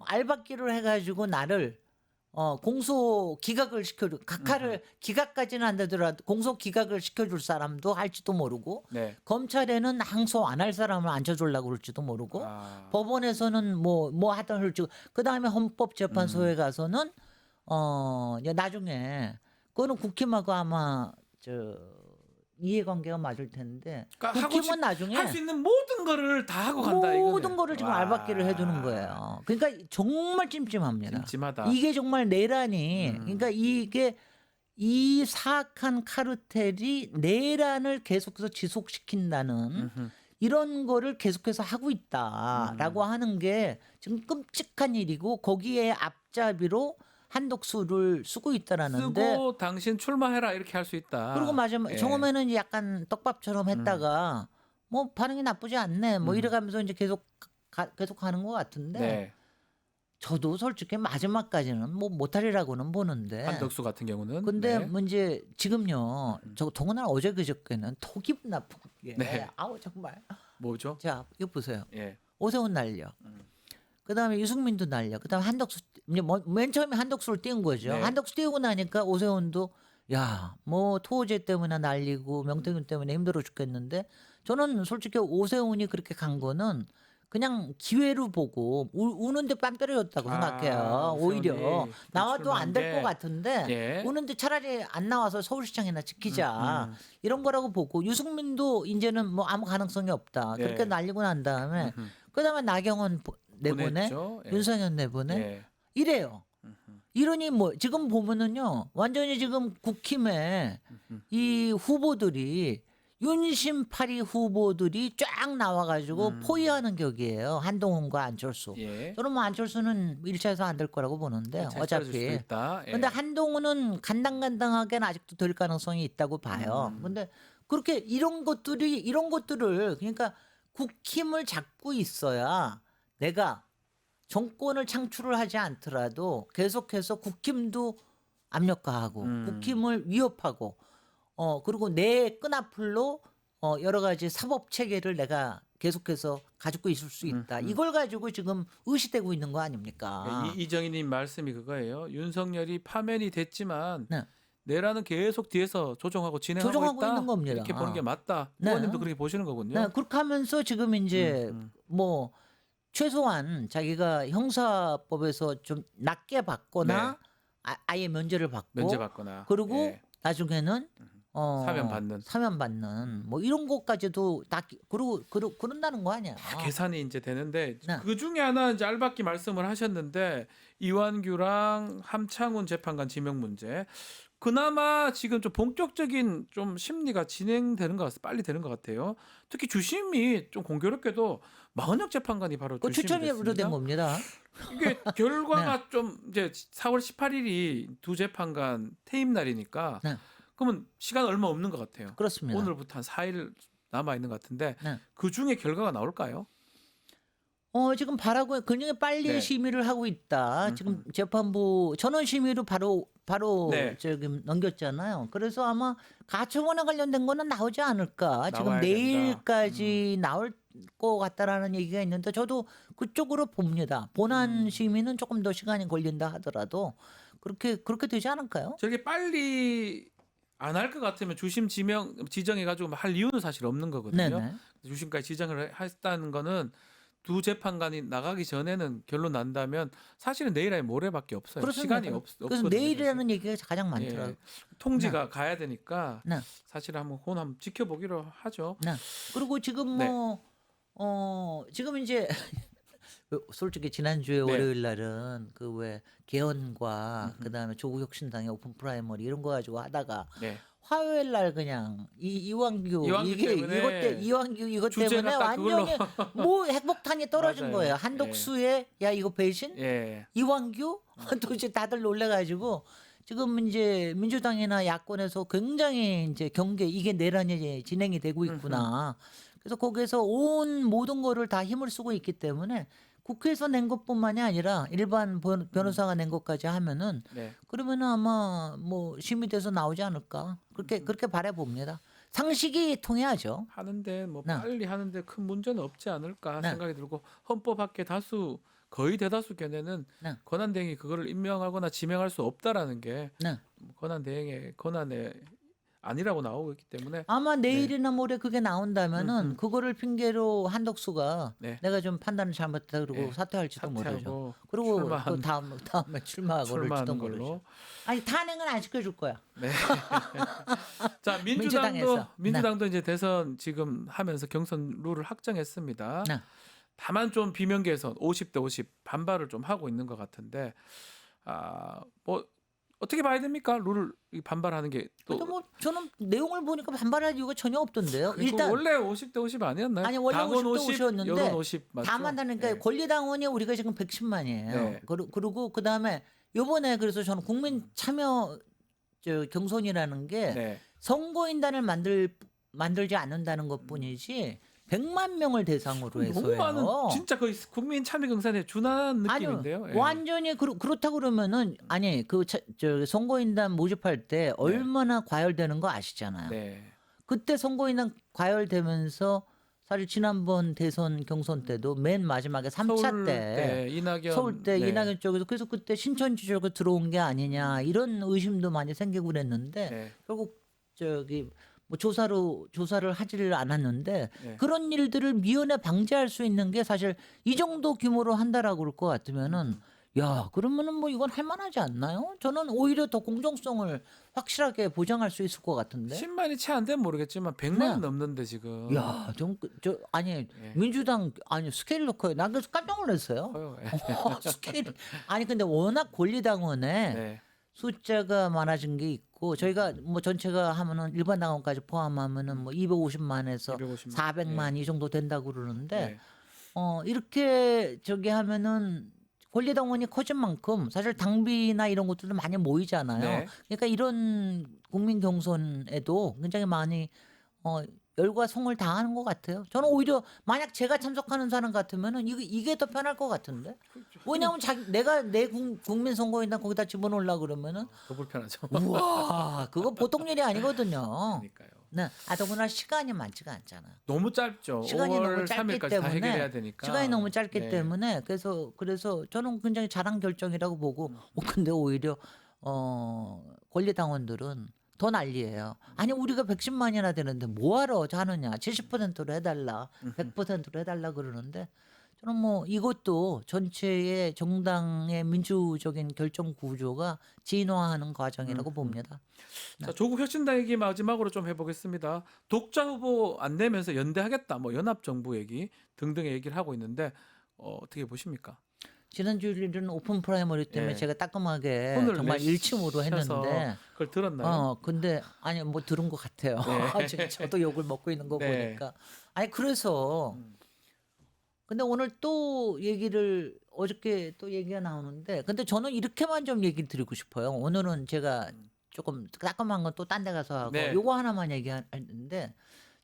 알박기를 해가지고 나를 공소 기각을 시켜줄 각하를 기각까지는 안 되더라도 공소 기각을 시켜줄 사람도 할지도 모르고 네. 검찰에는 항소 안 할 사람을 앉혀주려고 그럴지도 모르고 법원에서는 뭐 하든 할지 그 다음에 헌법재판소에 가서는 나중에 그거는 국힘하고 아마 이해관계가 맞을 텐데 그러니까 국힘은 나중에 할 수 있는 모든 거를 다 하고 간다. 모든 거를 지금 알박기를 해두는 거예요. 그러니까 정말 찜찜합니다. 찜찜하다. 이게 정말 내란이 그러니까 이게 이 사악한 카르텔이 내란을 계속해서 지속시킨다는 이런 거를 계속해서 하고 있다라고 하는 게 지금 끔찍한 일이고 거기에 앞잡이로 한독수를 쓰고 있다라는데 쓰고 당신 출마해라 이렇게 할 수 있다. 그리고 맞아 예. 처음에는 약간 떡밥처럼 했다가 뭐 반응이 나쁘지 않네 뭐 이래가면서 이제 계속 가는 것 같은데 네. 저도 솔직히 마지막까지는 뭐 못하리라고는 보는데 한덕수 같은 경우는. 근데 네. 뭐 이제 지금요 저 더구나 어제 그저께는 더 기분 나쁜 게 네. 아우 정말 뭐죠? 자 이거 보세요 예. 오세훈 날려 그다음에 유승민도 날려 그다음에 한덕수 이제 맨 처음에 한덕수를 띄운 거죠 네. 한덕수 띄우고 나니까 오세훈도 야 뭐 토호제 때문에 날리고 명태균 때문에 힘들어 죽겠는데 저는 솔직히 오세훈이 그렇게 간 거는 그냥 기회로 보고 우는데 뺨 때려줬다고 생각해요. 오히려 오세훈이 나와도 안 될 것 불출마인데. 같은데 예. 우는데 차라리 안 나와서 서울시장이나 지키자 이런 거라고 보고 유승민도 이제는 뭐 아무 가능성이 없다. 예. 그렇게 날리고 난 다음에 그다음에 나경원 내보내 보냈죠. 예. 윤석열 내보내 예. 이래요. 이러니 뭐 지금 보면은요 완전히 지금 국힘에 이 후보들이 윤심파리 후보들이 쫙 나와가지고 포위하는 격이에요. 한동훈과 안철수. 예. 저는 뭐 안철수는 1차에서 안 될 거라고 보는데 차에 떨어질 어차피. 수도 있다. 예. 근데 한동훈은 간당간당하게는 아직도 될 가능성이 있다고 봐요. 근데 그렇게 이런 것들을 그러니까 국힘을 잡고 있어야 내가 정권을 창출을 하지 않더라도 계속해서 국힘도 압력가하고 국힘을 위협하고 그리고 내 끈앞으로 여러 가지 사법 체계를 내가 계속해서 가지고 있을 수 있다. 이걸 가지고 지금 의시되고 있는 거 아닙니까? 이정희님 말씀이 그거예요. 윤석열이 파면이 됐지만 네. 내라는 계속 뒤에서 조정하고 진행하고 조정하고 있다. 있는 겁니다. 이렇게 보는 게 맞다. 네. 의원님도 그렇게 보시는 거군요. 네, 그렇게 하면서 지금 이제 뭐 최소한 자기가 형사법에서 좀 낮게 받거나 아예 면제를 받고 면제받거나. 그리고 예. 나중에는 사면 받는 뭐 이런 것까지도 다 그러고 그런다는 거 아니야. 다 계산이 이제 되는데 네. 그 중에 하나 이제 알박기 말씀을 하셨는데 이완규랑 함창훈 재판관 지명 문제. 그나마 지금 좀 본격적인 좀 심리가 진행되는 것 같아요. 빨리 되는 것 같아요. 특히 주심이 좀 공교롭게도 마은혁 재판관이 바로 그 주심이 추첨으로 된 됐습니다. 겁니다. 이게 결과가 좀 이제 4월 18일이 두 재판관 퇴임 날이니까 네. 그러면 시간 얼마 없는 것 같아요. 그렇습니다. 오늘부터 한 4일 남아 있는 것 같은데 네. 그 중에 결과가 나올까요? 지금 바라고 굉장히 빨리 네. 심의를 하고 있다. 지금 재판부 전원 심의로 바로 네. 저기 넘겼잖아요. 그래서 아마 가처분에 관련된 거는 나오지 않을까. 지금 나와야 내일까지 나올 것 같다라는 얘기가 있는데 저도 그쪽으로 봅니다. 본안 심의는 조금 더 시간이 걸린다 하더라도 그렇게 되지 않을까요? 저렇게 빨리 안 할 것 같으면 주심 지정해가지고 할 이유는 사실 없는 거거든요. 네네. 주심까지 지정을 했다는 거는 두 재판관이 나가기 전에는 결론 난다면 사실은 내일 아니 모레밖에 없어요. 그렇습니다. 시간이 그래서 없거든요. 내일이라는 얘기가 가장 많더라고요. 예. 통지가 가야 되니까 네. 사실 한번 지켜보기로 하죠. 네. 그리고 지금 네. 지금 이제 솔직히 지난주에 월요일 날은 그 왜 개헌과 그다음에 조국혁신당의 오픈 프라이머리 이런 거 가지고 하다가 네. 화요일 날 그냥 이완규 때문에 이것 주제가 때문에 딱 그걸로. 완전히 뭐 핵폭탄이 떨어진 맞아요. 거예요. 한독수의 야 이거 배신? 예. 이완규? 또 이제 다들 놀래가지고 지금 이제 민주당이나 야권에서 굉장히 이제 경계 이게 내란이 진행이 되고 있구나. 그래서 거기에서 온 모든 거를 다 힘을 쓰고 있기 때문에 국회에서 낸 것뿐만이 아니라 일반 변호사가 낸 것까지 하면은 네. 그러면은 아마 뭐 심의돼서 나오지 않을까 그렇게 바라봅니다. 상식이 통해야죠. 하는데 뭐 네. 빨리 하는데 큰 문제는 없지 않을까 네. 생각이 들고 헌법학계 거의 대다수 견해는 네. 권한대행이 그거를 임명하거나 지명할 수 없다라는 게 네. 권한대행의 권한에 아니라고 나오고 있기 때문에 아마 내일이나 모레 그게 나온다면은 그거를 핑계로 한덕수가 네. 내가 좀 판단을 잘못했다 그러고 네. 사퇴할지도 모르죠. 사퇴하고 그리고 출마한- 그 다음에 출마하고 그럴지도 출마하는 모르죠. 걸로. 아니 탄핵은 안 시켜줄 거야. 네. 자 민주당에서. 민주당도 이제 대선 지금 하면서 경선 룰을 확정했습니다. 네. 다만 좀 비명계에서 50대 50 반발을 좀 하고 있는 것 같은데 뭐 어떻게 봐야 됩니까? 룰을 반발하는 게 또. 근데 뭐 저는 내용을 보니까 반발할 이유가 전혀 없던데요. 일단 원래 50대 50 아니었나요? 아니 원래 당원 50대 50였는데 여론 50 맞죠? 다만 다니까 권리당원이 우리가 지금 110만이에요. 네. 그리고 그다음에 요번에 그래서 저는 국민 참여 경선이라는 게 네. 선거인단을 만들지 않는다는 것뿐이지 100만 명을 대상으로 해서요. 너무 많은 진짜 거의 국민 참여 경선에 준하는 느낌인데요. 아니요, 예. 완전히 그렇다 그러면은 아니 저 선거인단 모집할 때 얼마나 과열되는 거 아시잖아요. 네. 그때 선거인단 과열되면서 사실 지난번 대선 경선 때도 맨 마지막에 3차 때 서울 때 이낙연 쪽에서 그래서 그때 신천 지역으로 들어온 게 아니냐 이런 의심도 많이 생기고 그랬는데 결국 저기 뭐 조사를 하지를 않았는데 그런 일들을 미연에 방지할 수 있는 게 사실 이 정도 규모로 한다라고 그럴 것 같으면은 야 그러면은 뭐 이건 할만하지 않나요? 저는 오히려 더 공정성을 확실하게 보장할 수 있을 것 같은데. 10만이 채 안 되면 모르겠지만 100만은 넘는데 지금. 야, 저 아니 민주당 아니 스케일도 커요. 난 그래서 깜짝 놀랐어요. 스케일 아니 근데 워낙 권리당원에 숫자가 많아진 게 있고 저희가 뭐 전체가 하면은 일반 당원까지 포함하면은 뭐 250만에서 400만 이 정도 된다고 그러는데 이렇게 저기 하면은 권리당원이 커진 만큼 사실 당비나 이런 것들도 많이 모이잖아요. 그러니까 이런 국민 경선에도 굉장히 많이 열과 성을 다하는 것 같아요. 저는 오히려 만약 제가 참석하는 사람 같으면은 이게 더 편할 것 같은데. 왜냐하면 내가 내 국민 선거인단 거기다 집어넣으려 그러면은 더 불편하죠. 우와, 그거 보통 일이 아니거든요. 그러니까요. 네, 더구나 시간이 많지가 않잖아요. 너무 짧죠. 시간이 너무 짧기 3일까지 다 때문에 해결해야 되니까. 시간이 너무 짧기 때문에 그래서 저는 굉장히 잘한 결정이라고 보고 근데 오히려 권리당원들은 더 난리예요. 아니 우리가 110만이나 되는데 뭐하러 하느냐. 70%로 해달라. 100%로 해달라 그러는데 저는 뭐 이것도 전체의 정당의 민주적인 결정 구조가 진화하는 과정이라고 봅니다. 자, 조국 혁신당 얘기 마지막으로 좀 해보겠습니다. 독자 후보 안 내면서 연대하겠다, 뭐 연합정부 얘기 등등의 얘기를 하고 있는데 어떻게 보십니까? 지난주일은 오픈 프라이머리 때문에 제가 따끔하게 정말 일침으로 했는데 그걸 들었나요? 근데 아니 뭐 들은 것 같아요. 저도 욕을 먹고 있는 거 보니까 아니 그래서 근데 오늘 또 얘기를 어저께 또 얘기가 나오는데 근데 저는 이렇게만 좀 얘기 드리고 싶어요. 오늘은 제가 조금 따끔한 건 또 딴 데 가서 하고 요거 하나만 얘기하는데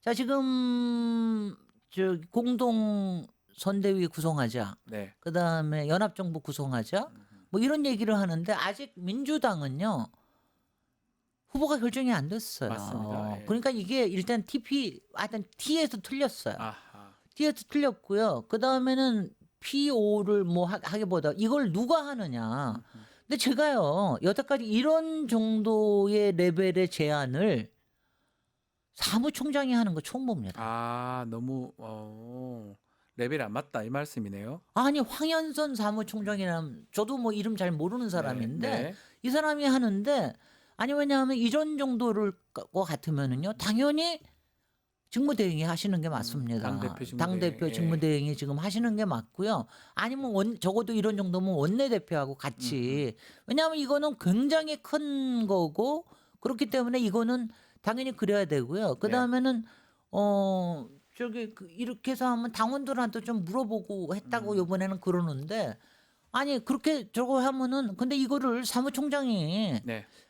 자 지금 저 공동 선대위 구성하자. 그다음에 연합정부 구성하자. 뭐 이런 얘기를 하는데 아직 민주당은요. 후보가 결정이 안 됐어요. 맞습니다. 그러니까 이게 일단 하여튼 T에서 틀렸어요. T에서 틀렸고요. 그다음에는 PO를 뭐 하기보다 이걸 누가 하느냐. 근데 제가요. 여태까지 이런 정도의 레벨의 제안을 사무총장이 하는 거 처음 봅니다. 너무 레벨이 안 맞다 이 말씀이네요. 아니 황현선 사무총장이라면 저도 뭐 이름 잘 모르는 사람인데 이 사람이 하는데 아니 왜냐하면 이런 정도를 것 같으면은요 당연히 직무대행이 하시는 게 맞습니다. 당대표 직무대행이 지금 하시는 게 맞고요. 아니면 적어도 이런 정도면 원내대표하고 같이 왜냐하면 이거는 굉장히 큰 거고 그렇기 때문에 이거는 당연히 그래야 되고요. 그 다음에는 저기 이렇게 해서 하면 당원들한테 좀 물어보고 했다고 이번에는 그러는데 아니 그렇게 저거 하면은 근데 이거를 사무총장이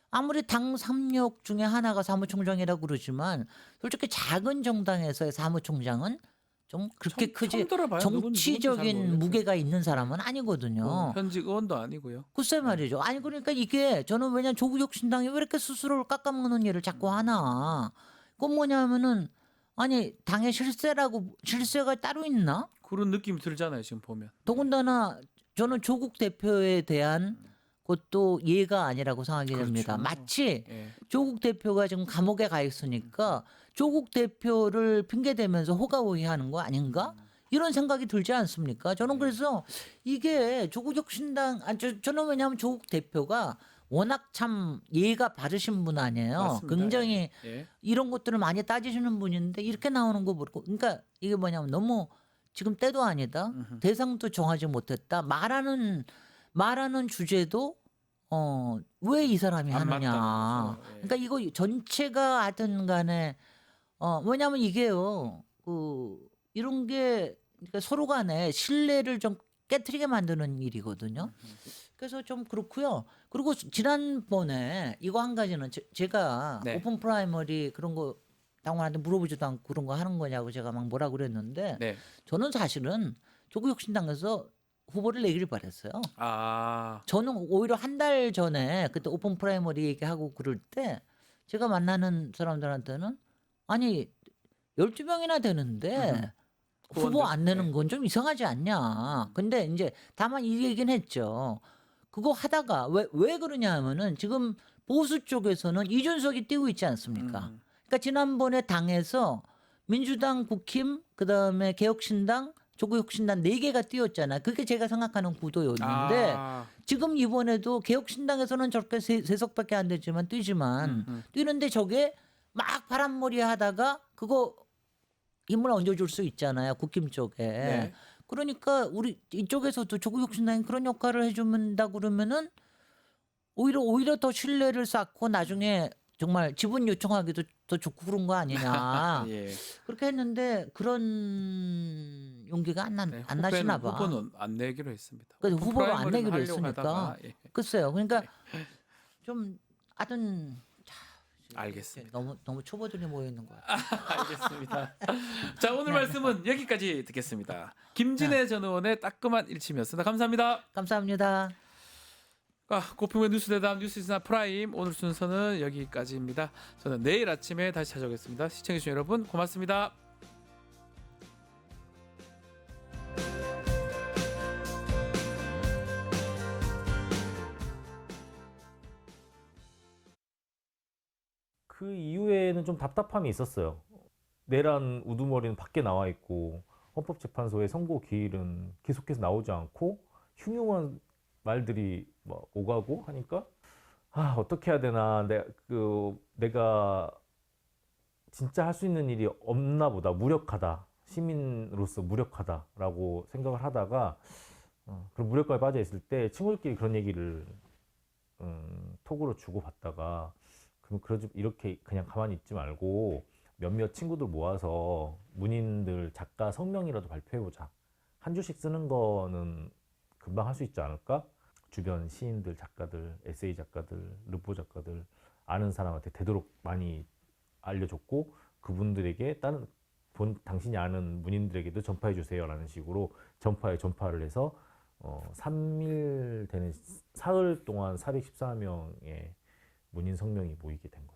아무리 당 3역 중에 하나가 사무총장이라고 그러지만 솔직히 작은 정당에서의 사무총장은 좀 그렇게 크지 정치적인 무게가 있는 사람은 아니거든요. 현직 의원도 아니고요. 글쎄 말이죠. 아니 그러니까 이게 저는 왜냐 조국 혁신당이 왜 이렇게 스스로를 깎아먹는 일을 자꾸 하나. 그건 뭐냐면은 아니 당의 실세가 따로 있나? 그런 느낌이 들잖아요 지금 보면. 더군다나 저는 조국 대표에 대한 것도 예가 아니라고 생각이 됩니다. 마치 조국 대표가 지금 감옥에 가 있으니까 조국 대표를 핑계대면서 호가호위하는 거 아닌가? 이런 생각이 들지 않습니까? 저는 그래서 이게 조국 혁신당 저는 왜냐하면 조국 대표가 워낙 참 예의가 바르신 분 아니에요. 맞습니다. 굉장히 이런 것들을 많이 따지시는 분인데 이렇게 나오는 거 모르고 그러니까 이게 뭐냐면 너무 지금 때도 아니다. 대상도 정하지 못했다. 말하는 주제도 왜 이 사람이 안 하느냐. 맞다는 거죠. 예. 그러니까 이거 전체가 하든 간에 뭐냐면 이게요. 이런 게 그러니까 서로 간에 신뢰를 좀 깨트리게 만드는 일이거든요. 그래서 좀 그렇고요. 그리고 지난번에 이거 한 가지는 제가 네. 오픈 프라이머리 그런 거 당원한테 물어보지도 않고 그런 거 하는 거냐고 제가 막 뭐라 그랬는데 네. 저는 사실은 조국혁신당에서 후보를 내기를 바랬어요. 저는 오히려 한 달 전에 그때 오픈 프라이머리 얘기하고 그럴 때 제가 만나는 사람들한테는 아니 12명이나 되는데 후보 안 내는 건 좀 이상하지 않냐. 근데 이제 다만 이 얘기는 했죠. 그거 하다가 왜 그러냐 하면은 지금 보수 쪽에서는 이준석이 뛰고 있지 않습니까? 그러니까 지난번에 당에서 민주당, 국힘, 그다음에 개혁신당, 조국혁신당 4개가 뛰었잖아요. 그게 제가 생각하는 구도였는데 지금 이번에도 개혁신당에서는 저렇게 3석밖에 안 되지만 뛰지만 뛰는데 저게 막 바람머리 하다가 그거 힘을 얹어줄 수 있잖아요. 국힘 쪽에. 네. 그러니까 우리 이쪽에서도 조국혁신당이 그런 역할을 해준다 그러면은 오히려 더 신뢰를 쌓고 나중에 정말 지분 요청하기도 더 좋고 그런 거 아니냐. 예. 그렇게 했는데 그런 용기가 안 나시나 봐. 후보는 안 내기로 했습니다. 그러니까 후보로 안 내기로 하려고 했으니까. 하다가, 예. 글쎄요. 그러니까 좀 하여튼 알겠습니다. 너무 초보들이 모여 있는 것 같아요. 알겠습니다. 자, 오늘 말씀은 여기까지 듣겠습니다. 김진애 전 의원의 따끔한 일침이었습니다. 감사합니다. 감사합니다. 고품의 뉴스대담 뉴스이스나 프라임 오늘 순서는 여기까지입니다. 저는 내일 아침에 다시 찾아오겠습니다. 시청해주신 여러분 고맙습니다. 그 이후에는 좀 답답함이 있었어요. 내란 우두머리는 밖에 나와 있고 헌법재판소의 선고 기일은 계속해서 나오지 않고 흉흉한 말들이 막 오가고 하니까 어떻게 해야 되나, 내가 진짜 할 수 있는 일이 없나 보다, 무력하다, 시민으로서 무력하다라고 생각을 하다가 그런 무력감에 빠져 있을 때 친구들끼리 그런 얘기를 톡으로 주고받다가 이렇게 그냥 가만히 있지 말고 몇몇 친구들 모아서 문인들 작가 성명이라도 발표해보자. 한 줄씩 쓰는 거는 금방 할 수 있지 않을까? 주변 시인들, 작가들, 에세이 작가들, 르포 작가들 아는 사람한테 되도록 많이 알려줬고 그분들에게 당신이 아는 문인들에게도 전파해주세요라는 식으로 전파를 해서 3일 되는 사흘 동안 414명의 문인 성명이 모이게 된 거예요.